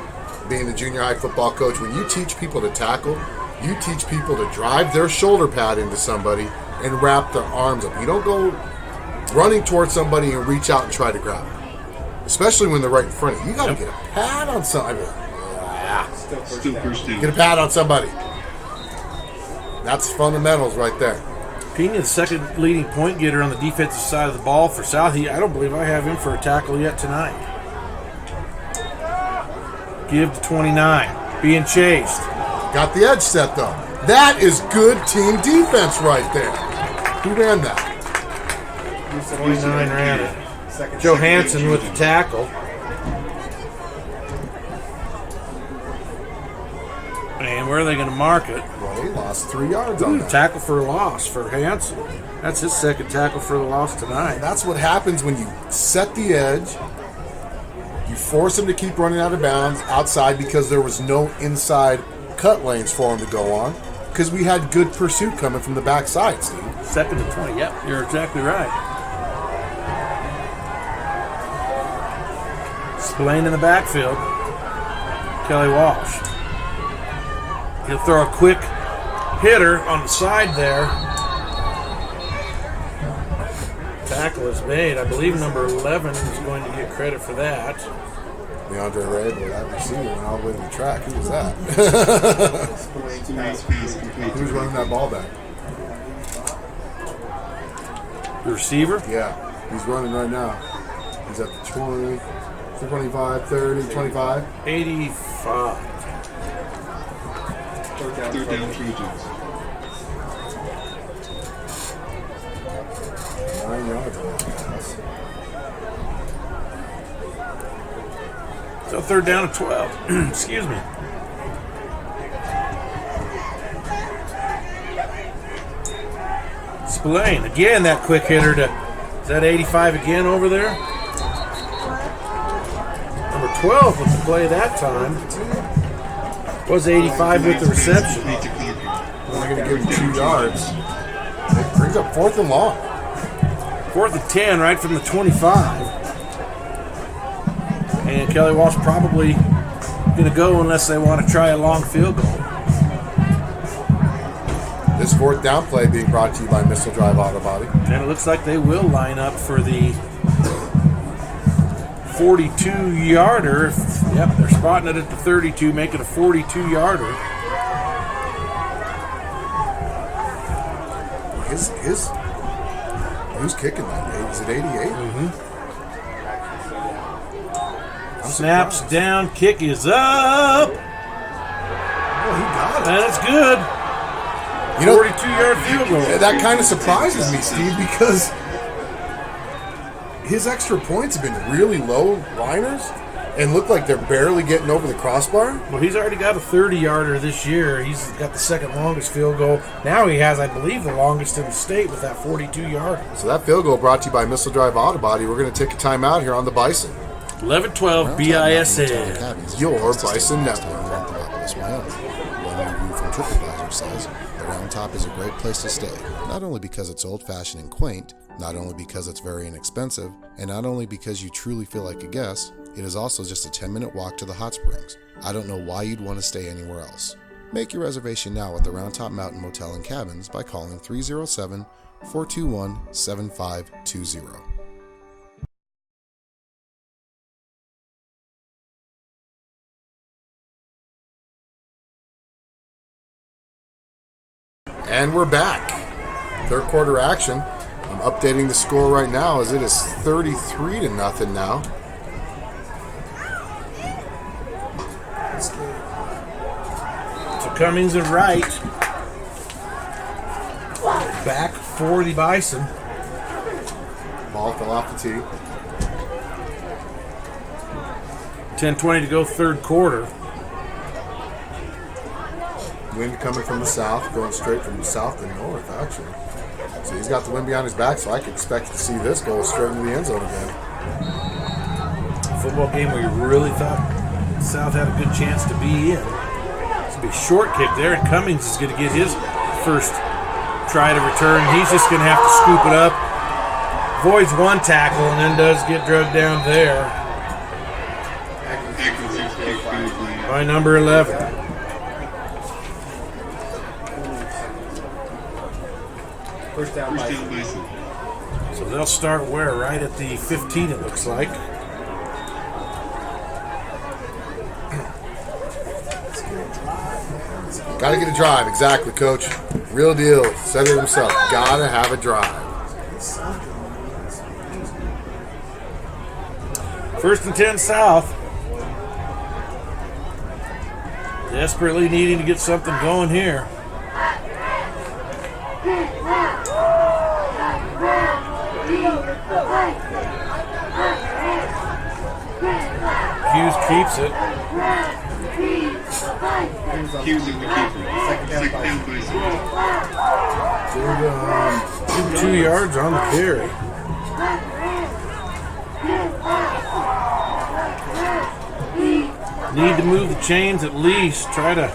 being the junior high football coach, when you teach people to tackle, you teach people to drive their shoulder pad into somebody and wrap their arms up. You don't go running towards somebody and reach out and try to grab them, especially when they're right in front of you. You got to get a pad on somebody. Get a pad on somebody. That's fundamentals right there. Pena, the second leading point getter on the defensive side of the ball for South. I don't believe I have him for a tackle yet tonight. Give to 29. Being chased. Got the edge set, though. That is good team defense right there. Who ran that? 29 ran it. Johansson with the tackle. And where are they going to mark it? Well, he lost 3 yards on that. Tackle for a loss for Hanson. That's his second tackle for the loss tonight. And that's what happens when you set the edge. You force him to keep running out of bounds outside because there was no inside cut lanes for him to go on because we had good pursuit coming from the backside, Steve. 2nd and 20. Yep, you're exactly right. Spillane in the backfield. Kelly Walsh. He'll throw a quick hitter on the side there. Tackle is made. I believe number 11 is going to get credit for that. DeAndre Ray, but that receiver went all the way to the track. Who was that? Who's running that ball back? The receiver? Yeah, he's running right now. He's at the 20, 25, 30, 25. 85. Third down, Trojans. 9 yards on that pass. So 3rd down and 12. Excuse me. Spillane, again, that quick hitter to, is that 85 again over there? Number 12 with the play that time. Was 85 with the reception. Only going to give him 2 yards. It brings up 4th and long. 4th and 10 right from the 25. And Kelly Walsh probably going to go unless they want to try a long field goal. This 4th down play being brought to you by Missile Drive Auto Body. And it looks like they will line up for the 42-yarder. Yep, they're spotting it at the 32, make it a 42-yarder. Who's kicking that? Is it 88? Mm-hmm. Snaps down, kick is up. Oh, he got it. That's good. 42-yard field goal. That kind of surprises me, Steve, because his extra points have been really low liners and look like they're barely getting over the crossbar. Well, he's already got a 30-yarder this year. He's got the second longest field goal. Now he has, I believe, the longest in the state with that 42-yarder. So that field goal brought to you by Missile Drive Auto Body. We're going to take a timeout here on the Bison. 11-12 BISN. Your Bison Network. One review from TripAdvisor says, the Round Top is a great place to stay, not only because it's old-fashioned and quaint, not only because it's very inexpensive, and not only because you truly feel like a guest, it is also just a 10-minute walk to the hot springs. I don't know why you'd want to stay anywhere else. Make your reservation now at the Round Top Mountain Motel and Cabins by calling 307-421-7520. And we're back. Third quarter action. I'm updating the score right now as it is 33-0 now. So Cummings and Wright back for the Bison. Ball fell off the tee. 10:20 to go, third quarter. Wind coming from the south, going straight from the south to north, actually. So he's got the wind behind his back, so I can expect to see this go straight into the end zone again. Football game where you really thought South had a good chance to be in. It's going to be a short kick there, and Cummings is going to get his first try to return. He's just going to have to scoop it up. Avoids one tackle and then does get drugged down there by number 11. First down, Bison. So they'll start where? Right at the 15, it looks like. Got to get a drive, exactly, Coach. Real deal. Said it himself. Got to have a drive. First and 10 South. Desperately needing to get something going here. Hughes keeps it. Hughes is the keeper. Second down, Bison. 2 yards on the carry. Need to move the chains at least. Try to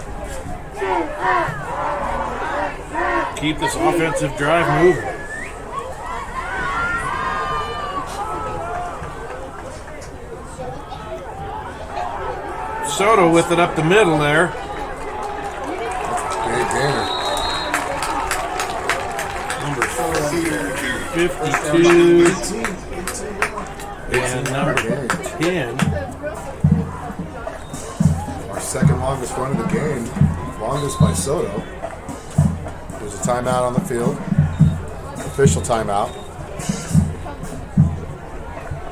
keep this offensive drive moving. Soto with it up the middle there. Great gainer. Number 52 and number 10. Our second longest run of the game. Longest by Soto. There's a timeout on the field. Official timeout.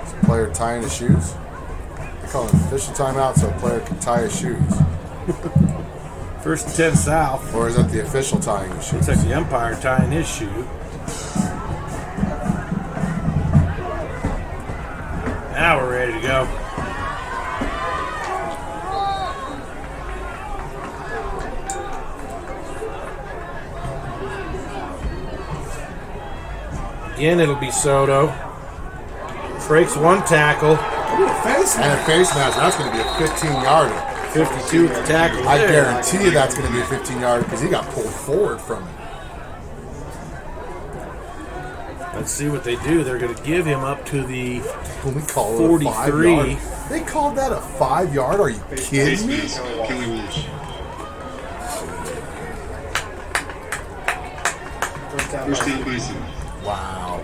Is the player tying his shoes? They call it an official timeout so a player can tie his shoes. First and 10 South. Or is that the official tying his shoes? Looks like the umpire tying his shoe. Now we're ready to go. Again, it'll be Soto. Breaks one tackle. And a face mask. That's going to be a 15-yarder. 52 with the tackle. I guarantee you that's going to be a 15-yard because he got pulled forward from it. Let's see what they do. They're going to give him up to the 43. They called that a 5-yard? Are you kidding me? Kelly Walsh. First down Bison. Wow.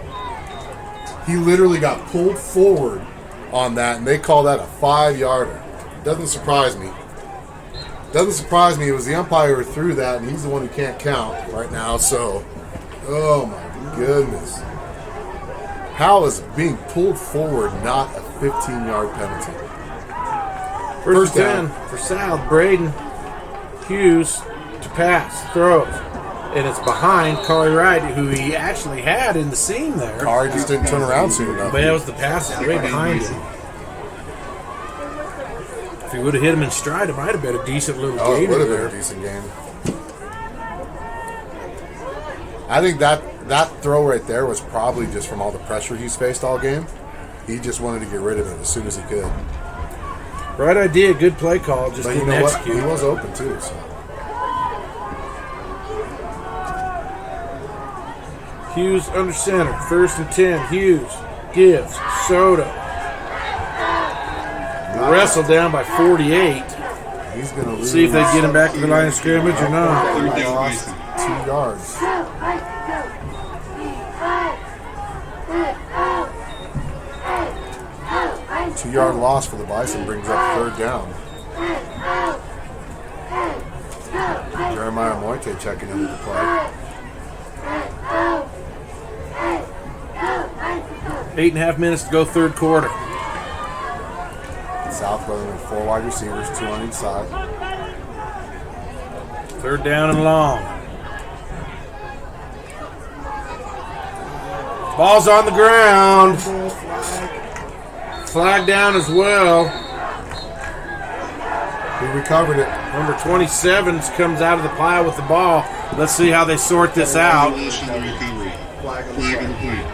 He literally got pulled forward on that, and they call that a 5-yarder. Doesn't surprise me. Doesn't surprise me. It was the umpire who threw that, and he's the one who can't count right now. So, oh my goodness. How is being pulled forward not a 15-yard penalty? First down for South. Braden Hughes to pass, throws. And it's behind Corey Wright, who he actually had in the seam there. Corey just didn't turn around soon enough. But that was the pass way behind him. If he would have hit him in stride, it might have been a decent little game. It would have been a decent game. I think that throw right there was probably just from all the pressure he's faced all game. He just wanted to get rid of it as soon as he could. Right idea, good play call, just didn't execute. He was open too, so. Hughes under center, 1st and 10. Hughes gives Soto. Wrestled down by 48. He's going to lose. See if they get him back to the line of scrimmage or not. Third down Lost Bison. 2 yards. Two-yard loss for the Bison brings up 3rd down. Jeremiah Moite checking into the play. 8.5 minutes to go, 3rd quarter. South running with 4 wide receivers, 2 on each side. 3rd down and long. Ball's on the ground. Flag down as well. He recovered it. Number 27 comes out of the pile with the ball. Let's see how they sort this out. Flag on the play.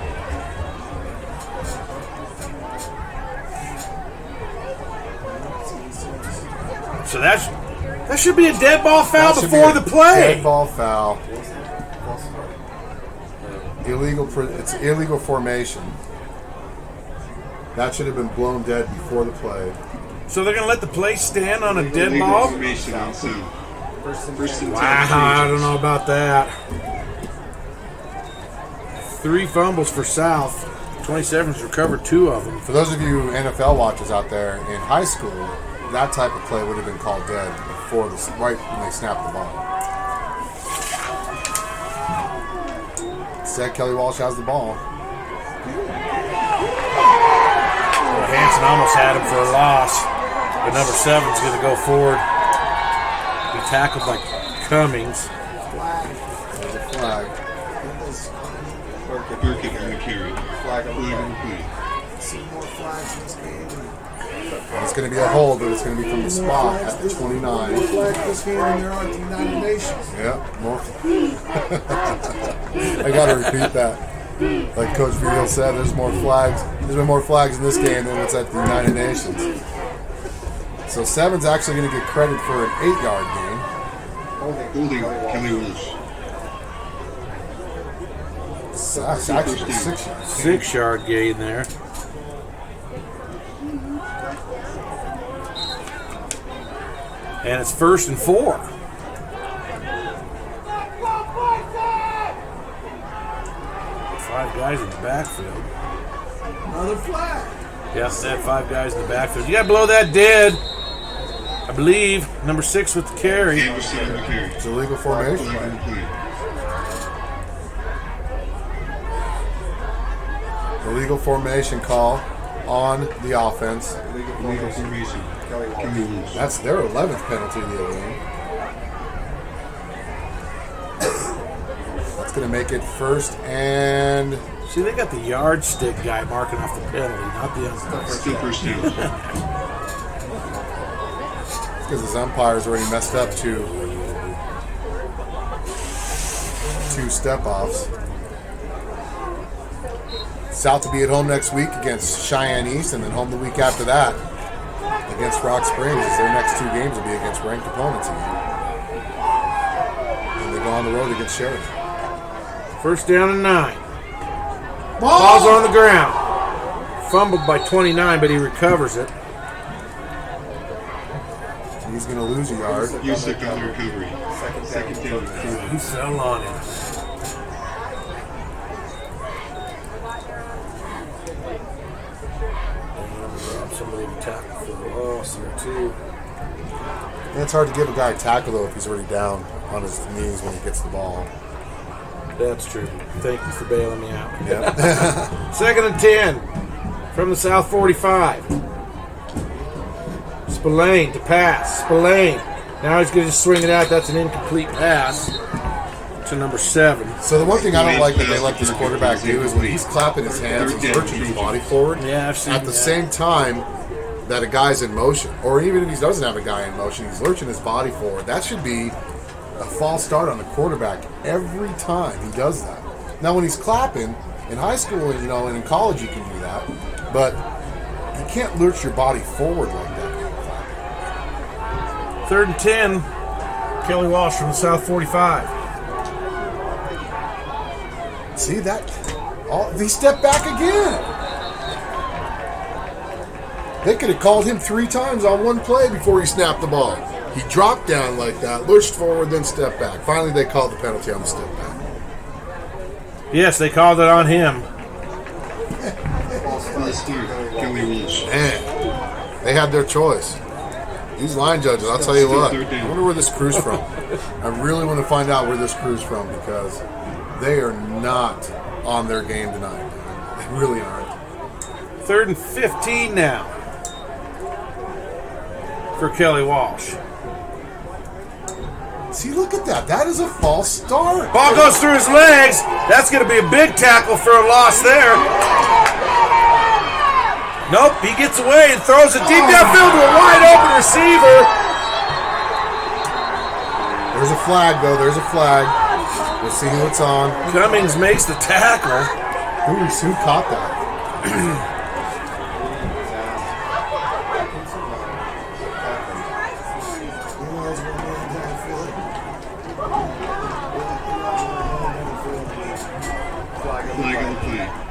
So that should be a dead ball foul before the play. Dead ball foul. It's illegal formation. That should have been blown dead before the play. So they're going to let the play stand on a dead ball? Wow, I don't know about that. 3 fumbles for South. 27's recovered 2 of them. For those of you NFL watchers out there, in high school, that type of play would have been called dead before right when they snapped the ball. Instead, Kelly Walsh has the ball. Hanson almost had him for a loss, but number 7's going to go forward. He tackled by Cummings. There's a flag. Burkett on the carry. Flag on the play. See more flags in this game. It's going to be a hold, but it's going to be from the spot at the 29. More flags this game than there are at the United Nations. Yeah, more. I got to repeat that. Like Coach Friedel said, there's more flags. There's been more flags in this game than what's at the United Nations. So 7's actually going to get credit for an 8-yard gain. Holding Kelly Walsh. That's actually a 6-yard. 6-yard gain there. And it's 1st and 4. Five guys in the backfield. Another flag. Yes, that 5 guys in the backfield. You got to blow that dead. I believe number 6 with the carry. It's illegal formation. Illegal formation call on the offense. Illegal formation. That's their 11th penalty of the game. That's going to make it 1st and... See, they got the yardstick guy marking off the penalty, not the umpire. Still 1st down. Because his umpire's already messed up 2 step-offs. South to be at home next week against Cheyenne East, and then home the week after that against Rock Springs is their next 2 games will be against ranked opponents again. And they go on the road against Sheridan. First down and 9. Ball's on the ground. Fumbled by 29, but he recovers it. He's going to lose a yard. Yusuf on the recovery. Second down. He fell on him. Somebody to tackle for the loss here, too. And it's hard to give a guy a tackle, though, if he's already down on his knees when he gets the ball. That's true. Thank you for bailing me out. Yep. 2nd and 10 from the South 45. Spillane to pass. Spillane. Now he's going to swing it out. That's an incomplete pass to number 7. So the one thing I don't like that they let this quarterback do is when he's clapping his hands, he's lurching his body forward. Yeah, I've seen at the same time that a guy's in motion, or even if he doesn't have a guy in motion, he's lurching his body forward. That should be a false start on the quarterback every time he does that. Now, when he's clapping in high school, and in college, you can do that, but you can't lurch your body forward like that. 3rd and 10. Kelly Walsh from the South 45. See that? He stepped back again. They could have called him 3 times on one play before he snapped the ball. He dropped down like that, lurched forward, then stepped back. Finally, they called the penalty on the step back. Yes, they called it on him. Kelly Walsh. Man, they had their choice. These line judges, I'll tell you what. I wonder where this crew's from. I really want to find out where this crew's from because they are not on their game tonight. They really aren't. 3rd and 15 now for Kelly Walsh. See, look at that. That is a false start. Ball goes through his legs. That's going to be a big tackle for a loss there. Nope, he gets away and throws it deep downfield to a wide open receiver. There's a flag, though. There's a flag. We'll see who it's on. Cummings makes the tackle. Who caught that?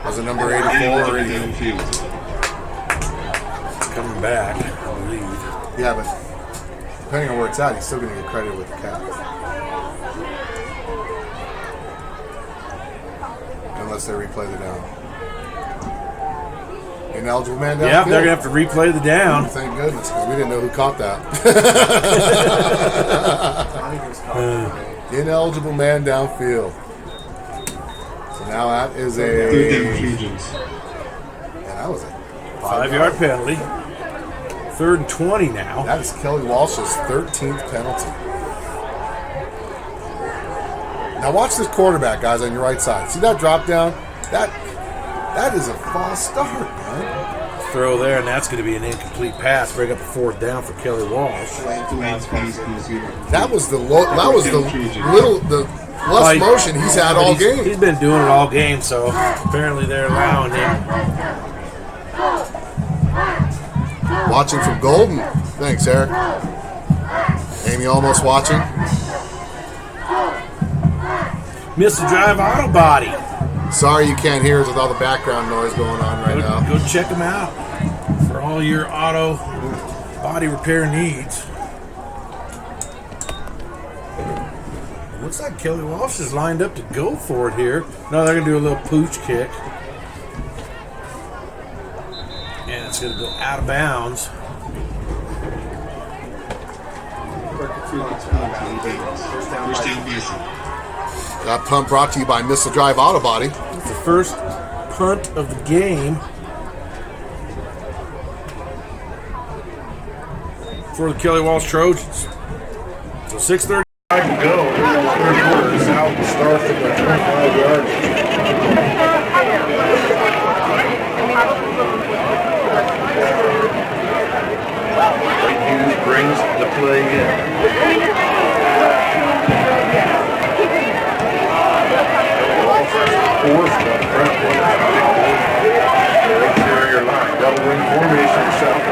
Was it number 84 or 80? It's coming back, I believe. Yeah, but depending on where it's at, he's still going to get credit with the catch. Unless they replay the down. Ineligible man down. Yeah, they're going to have to replay the down. Thank goodness, because we didn't know who caught that. Ineligible man downfield. So now that is a... 3rd down Trojans. Yeah, that was a 5-yard penalty. 3rd and 20 now. That is Kelly Walsh's 13th penalty. Now watch this quarterback, guys, on your right side. See that drop down? That is a false start, man. Throw there, and that's going to be an incomplete pass. Bring up a 4th down for Kelly Walsh. That was the less motion he's had all game. He's been doing it all game, so apparently they're allowing him. Watching from Golden. Thanks, Eric. Amy almost watching. Missed the drive auto body. Sorry you can't hear us with all the background noise going on right now. Go check them out for all your auto body repair needs. Looks like Kelly Walsh is lined up to go for it here. No, they're going to do a little pooch kick. And it's going to go out of bounds. First down Bison. That punt brought to you by Missile Drive Auto Body. It's the first punt of the game for the Kelly Walsh Trojans. So 6:35 to go. Third quarter is out and starts at the 25-yard. Hughes brings the play in. Fourth on the front one. Interior line. Double wing formation. South.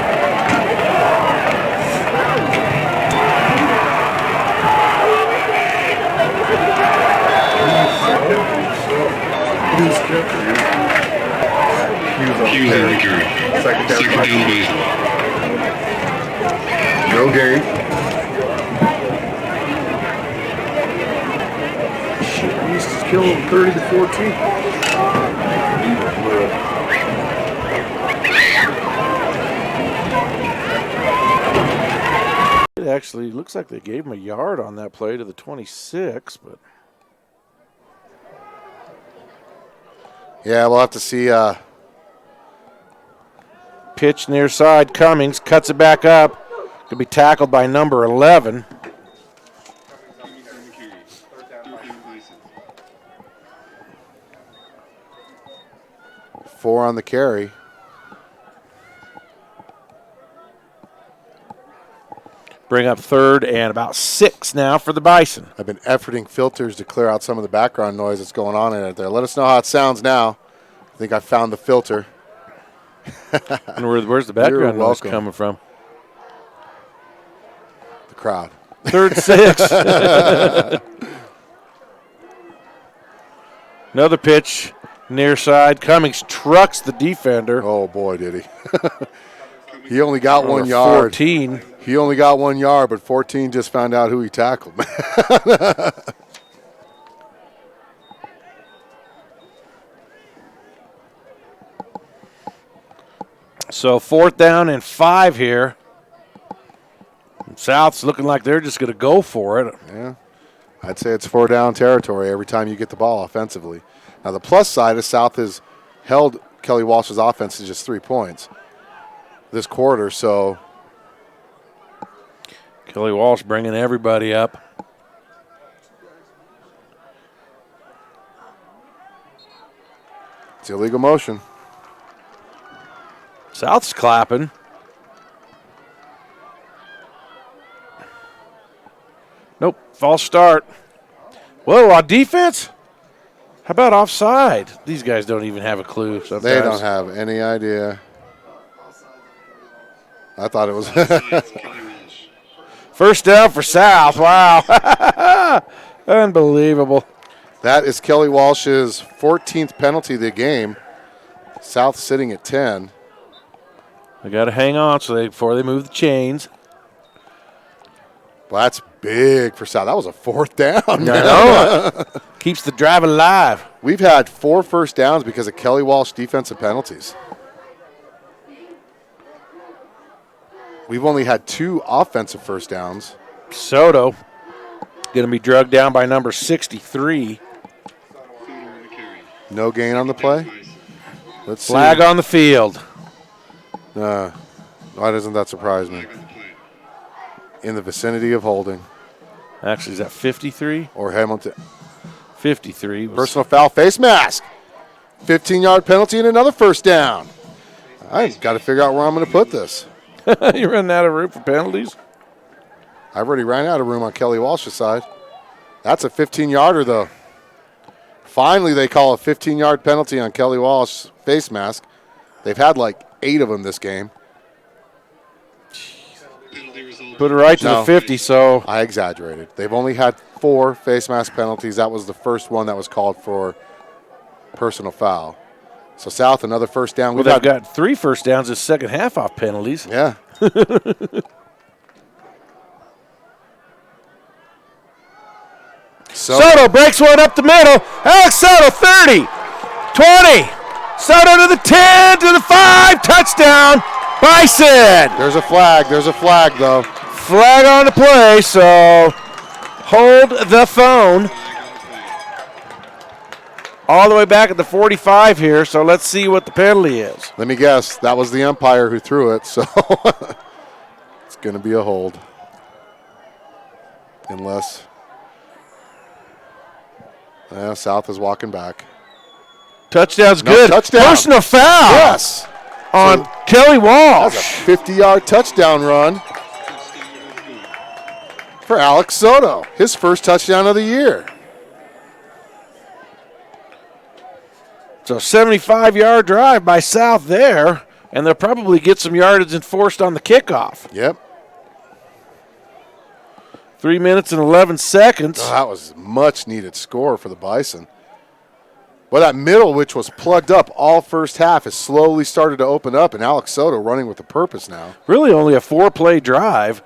Hughes on the carry. Second down, Bison. No gain. Shit, East is killing them 30-14. It actually looks like they gave him a yard on that play to the 26, but Yeah, we'll have to see. Pitch near side. Cummings cuts it back up. Could be tackled by number 11. Four on the carry. Bring up third and about 6 now for the Bison. I've been efforting filters to clear out some of the background noise that's going on in it there. Let us know how it sounds now. I think I found the filter. And where's the background noise coming from? The crowd. Third 6. Another pitch near side. Cummings trucks the defender. Oh, boy, did he. He only got Number 1 yard. 14. He only got 1 yard, but 14 just found out who he tackled. So 4th down and 5 here. South's looking like they're just going to go for it. Yeah, I'd say it's 4 down territory every time you get the ball offensively. Now, the plus side is South has held Kelly Walsh's offense to just 3 points this quarter, so Kelly Walsh bringing everybody up. it's illegal motion. South's clapping. Nope, false start. Whoa, on defense? How about offside? These guys don't even have a clue sometimes. They don't have any idea. I thought it was. First down for South. Wow. Unbelievable. That is Kelly Walsh's 14th penalty of the game. South sitting at 10. They got to hang on before they move the chains. Well, that's big for South. That was a 4th down. I know. Keeps the drive alive. We've had 4 first downs because of Kelly Walsh defensive penalties. We've only had 2 offensive first downs. Soto going to be drugged down by number 63. No gain on the play. Let's see. Flag on the field. Why doesn't that surprise me? In the vicinity of holding. Actually, is that 53? Or Hamilton. 53. Personal foul, face mask. 15-yard penalty and another first down. I've got to figure out where I'm going to put this. You running out of room for penalties? I've already ran out of room on Kelly Walsh's side. That's a 15-yarder, though. Finally, they call a 15-yard penalty on Kelly Walsh face mask. They've had like 8 of them this game. Put it right to the 50, so. I exaggerated. They've only had 4 face mask penalties. That was the first one that was called for personal foul. So South, another first down. Well, they've got 3 first downs this second half off penalties. Yeah. Soto breaks one up the middle. Alex Soto, 30, 20. Soto to the 10, to the 5. Touchdown, Bison. There's a flag. There's a flag, though. Flag on the play, so hold the phone. All the way back at the 45 here, so let's see what the penalty is. Let me guess. That was the umpire who threw it, so it's going to be a hold. Unless South is walking back. Touchdown's good. Touchdown. Personal foul. Yes. On Kelly Walsh. That's a 50-yard touchdown run for Alex Soto. His first touchdown of the year. So 75-yard drive by South there, and they'll probably get some yardage enforced on the kickoff. Yep. 3 minutes and 11 seconds. Oh, that was a much-needed score for the Bison. Well, that middle, which was plugged up all first half, has slowly started to open up, and Alex Soto running with a purpose now. Really only a 4-play drive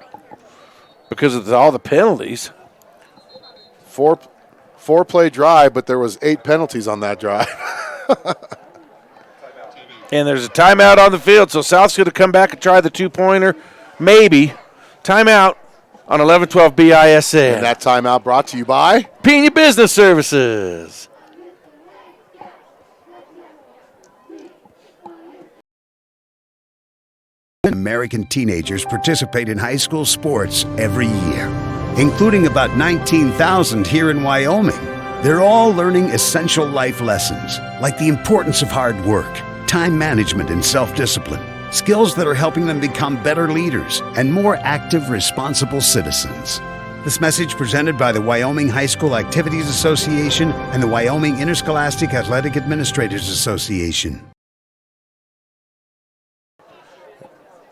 because of all the penalties. Four-play drive, but there was 8 penalties on that drive. And there's a timeout on the field, so South's going to come back and try the 2-pointer. Maybe. Timeout on 11-12 BISN. And that timeout brought to you by Pena Business Services. American teenagers participate in high school sports every year, including about 19,000 here in Wyoming. They're all learning essential life lessons, like the importance of hard work, time management, and self-discipline, skills that are helping them become better leaders and more active, responsible citizens. This message presented by the Wyoming High School Activities Association and the Wyoming Interscholastic Athletic Administrators Association.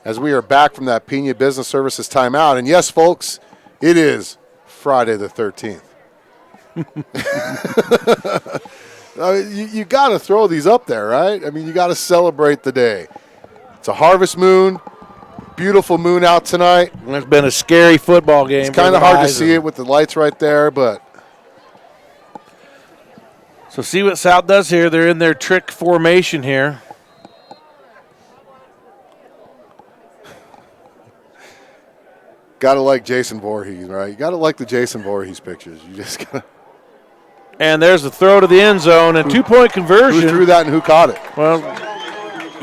as we are back from that Pena Business Services timeout. And yes, folks, it is Friday the 13th. You got to throw these up there, right? I mean, you got to celebrate the day. It's a harvest moon, beautiful moon out tonight. It's been a scary football game. It's kind of hard to see it with the lights right there, but. So see what South does here. They're in their trick formation here. Got to like Jason Voorhees, right? You got to like the Jason Voorhees pictures. You just got to. And there's the throw to the end zone and 2-point conversion. Who threw that and who caught it? Well,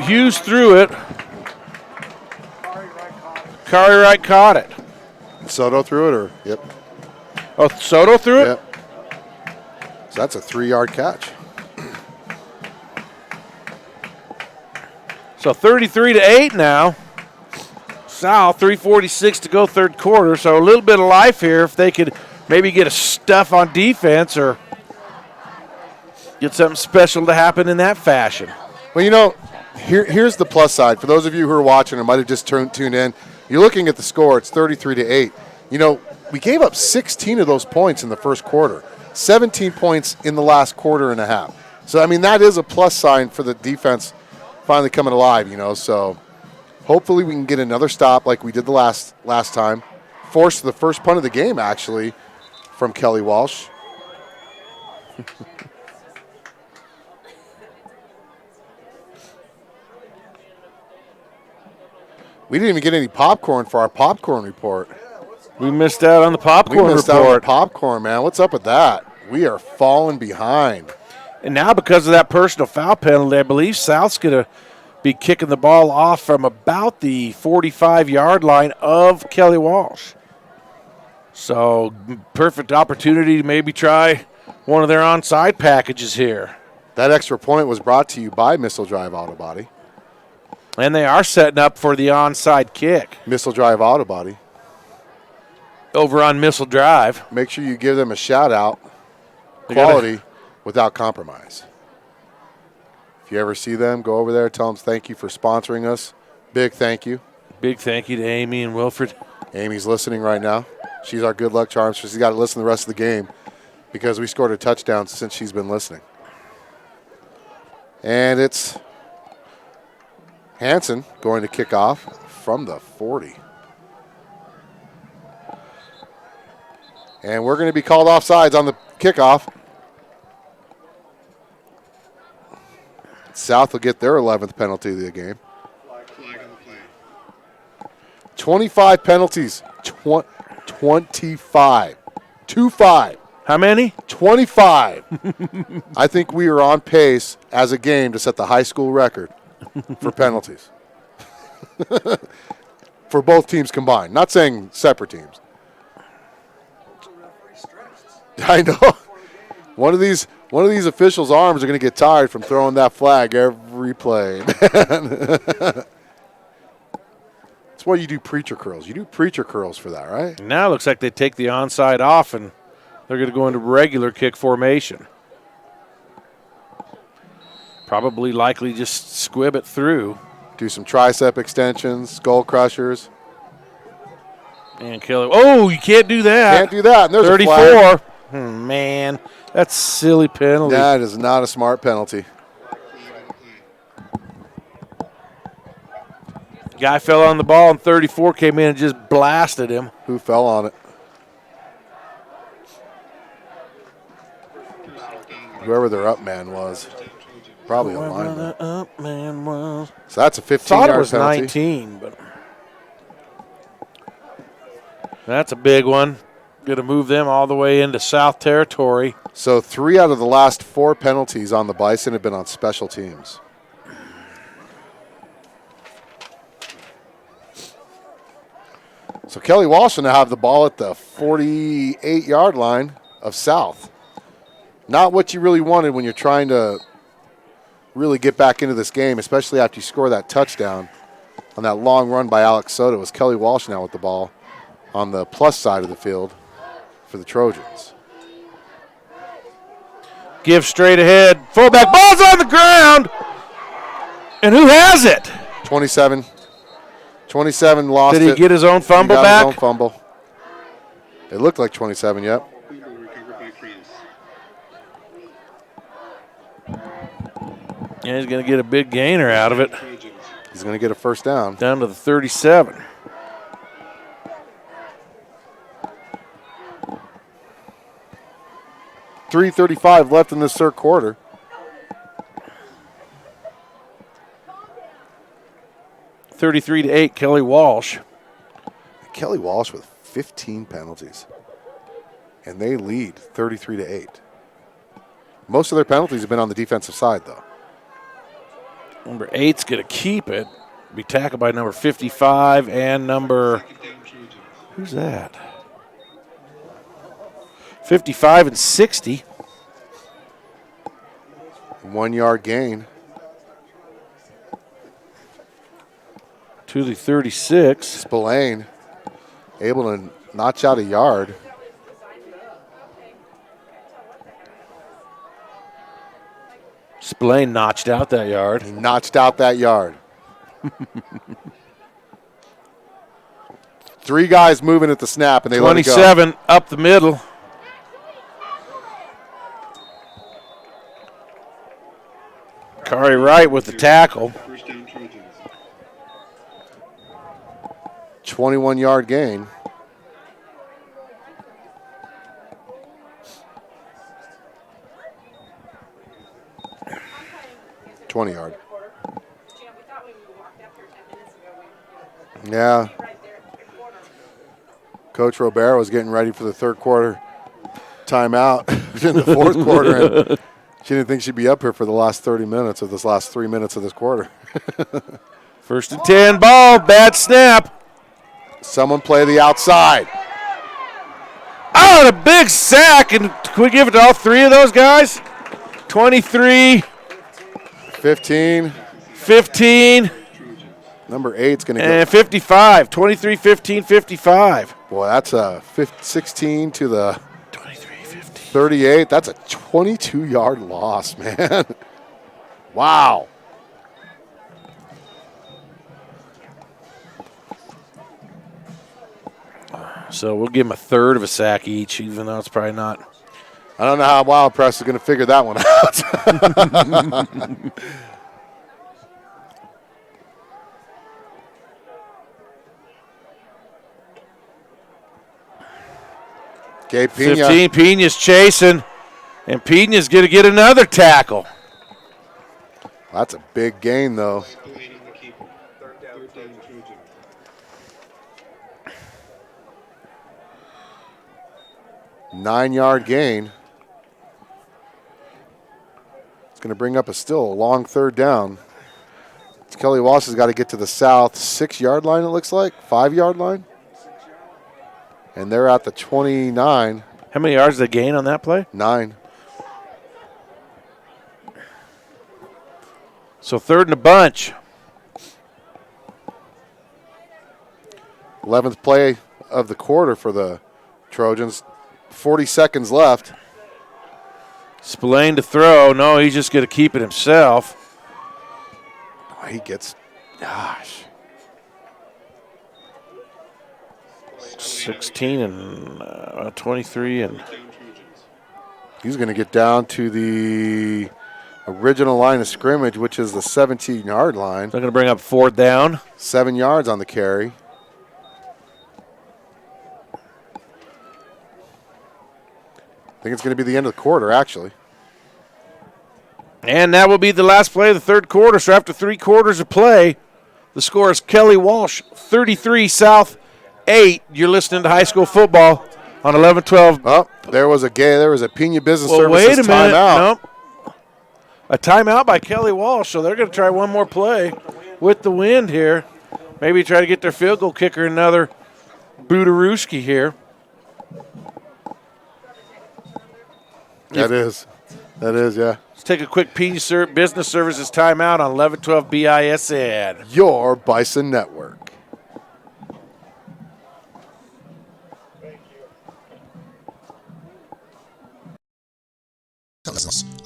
Hughes threw it. Kari Wright caught it. Soto threw it, or yep. Oh, Soto threw it? Yep. So that's a 3-yard catch. So 33-8 now. South, 3:46 to go third quarter. So a little bit of life here if they could maybe get a stuff on defense or get something special to happen in that fashion. Well, you know, here's the plus side. For those of you who are watching or might have just tuned in, you're looking at the score. It's 33-8. You know, we gave up 16 of those points in the first quarter, 17 points in the last quarter and a half. So, I mean, that is a plus sign for the defense finally coming alive, you know. So hopefully we can get another stop like we did the last time. Forced the first punt of the game, actually, from Kelly Walsh. We didn't even get any popcorn for our popcorn report. We missed out on the popcorn report. We missed out on the popcorn, man. What's up with that? We are falling behind. And now because of that personal foul penalty, I believe South's going to be kicking the ball off from about the 45-yard line of Kelly Walsh. So perfect opportunity to maybe try one of their onside packages here. That extra point was brought to you by Missile Drive Auto Body. And they are setting up for the onside kick. Missile Drive Auto Body. Over on Missile Drive. Make sure you give them a shout-out. Quality without compromise. If you ever see them, go over there, tell them thank you for sponsoring us. Big thank you. Big thank you to Amy and Wilfred. Amy's listening right now. She's our good luck charm, so she's got to listen the rest of the game because we scored a touchdown since she's been listening. And it's Hansen going to kick off from the 40. And we're going to be called offsides on the kickoff. South will get their 11th penalty of the game. 25 penalties. 25. 2-5. How many? 25. I think we are on pace as a game to set the high school record for penalties. For both teams combined. Not saying separate teams. I know. One of these officials' arms are going to get tired from throwing that flag every play. That's why you do preacher curls. You do preacher curls for that, right? Now it looks like they take the onside off and they're going to go into regular kick formation. Probably likely just squib it through. Do some tricep extensions, skull crushers. And kill it. Oh, you can't do that. Can't do that. And there's 34. A flag. Man. That's a silly penalty. That is not a smart penalty. Guy fell on the ball, and 34 came in and just blasted him. Who fell on it? Whoever their up man was. Probably a lineman. Up man was. So that's a 15-yard Thought it was penalty. 19, but that's a big one. Going to move them all the way into South territory. So 3 out of the last 4 penalties on the Bison have been on special teams. So Kelly Walsh will now have the ball at the 48-yard line of South. Not what you really wanted when you're trying to really get back into this game, especially after you score that touchdown on that long run by Alex Soto. It was Kelly Walsh now with the ball on the plus side of the field for the Trojans. Give straight ahead. Fullback. Ball's on the ground. And who has it? 27. 27 lost it. Did he get his own fumble he got back? His own fumble. It looked like 27, yep. Yeah, he's going to get a big gainer out of it. He's going to get a first down. Down to the 37. .335 left in this third quarter. (33-8), Kelly Walsh. Kelly Walsh with 15 penalties. And they lead 33-8. Most of their penalties have been on the defensive side, though. Number 8's going to keep it. Be tackled by number 55 and number, who's that? 55 and 60. 1 yard gain. To the 36. Spillane able to notch out a yard. Spillane notched out that yard. He notched out that yard. 3 guys moving at the snap, and they let it go. 27 up the middle. Kari Wright with the tackle. 21-yard gain. (20-yard). Yeah. Coach Robert was getting ready for the third quarter timeout in the fourth quarter, and she didn't think she'd be up here for the last 30 minutes of this last 3 minutes of this quarter. 1st and 10 ball, bad snap. Someone play the outside. Oh, and a big sack, and can we give it to all 3 of those guys? 23. 15. 15. Number 8's going to And 55. 23, 15, 55. Boy, that's a 16 to the 38. That's a 22-yard loss, man. Wow. So we'll give them a third of a sack each, even though it's probably not. I don't know how Wild Press is going to figure that one out. Okay, Pena. 15, Pena's chasing, and Pena's going to get another tackle. That's a big gain, though. Nine-yard gain. It's going to bring up a long third down. Kelly Walsh has got to get to the south 6-yard line, it looks like, 5-yard line. And they're at the 29. How many yards did they gain on that play? 9. So 3rd and a bunch. 11th play of the quarter for the Trojans. 40 seconds left. Spillane to throw. No, he's just going to keep it himself. Oh, he gets, gosh. 16 and 23 and He's going to get down to the original line of scrimmage, which is the 17-yard line. They're going to bring up 4th down. 7 yards on the carry. I think it's going to be the end of the quarter, actually. And that will be the last play of the third quarter. So after 3 quarters of play, the score is Kelly Walsh 33, South 8. You're listening to high school football on 11-12. Oh, there was a Pena Business Services wait a minute. timeout. Nope. A timeout by Kelly Walsh, so they're going to try one more play with the wind here. Maybe try to get their field goal kicker another Budarewski here. That is, yeah. Let's take a quick Business Services timeout on 11-12 BISN. Your Bison Network.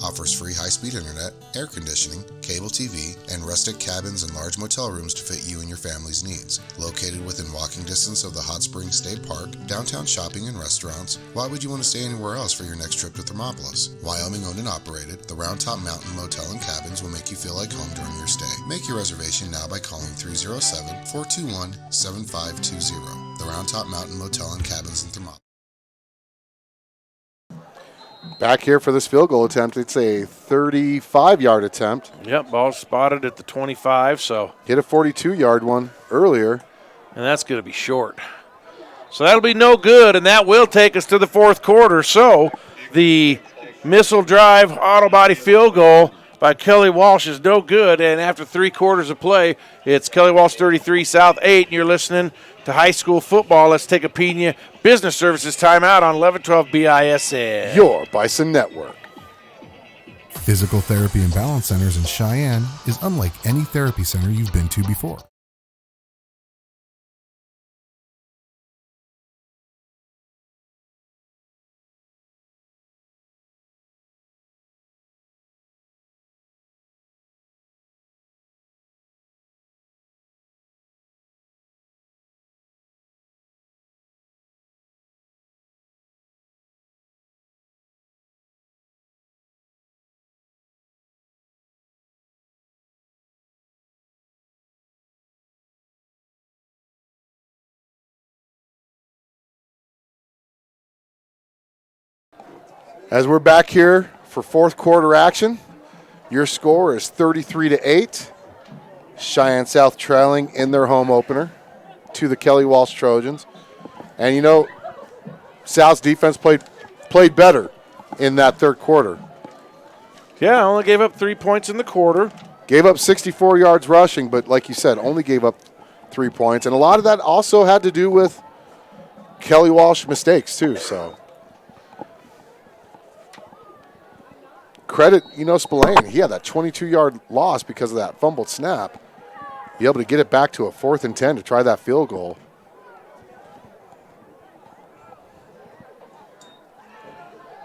Offers free high-speed internet, air conditioning, cable TV, and rustic cabins and large motel rooms to fit you and your family's needs. Located within walking distance of the Hot Springs State Park, downtown shopping and restaurants, why would you want to stay anywhere else for your next trip to Thermopolis? Wyoming owned and operated, the Round Top Mountain Motel and Cabins will make you feel like home during your stay. Make your reservation now by calling 307-421-7520. The Round Top Mountain Motel and Cabins in Thermopolis. Back here for this field goal attempt, it's a 35-yard attempt. Yep, ball spotted at the 25, so. Hit a 42-yard one earlier. And that's going to be short. So that'll be no good, and that will take us to the fourth quarter. So the missile drive auto body field goal by Kelly Walsh is no good, and after 3 quarters of play, it's Kelly Walsh 33, South 8, and you're listening to high school football. Let's take a Pena Business Services timeout on 11-12 BISN. Your Bison Network. Physical Therapy and Balance Centers in Cheyenne is unlike any therapy center you've been to before. As we're back here for fourth quarter action, your score is 33-8. Cheyenne South trailing in their home opener to the Kelly Walsh Trojans. And you know, South's defense played better in that third quarter. Yeah, only gave up 3 points in the quarter. Gave up 64 yards rushing, but like you said, only gave up 3 points. And a lot of that also had to do with Kelly Walsh mistakes too, so. Credit, Spillane. He had that 22-yard loss because of that fumbled snap. Be able to get it back to a 4th and 10 to try that field goal.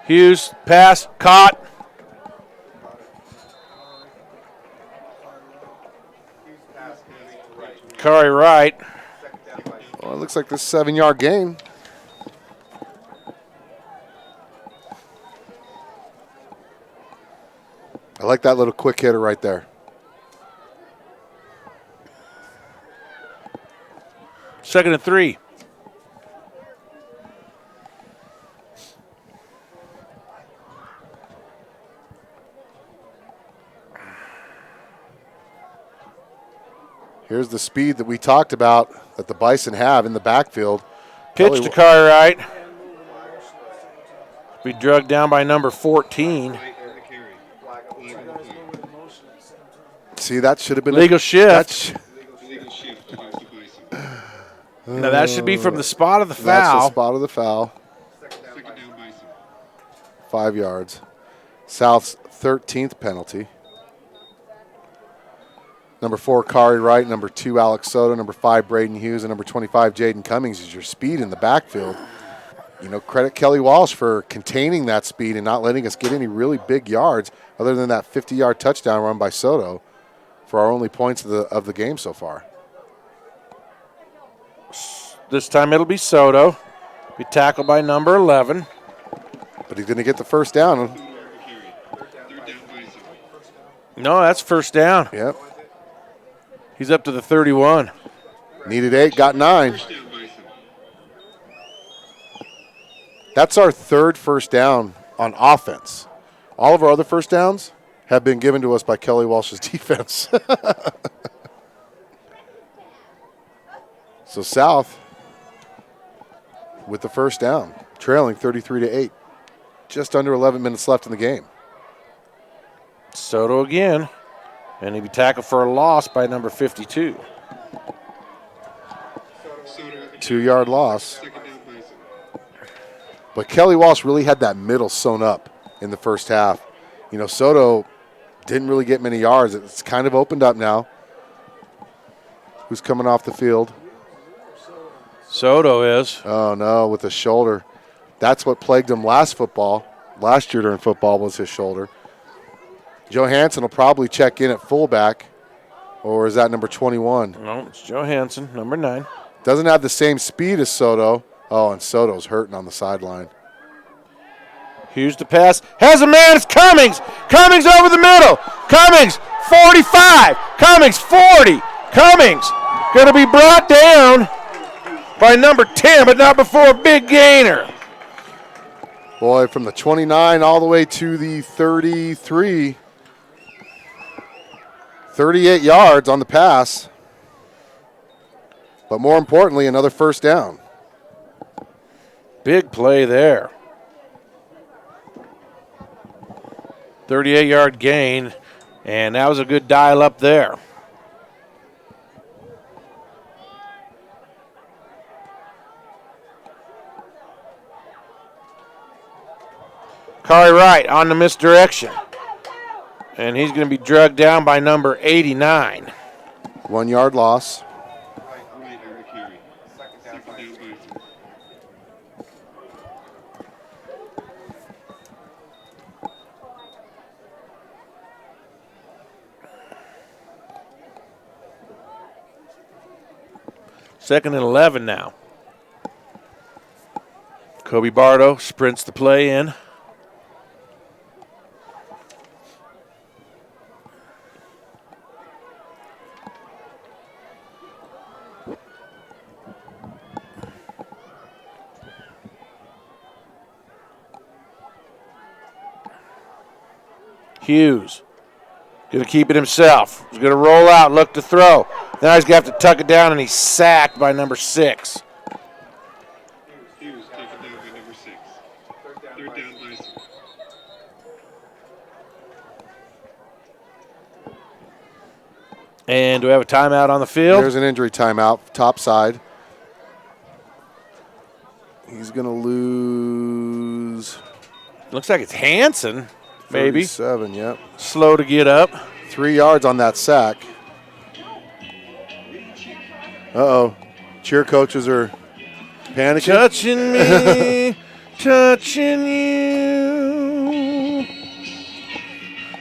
Hughes, pass, caught. Curry right. Well, it looks like this 7-yard gain. I like that little quick hitter right there. 2nd and 3. Here's the speed that we talked about that the Bison have in the backfield. Pitch to Cartwright. Be drugged down by number 14. See, that should have been legal shift. Now that should be from the spot of the foul. That's the spot of the foul. 5 yards. South's 13th penalty. Number 4, Kari Wright. Number 2, Alex Soto. Number 5, Braden Hughes. And number 25, Jaden Cummings is your speed in the backfield. Credit Kelly Walsh for containing that speed and not letting us get any really big yards other than that 50-yard touchdown run by Soto for our only points of the game so far. This time it'll be Soto. Be tackled by number 11. But he's going to get the first down. No, that's first down. Yep. He's up to the 31. Needed 8, got 9. That's our third first down on offense. All of our other first downs have been given to us by Kelly Walsh's defense. So South with the first down, trailing 33-8. Just under 11 minutes left in the game. Soto again, and he'll be tackled for a loss by number 52. 2-yard loss. But Kelly Walsh really had that middle sewn up in the first half. You know, Soto didn't really get many yards. It's kind of opened up now. Who's coming off the field? Soto is. Oh, no, with the shoulder. That's what plagued him last year during football was his shoulder. Johansson will probably check in at fullback, or is that number 21? No, it's Johansson, number 9. Doesn't have the same speed as Soto. Oh, and Soto's hurting on the sideline. Here's the pass. Has a man. It's Cummings. Cummings over the middle. Cummings, 45. Cummings, 40. Cummings going to be brought down by number 10, but not before a big gainer. Boy, from the 29 all the way to the 33. 38 yards on the pass. But more importantly, another first down. Big play there. 38-yard gain, and that was a good dial up there. Kari Wright on the misdirection, and he's going to be drugged down by number 89. 1 yard loss. Second and 11 now. Kobe Bardo sprints the play in. Hughes going to keep it himself. He's going to roll out, look to throw. Now he's going to have to tuck it down, and he's sacked by number 6. Hughes taken down by number 6. Third down, Bison. And do we have a timeout on the field? There's an injury timeout, top side. He's going to lose. Looks like it's Hansen, maybe. 37, yep. Slow to get up. 3 yards on that sack. Uh-oh. Cheer coaches are panicking. Touching me, touching you,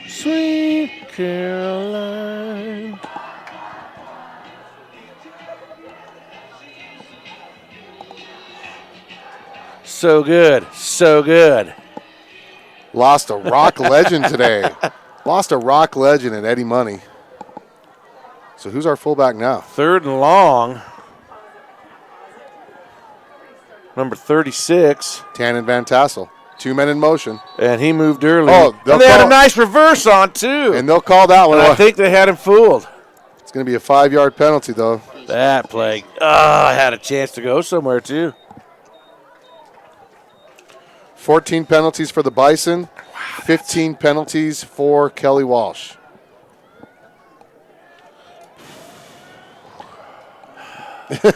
sweet Caroline. So good, so good. Lost a rock legend today. Lost a rock legend in Eddie Money. So who's our fullback now? Third and long. Number 36. Tannen Van Tassel. 2 men in motion. And he moved early. Oh, and they had a nice reverse on, too. And they'll call that one. And I think they had him fooled. It's going to be a 5-yard penalty, though. That play. I had a chance to go somewhere, too. 14 penalties for the Bison. 15 penalties for Kelly Walsh. That's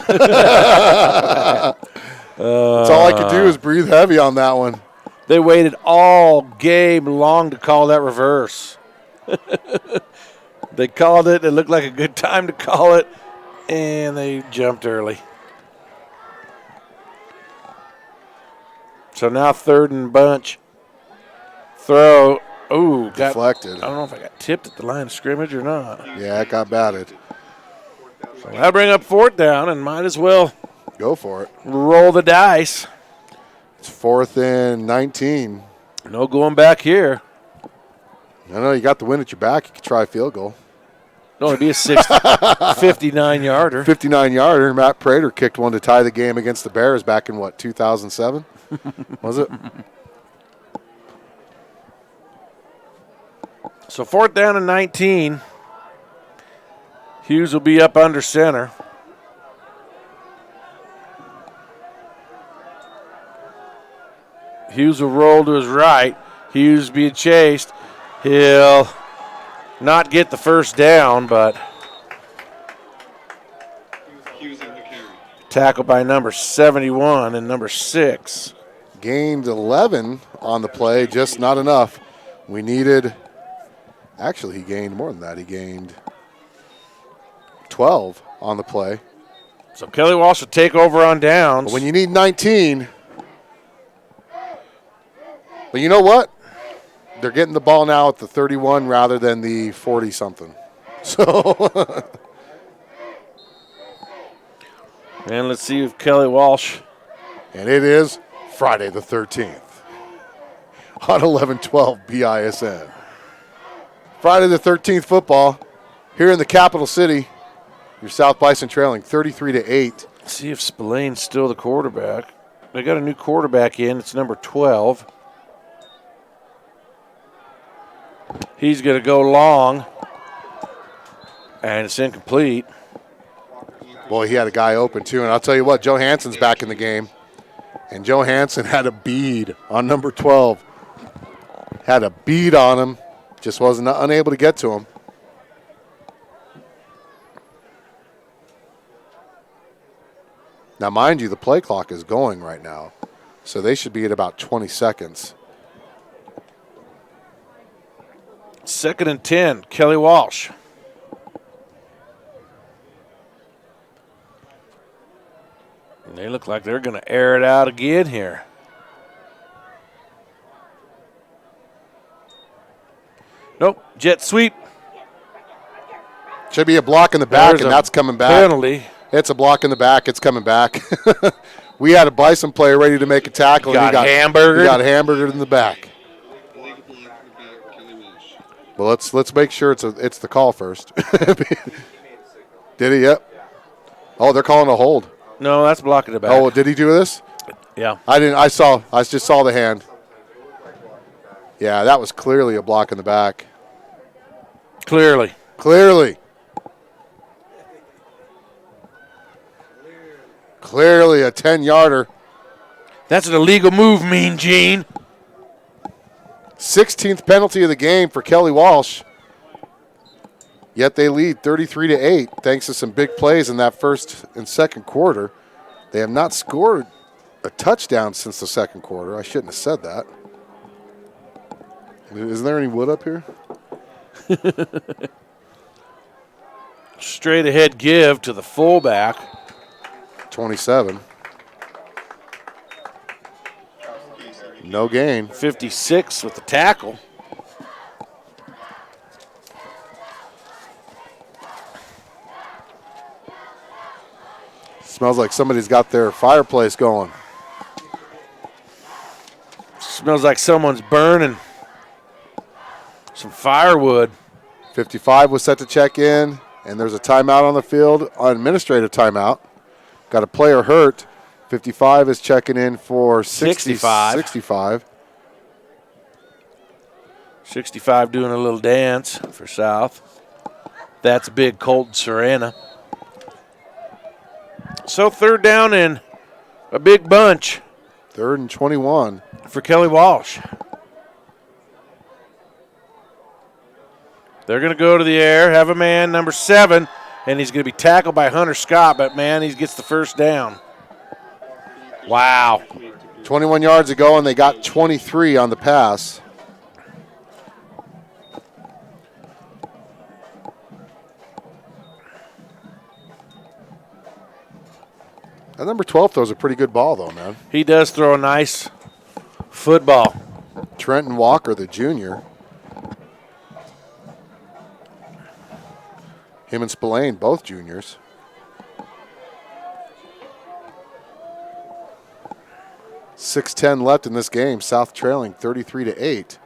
all I could do is breathe heavy on that one. They waited all game long to call that reverse. They called it. It looked like a good time to call it, and they jumped early. So now third and bunch. Throw. Ooh, got deflected. I don't know if I got tipped at the line of scrimmage or not. Yeah, it got batted. So I bring up fourth down and might as well go for it. Roll the dice. It's 4th and 19. No going back here. I know you got the wind at your back. You could try a field goal. It'll only be a 59-yarder. 59-yarder. Matt Prater kicked one to tie the game against the Bears back in, 2007? Was it? So 4th down and 19. Hughes will be up under center. Hughes will roll to his right. Hughes being chased. He'll not get the first down, but tackled by number 71 and number 6. Gained 11 on the play, just not enough. We needed, actually he gained more than that. He gained 12 on the play. So Kelly Walsh will take over on downs. But when you need 19, but you know what? They're getting the ball now at the 31 rather than the 40-something. So, and let's see if Kelly Walsh. And it is Friday the 13th on 11-12 BISN. Friday the 13th football here in the capital city. Your South Bison trailing 33-8. See if Spillane's still the quarterback. They got a new quarterback in. It's number 12. He's going to go long, and it's incomplete. Boy, he had a guy open, too. And I'll tell you what, Joe Hansen's back in the game. And Joe Hansen had a bead on number 12. Had a bead on him. Just wasn't unable to get to him. Now, mind you, the play clock is going right now. So they should be at about 20 seconds. 2nd and 10, Kelly Walsh. And they look like they're going to air it out again here. Nope, jet sweep. Should be a block in the back, There's and that's coming back. Penalty. It's a block in the back. It's coming back. We had a Bison player ready to make a tackle. He got hamburgered. He got hamburgered in the back. Well, let's make sure it's the call first. Did he? Yep. Oh, they're calling a hold. No, that's blocking the back. Oh, did he do this? Yeah. I didn't. I just saw the hand. Yeah, that was clearly a block in the back. Clearly. Clearly a 10-yarder. That's an illegal move, Mean Gene. 16th penalty of the game for Kelly Walsh. Yet they lead 33-8 thanks to some big plays in that first and second quarter. They have not scored a touchdown since the second quarter. I shouldn't have said that. Is there any wood up here? Straight ahead give to the fullback. 27. No gain. 56 with the tackle. Smells like somebody's got their fireplace going. Smells like someone's burning some firewood. 55 was set to check in, and there's a timeout on the field, an administrative timeout. Got a player hurt. 55 is checking in for 65. 65 doing a little dance for South. That's big Colton Serena. So 3rd down and a big bunch. 3rd and 21. For Kelly Walsh. They're going to go to the air, have a man, number 7, and he's going to be tackled by Hunter Scott, but, man, he gets the first down. Wow. 21 yards ago, and they got 23 on the pass. That number 12 throws a pretty good ball, though, man. He does throw a nice football. Trenton Walker, the junior. Him and Spillane, both juniors. 6:10 left in this game. South trailing 33-8.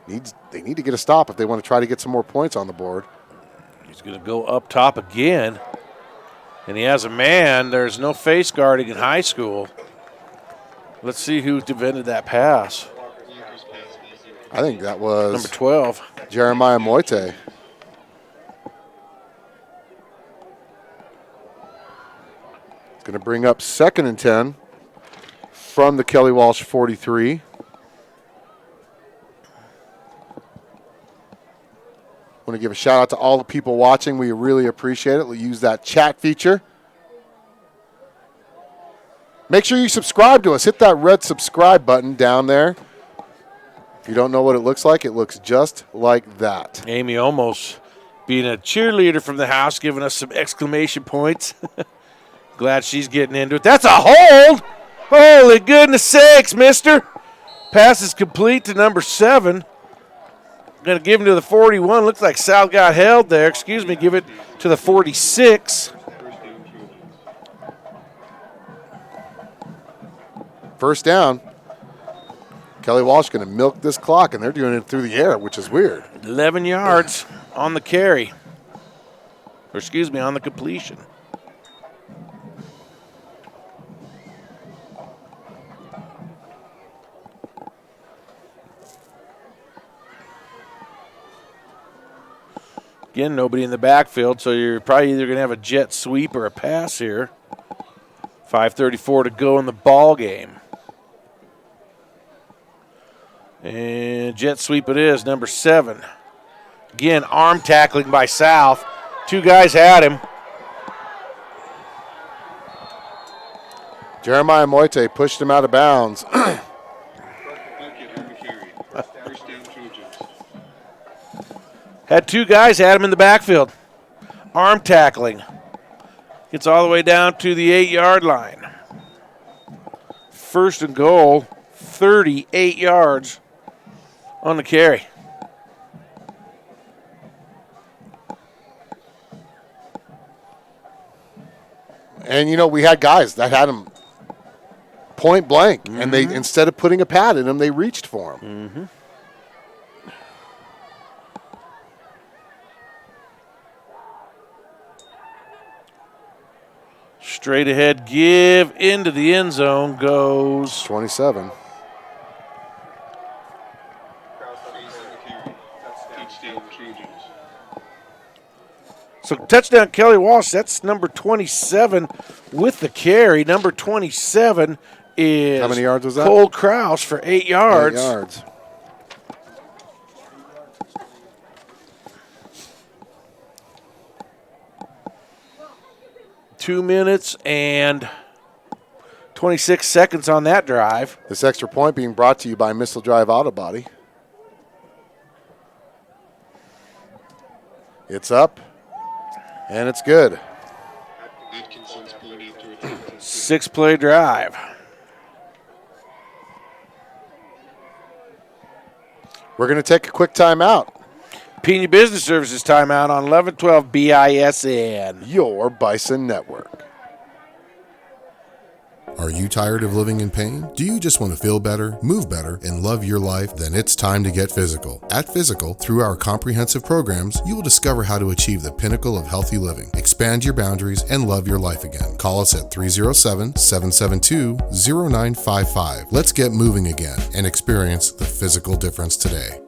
They need to get a stop if they want to try to get some more points on the board. He's going to go up top again. And he has a man. There's no face guarding in high school. Let's see who defended that pass. I think that was number 12. Jeremiah Moite. It's going to bring up 2nd and 10 from the Kelly Walsh 43. I want to give a shout out to all the people watching. We really appreciate it. We'll use that chat feature. Make sure you subscribe to us. Hit that red subscribe button down there. If you don't know what it looks just like that. Amy almost being a cheerleader from the house, giving us some exclamation points. Glad she's getting into it. That's a hold! Holy goodness sakes, mister. Pass is complete to number 7. Going to give him to the 41. Looks like South got held there. Excuse me, give it to the 46. First down. Kelly Walsh going to milk this clock, and they're doing it through the air, which is weird. 11 yards on the carry. Or excuse me, on the completion. Again, nobody in the backfield, so you're probably either going to have a jet sweep or a pass here. 5:34 to go in the ball game. And jet sweep it is, number 7. Again, arm tackling by South. 2 guys had him. Jeremiah Moite pushed him out of bounds. Had 2 guys, had him in the backfield. Arm tackling. Gets all the way down to the 8-yard line. First and goal, 38 yards on the carry. And, we had guys that had him point blank, and they instead of putting a pad in him, they reached for him. Straight ahead give into the end zone goes 27. So touchdown Kelly Walsh, that's number 27 with the carry. Number 27 is how many yards was that? Cole Kraus for 8 yards. 8 yards. Two minutes and 26 seconds on that drive. This extra point being brought to you by Missile Drive Auto Body. It's up, and it's good. 6-play drive. We're going to take a quick timeout. Pena Business Services timeout on 1112 BISN. Your Bison Network. Are you tired of living in pain? Do you just want to feel better, move better, and love your life? Then it's time to get physical. At Physical, through our comprehensive programs, you will discover how to achieve the pinnacle of healthy living, expand your boundaries, and love your life again. Call us at 307-772-0955. Let's get moving again and experience the physical difference today.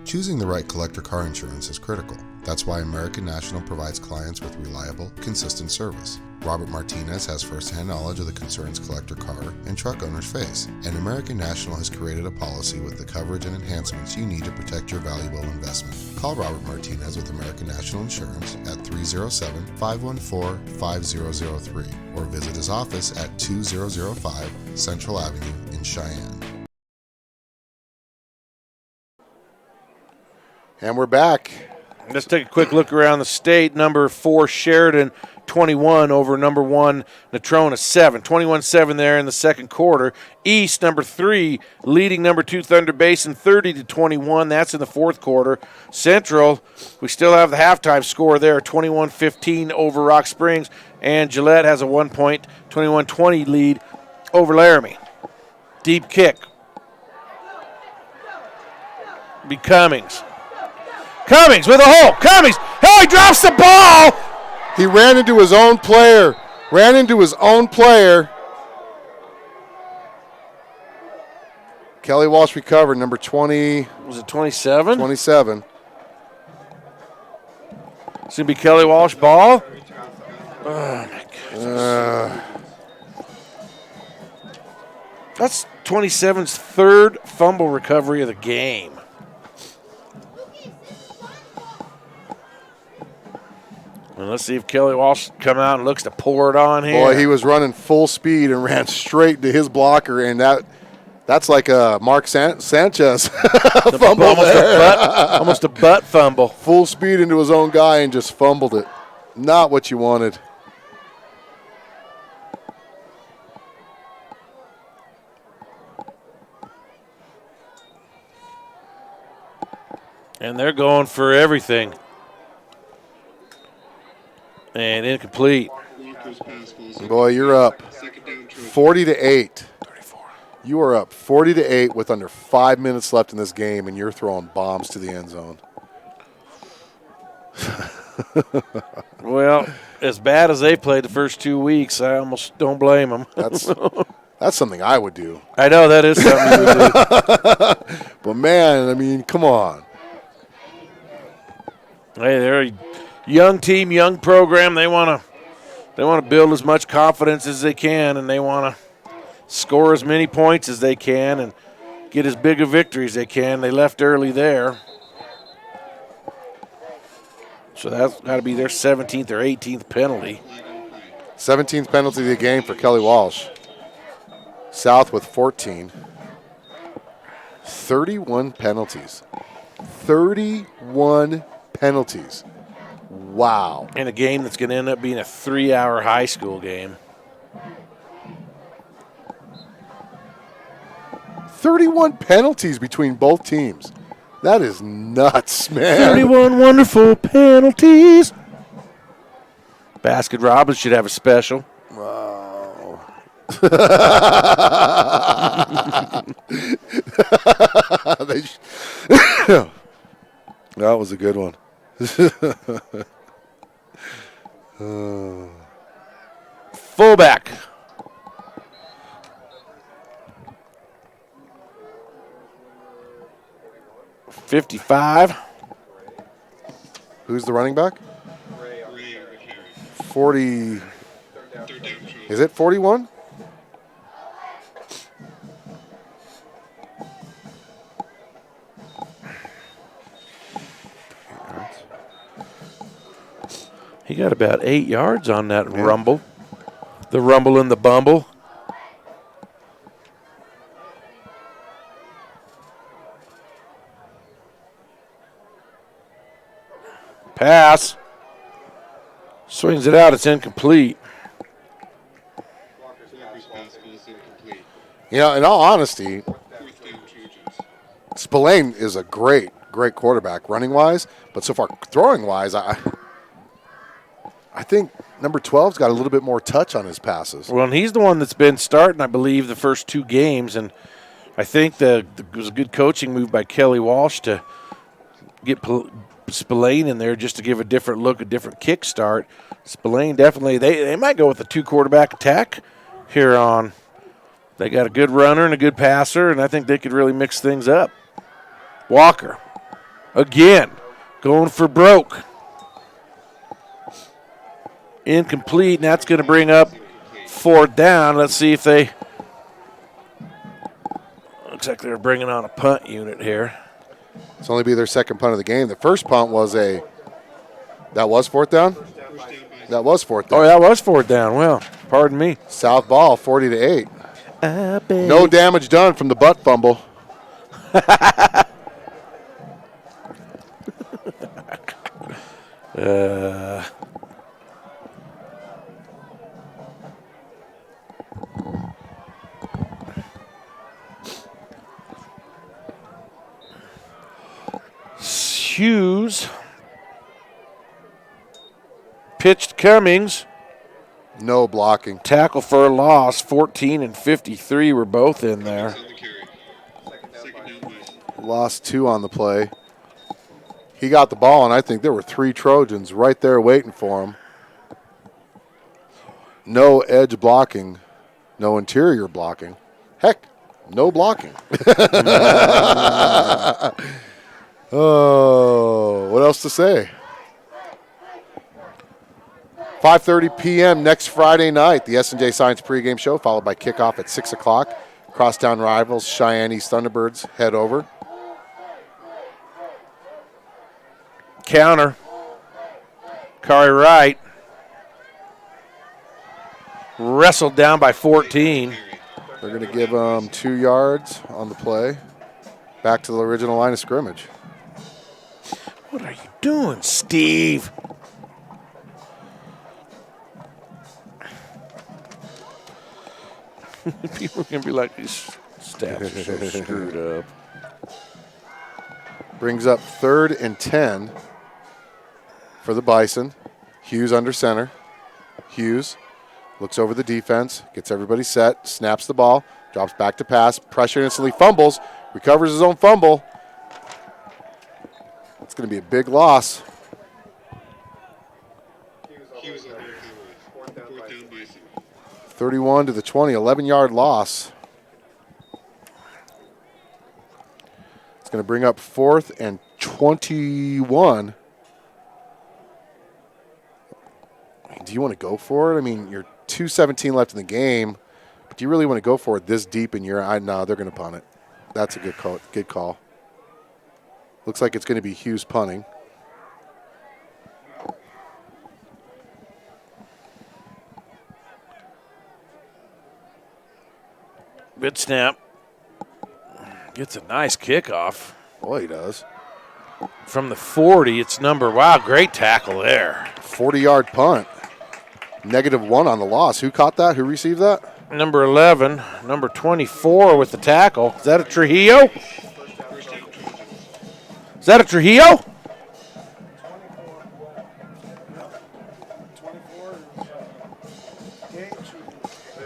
Choosing the right collector car insurance is critical. That's why American National provides clients with reliable, consistent service. Robert Martinez has first-hand knowledge of the concerns collector car and truck owners face, and American National has created a policy with the coverage and enhancements you need to protect your valuable investment. Call Robert Martinez with American National Insurance at 307-514-5003 or visit his office at 2005 Central Avenue in Cheyenne. And we're back. Let's take a quick look around the state. Number 4, Sheridan, 21 over number 1, Natrona, 7. 21-7 there in the second quarter. East, number 3, leading number 2, Thunder Basin, 30-21. That's in the fourth quarter. Central, we still have the halftime score there, 21-15 over Rock Springs. And Gillette has a 1-point, 21-20 lead over Laramie. Deep kick. Be Cummings. Cummings with a hole. Cummings. Oh, he drops the ball. He ran into his own player. Kelly Walsh recovered, number 20. Was it 27? 27. It's going to be Kelly Walsh ball. Oh, my goodness. That's 27's third fumble recovery of the game. And let's see if Kelly Walsh come out and looks to pour it on here. Boy, he was running full speed and ran straight to his blocker, and that's like a Mark Sanchez fumble. Almost a butt fumble. Full speed into his own guy and just fumbled it. Not what you wanted. And they're going for everything. And incomplete. Boy, you're up 40-8. You are up 40-8 with under 5 minutes left in this game, and you're throwing bombs to the end zone. Well, as bad as they played the first 2 weeks, I almost don't blame them. That's something I would do. I know that is something you would do. But man, I mean, come on. Hey, they're a young team, young program. They want to build as much confidence as they can, and they want to score as many points as they can and get as big a victory as they can. They left early there. So that's got to be their 17th or 18th penalty. 17th penalty of the game for Kelly Walsh. South with 14. 31 penalties. 31 penalties. Wow. In a game that's going to end up being a 3-hour high school game. 31 penalties between both teams. That is nuts, man. 31 wonderful penalties. Basket Robbins should have a special. Wow. That was a good one. Fullback. $55. Who's the running back? 40. Is it 41? He got about 8 yards on that rumble. The rumble and the bumble. Pass. Swings it out. It's incomplete. You know, in all honesty, Spillane is a great quarterback running-wise, but so far throwing-wise, I think number 12's got a little bit more touch on his passes. Well, and he's the one that's been starting, I believe, the first 2 games, and I think it was a good coaching move by Kelly Walsh to get Spillane in there just to give a different look, a different kick start. Spillane definitely, they might go with a 2-quarterback attack here on. They got a good runner and a good passer, and I think they could really mix things up. Walker, again, going for broke. Incomplete, and that's going to bring up 4th down. Let's see if they, looks like they're bringing on a punt unit here. It's only be their second punt of the game. The first punt was that was 4th down? That was 4th down. Oh, that was 4th down. Well, pardon me. South ball, 40-8. No damage done from the butt fumble. Hughes pitched Cummings. No blocking. Tackle for a loss, 14 and 53 were both in there. Lost 2 on the play. He got the ball, and I think there were 3 Trojans right there waiting for him. No edge blocking, no interior blocking. Heck, no blocking. Oh, what else to say? 5:30 p.m. next Friday night, the S&J Signs pregame show, followed by kickoff at 6 o'clock. Crosstown rivals, Cheyenne East Thunderbirds, head over. Counter. Kari Wright. Wrestled down by 14. They're going to give them 2 yards on the play. Back to the original line of scrimmage. What are you doing, Steve? People are going to be like, these stats are so screwed up. Brings up 3rd and 10 for the Bison. Hughes under center. Hughes looks over the defense, gets everybody set, snaps the ball, drops back to pass, pressure instantly, fumbles, recovers his own fumble. It's going to be a big loss. 31 to the 20, 11-yard loss. It's going to bring up 4th and 21. Do you want to go for it? I mean, you're 2:17 left in the game, but do you really want to go for it this deep in your eye? No, they're going to punt it. That's a good call. Good call. Looks like it's going to be Hughes punting. Good snap. Gets a nice kickoff. Boy, he does. From the 40, it's wow, great tackle there. 40-yard punt. -1 on the loss. Who caught that? Who received that? Number 11, number 24 with the tackle. Is that a Trujillo? Is that a Trujillo?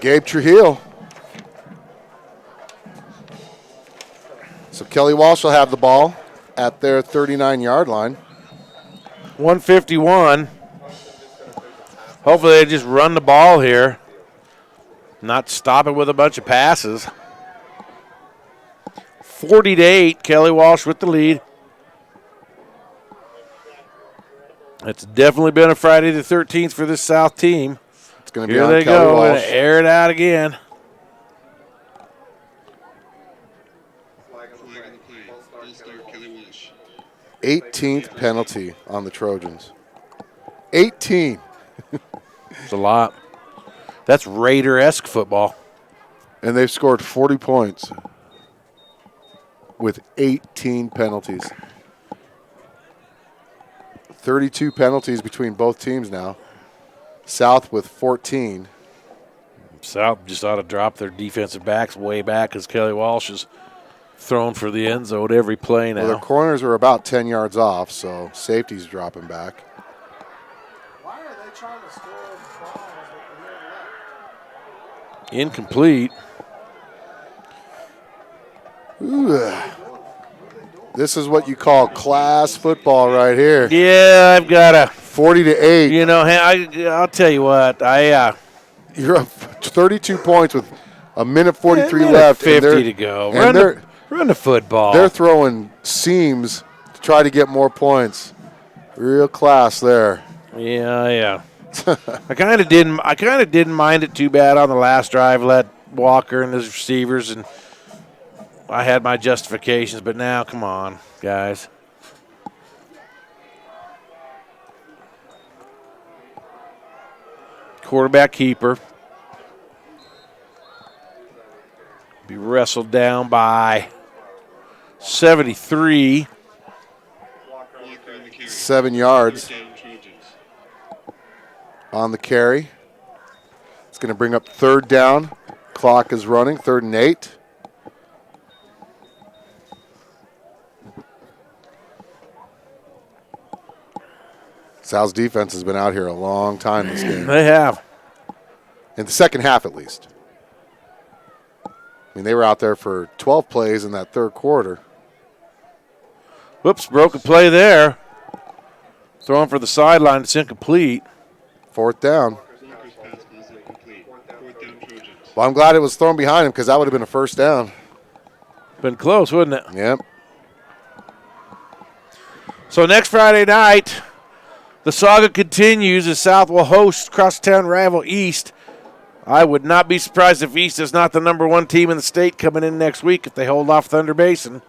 Gabe Trujillo. So Kelly Walsh will have the ball at their 39-yard line. 151. Hopefully they just run the ball here, not stop it with a bunch of passes. 40-8, Kelly Walsh with the lead. It's definitely been a Friday the 13th for this South team. It's going to be here on they Kelly go, Walsh. and air it out again. 18th penalty on the Trojans. 18. It's a lot. That's Raider-esque football. And they've scored 40 points with 18 penalties. 32 penalties between both teams now. South with 14. South just ought to drop their defensive backs way back because Kelly Walsh is thrown for the end zone every play now. Well, their corners are about 10 yards off, so safety's dropping back. Why are they trying to score balls with the Incomplete. Ooh. This is what you call class football right here. Yeah, I've got a 40-8. You know, I'll tell you what. You're up 32 points with a minute 43 left. 50 to go. Run the football. They're throwing seams to try to get more points. Real class there. Yeah. I kind of didn't mind it too bad on the last drive. Let Walker and his receivers, and I had my justifications. But now, come on, guys. Quarterback keeper. Be wrestled down by 73. 7 yards on the carry. It's going to bring up 3rd down. Clock is running, 3rd and 8. Sal's defense has been out here a long time this game. They have. in the second half at least. I mean, they were out there for 12 plays in that third quarter. Whoops, broken play there. Throwing for the sideline, it's incomplete. Fourth down. Well, I'm glad it was thrown behind him because that would have been a first down. Been close, wouldn't it? Yep. So next Friday night, the saga continues as South will host crosstown rival East. I would not be surprised if East is not the #1 team in the state coming in next week if they hold off Thunder Basin.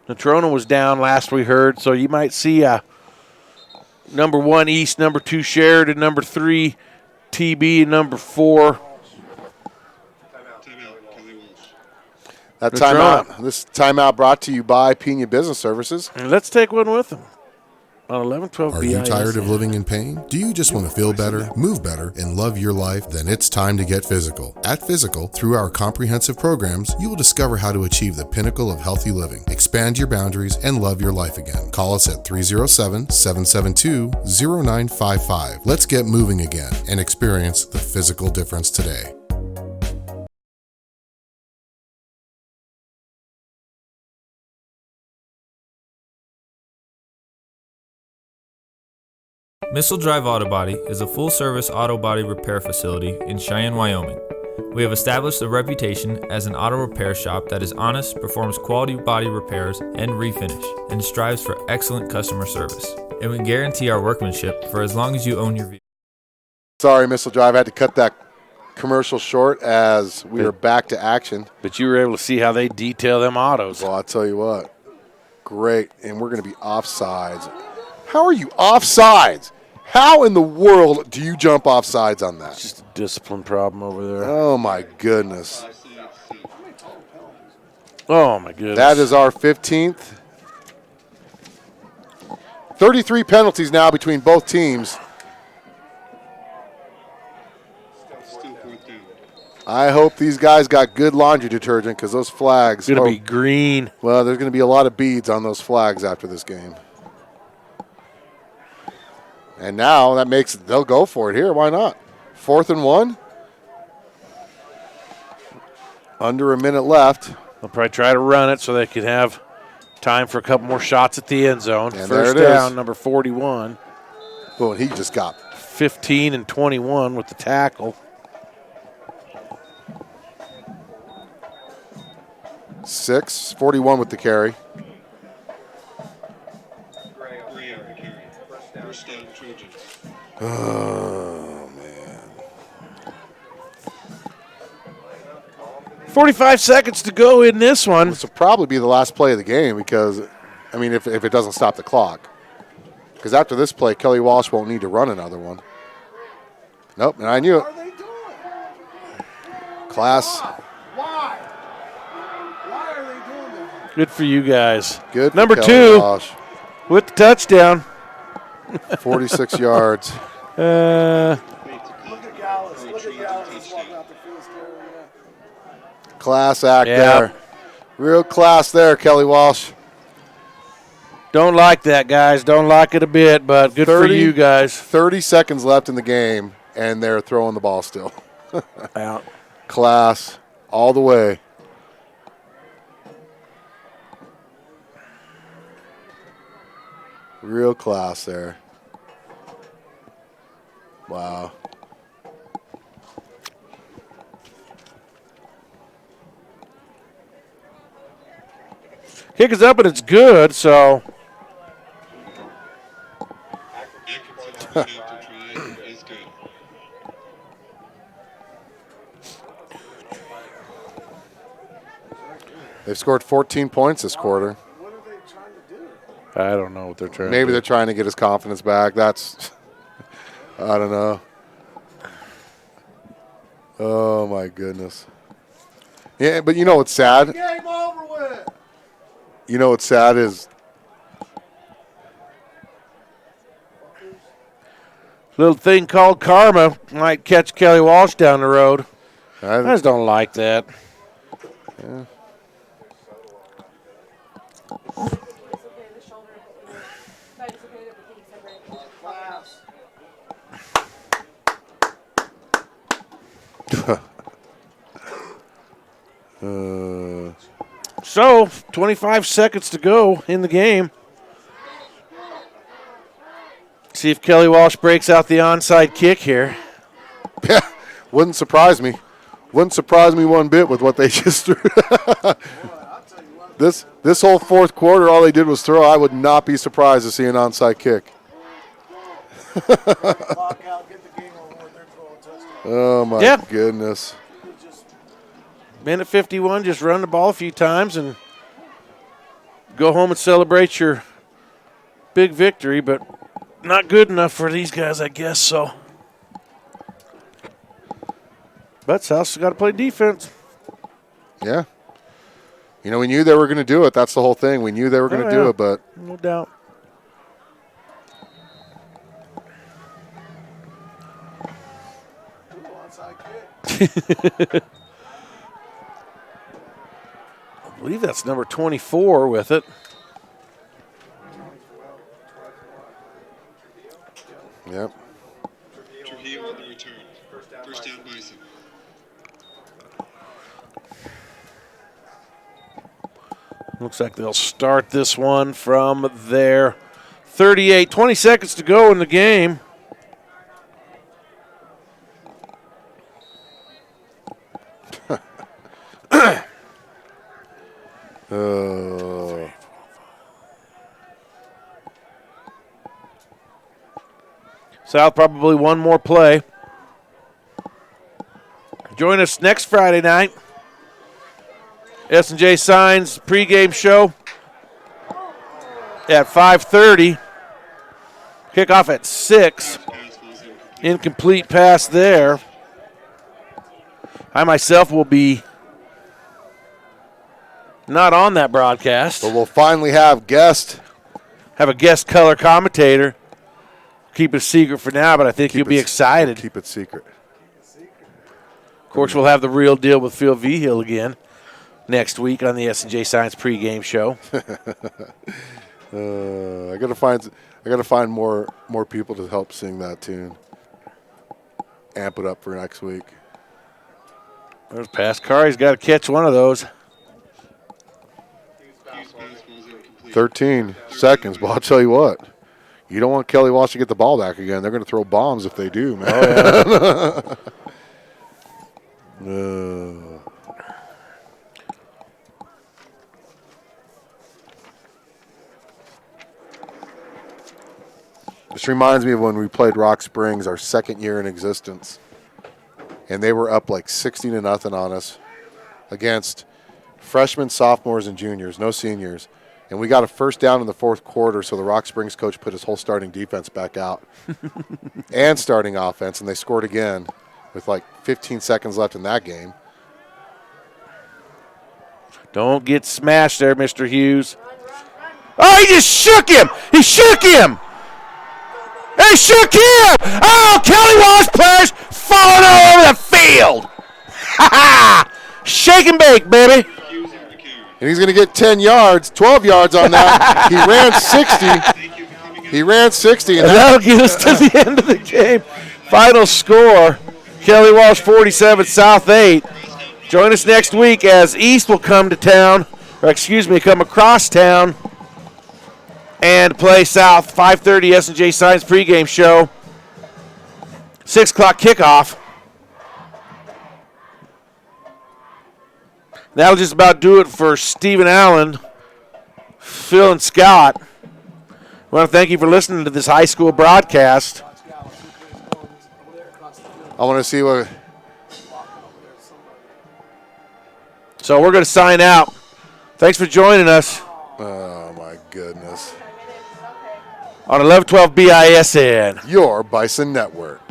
Natrona was down last we heard, so you might see a #1 East, #2 Sheridan, #3 TB, and #4. That timeout. This timeout brought to you by Pena Business Services. And let's take one with them. On 11-12 Are you tired of living in pain? Do you just want to feel better, move better, and love your life? Then it's time to get physical. At Physical, through our comprehensive programs, you will discover how to achieve the pinnacle of healthy living, expand your boundaries, and love your life again. Call us at 307-772-0955. Let's get moving again and experience the physical difference today. Missile Drive Auto Body is a full-service auto body repair facility in Cheyenne, Wyoming. We have established a reputation as an auto repair shop that is honest, performs quality body repairs and refinish, and strives for excellent customer service. And we guarantee our workmanship for as long as you own your vehicle. Sorry, Missile Drive, I had to cut that commercial short as we were back to action. But you were able to see how they detail them autos. Well, I'll tell you what. Great. And we're going to be offsides. How are you offsides? How in the world do you jump off sides on that? It's just a discipline problem over there. Oh, my goodness. Oh, my goodness. That is our 15th. 33 penalties now between both teams. I hope these guys got good laundry detergent because those flags. It's going to be green. Well, there's going to be a lot of beads on those flags after this game. And now that makes they'll go for it here. Why not? 4th and 1. Under a minute left. They'll probably try to run it so they can have time for a couple more shots at the end zone. And First down, number 41. Well, he just got 15 and 21 with the tackle. 41 with the carry. Oh, man. 45 seconds to go in this one. This will probably be the last play of the game because, I mean, if it doesn't stop the clock. Because after this play, Kelly Walsh won't need to run another one. Nope, and I knew it. Class. Why are they doing that? Good for you guys. Good for Number Kelly 2 Walsh. with the touchdown. 46 yards. Look at Gallus. Look at Gallus walking out the field staring. Class act there. Real class there, Kelly Walsh. Don't like that, guys. Don't like it a bit, but good for you guys. 30 seconds left in the game, and they're throwing the ball still. Out. Class all the way. Real class there. Wow. Kick is up and it's good, so. They've scored 14 points this quarter. I don't know what they're trying to do. Maybe they're trying to get his confidence back. That's, I don't know. Oh, my goodness. Yeah, but you know what's sad? Game over with. You know what's sad is little thing called karma might catch Kelly Walsh down the road. I just don't like that. Yeah. So, 25 seconds to go in the game. See if Kelly Walsh breaks out the onside kick here. Yeah, wouldn't surprise me. Wouldn't surprise me one bit with what they just threw. This whole fourth quarter, all they did was throw. I would not be surprised to see an onside kick. Oh, my goodness. Minute 51, just run the ball a few times and go home and celebrate your big victory, but not good enough for these guys, I guess, so. But South's got to play defense. Yeah. You know, we knew they were going to do it. That's the whole thing. We knew they were going to do it, but. No doubt. I believe that's number 24 with it. Yep. Trujillo on the return. First down, Bison. Looks like they'll start this one from their 38. 20 seconds to go in the game. South probably one more play. Join us next Friday night. S&J Signs pregame show at 5:30. Kickoff at 6. Incomplete pass there. I myself will be not on that broadcast. But we'll finally have a guest color commentator. Keep it a secret for now, but I think you'll be excited. Keep it secret. Of course, we'll have the real deal with Phil Vigil again next week on the S&J Science pregame show. I gotta find more people to help sing that tune. Amp it up for next week. There's Pascal. He's got to catch one of those. 13 seconds, but I'll tell you what. You don't want Kelly Walsh to get the ball back again. They're going to throw bombs if they do, man. Oh, yeah. This reminds me of when we played Rock Springs, our second year in existence. And they were up like 60-0 on us against freshmen, sophomores, and juniors, no seniors. And we got a first down in the fourth quarter, so the Rock Springs coach put his whole starting defense back out and starting offense, and they scored again with like 15 seconds left in that game. Don't get smashed there, Mr. Hughes. Oh, he just shook him. He shook him. He shook him. Oh, Kelly Walsh players falling all over the field. Ha ha. Shake and bake, baby. And he's going to get 10 yards, 12 yards on that. He ran 60. And that'll get us to the end of the game. Final score, Kelly Walsh 47, South 8. Join us next week as East will come to town, come across town and play South. 5:30 S&J Science pregame show. 6 o'clock kickoff. That'll just about do it for Stephen Allen, Phil, and Scott. I want to thank you for listening to this high school broadcast. I want to see what. So we're going to sign out. Thanks for joining us. Oh, my goodness. On 1112 BISN. Your Bison Network.